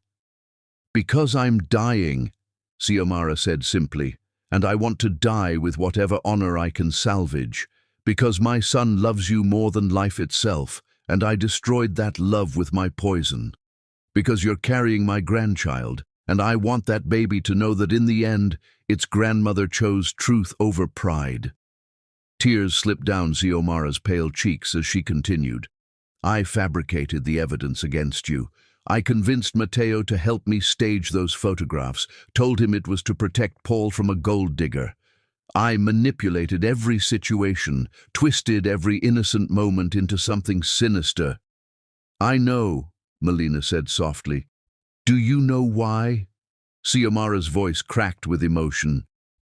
"Because I'm dying," Xiomara said simply, "and I want to die with whatever honor I can salvage. Because my son loves you more than life itself, and I destroyed that love with my poison. Because you're carrying my grandchild, and I want that baby to know that in the end, its grandmother chose truth over pride." Tears slipped down Xiomara's pale cheeks as she continued. "I fabricated the evidence against you. I convinced Matteo to help me stage those photographs, told him it was to protect Paul from a gold digger. I manipulated every situation, twisted every innocent moment into something sinister." "I know," Melina said softly. "Do you know why?" Xiomara's voice cracked with emotion.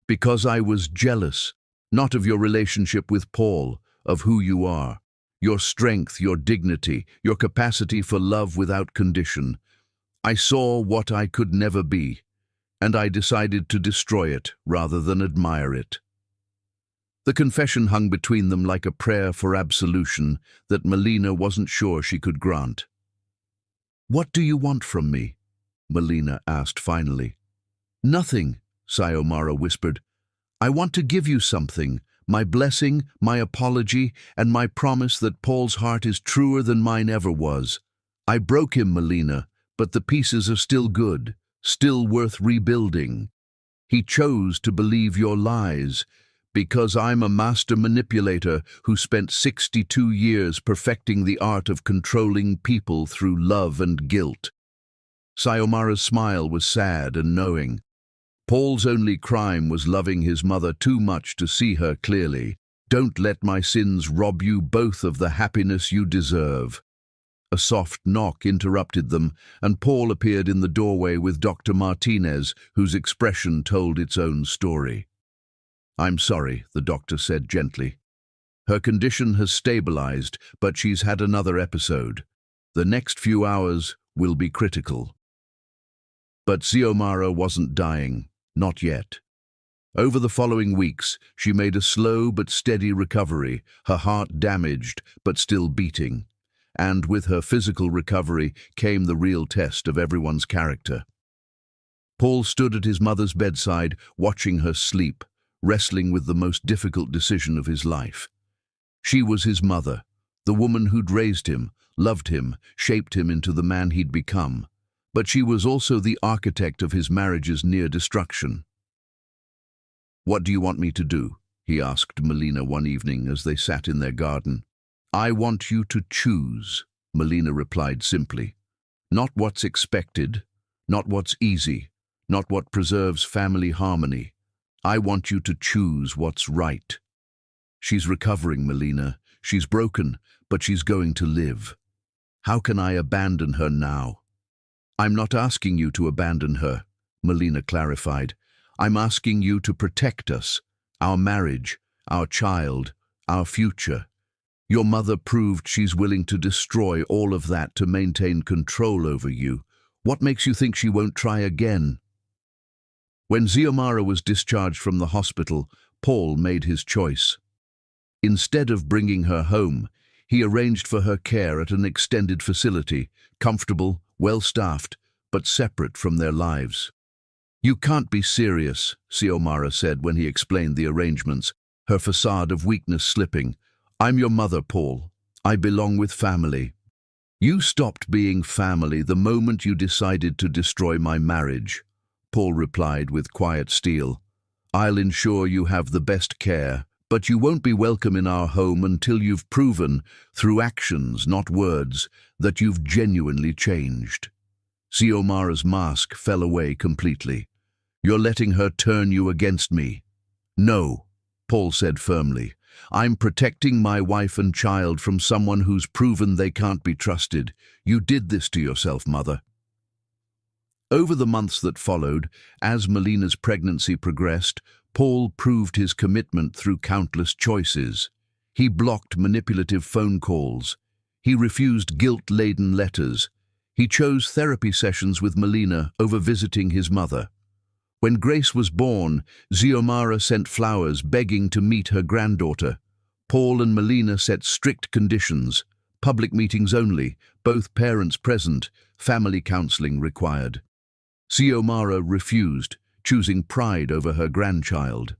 "Because I was jealous, not of your relationship with Paul, of who you are. Your strength, your dignity, your capacity for love without condition. I saw what I could never be, and I decided to destroy it rather than admire it." The confession hung between them like a prayer for absolution that Melina wasn't sure she could grant. "What do you want from me?" Melina asked finally. "Nothing," Xiomara whispered. "I want to give you something, my blessing, my apology, and my promise that Paul's heart is truer than mine ever was. I broke him, Melina, but the pieces are still good, still worth rebuilding. He chose to believe your lies, because I'm a master manipulator who spent 62 years perfecting the art of controlling people through love and guilt." Xiomara's smile was sad and knowing. Paul's only crime was loving his mother too much to see her clearly. "Don't let my sins rob you both of the happiness you deserve." A soft knock interrupted them, and Paul appeared in the doorway with Dr. Martinez, whose expression told its own story. "I'm sorry," the doctor said gently. "Her condition has stabilized, but she's had another episode. The next few hours will be critical." But Xiomara wasn't dying, not yet. Over the following weeks, she made a slow but steady recovery, her heart damaged but still beating. And with her physical recovery came the real test of everyone's character. Paul stood at his mother's bedside, watching her sleep, wrestling with the most difficult decision of his life. She was his mother, the woman who'd raised him, loved him, shaped him into the man he'd become. But she was also the architect of his marriage's near destruction. "What do you want me to do?" he asked Melina one evening as they sat in their garden. "I want you to choose," Melina replied simply. "Not what's expected, not what's easy, not what preserves family harmony. I want you to choose what's right. She's recovering, Melina. She's broken, but she's going to live. How can I abandon her now? I'm not asking you to abandon her, Melina clarified. I'm asking you to protect us, our marriage, our child, our future. Your mother proved she's willing to destroy all of that to maintain control over you. What makes you think she won't try again? When Xiomara was discharged from the hospital, Paul made his choice. Instead of bringing her home, he arranged for her care at an extended facility, comfortable, well-staffed, but separate from their lives. You can't be serious, Xiomara said when he explained the arrangements, her facade of weakness slipping. I'm your mother, Paul. I belong with family. You stopped being family the moment you decided to destroy my marriage, Paul replied with quiet steel. I'll ensure you have the best care, but you won't be welcome in our home until you've proven, through actions, not words, that you've genuinely changed. Xiomara's mask fell away completely. You're letting her turn you against me. No, Paul said firmly. I'm protecting my wife and child from someone who's proven they can't be trusted. You did this to yourself, Mother. Over the months that followed, as Melina's pregnancy progressed, Paul proved his commitment through countless choices. He blocked manipulative phone calls. He refused guilt-laden letters. He chose therapy sessions with Melina over visiting his mother. When Grace was born, Xiomara sent flowers begging to meet her granddaughter. Paul and Melina set strict conditions: public meetings only, both parents present, family counseling required. Xiomara refused, choosing pride over her grandchild.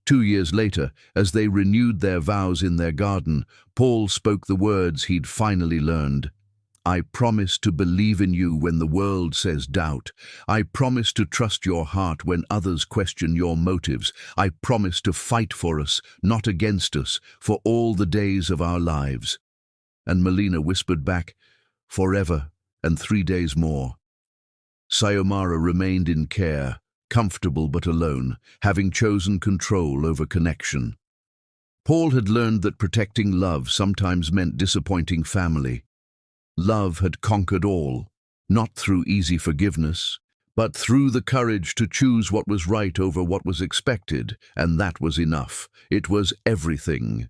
2 years later, as they renewed their vows in their garden, Paul spoke the words he'd finally learned. I promise to believe in you when the world says doubt. I promise to trust your heart when others question your motives. I promise to fight for us, not against us, for all the days of our lives. And Melina whispered back, forever and 3 days more. Xiomara remained in care, comfortable but alone, having chosen control over connection. Paul had learned that protecting love sometimes meant disappointing family. Love had conquered all, not through easy forgiveness, but through the courage to choose what was right over what was expected, and that was enough. It was everything.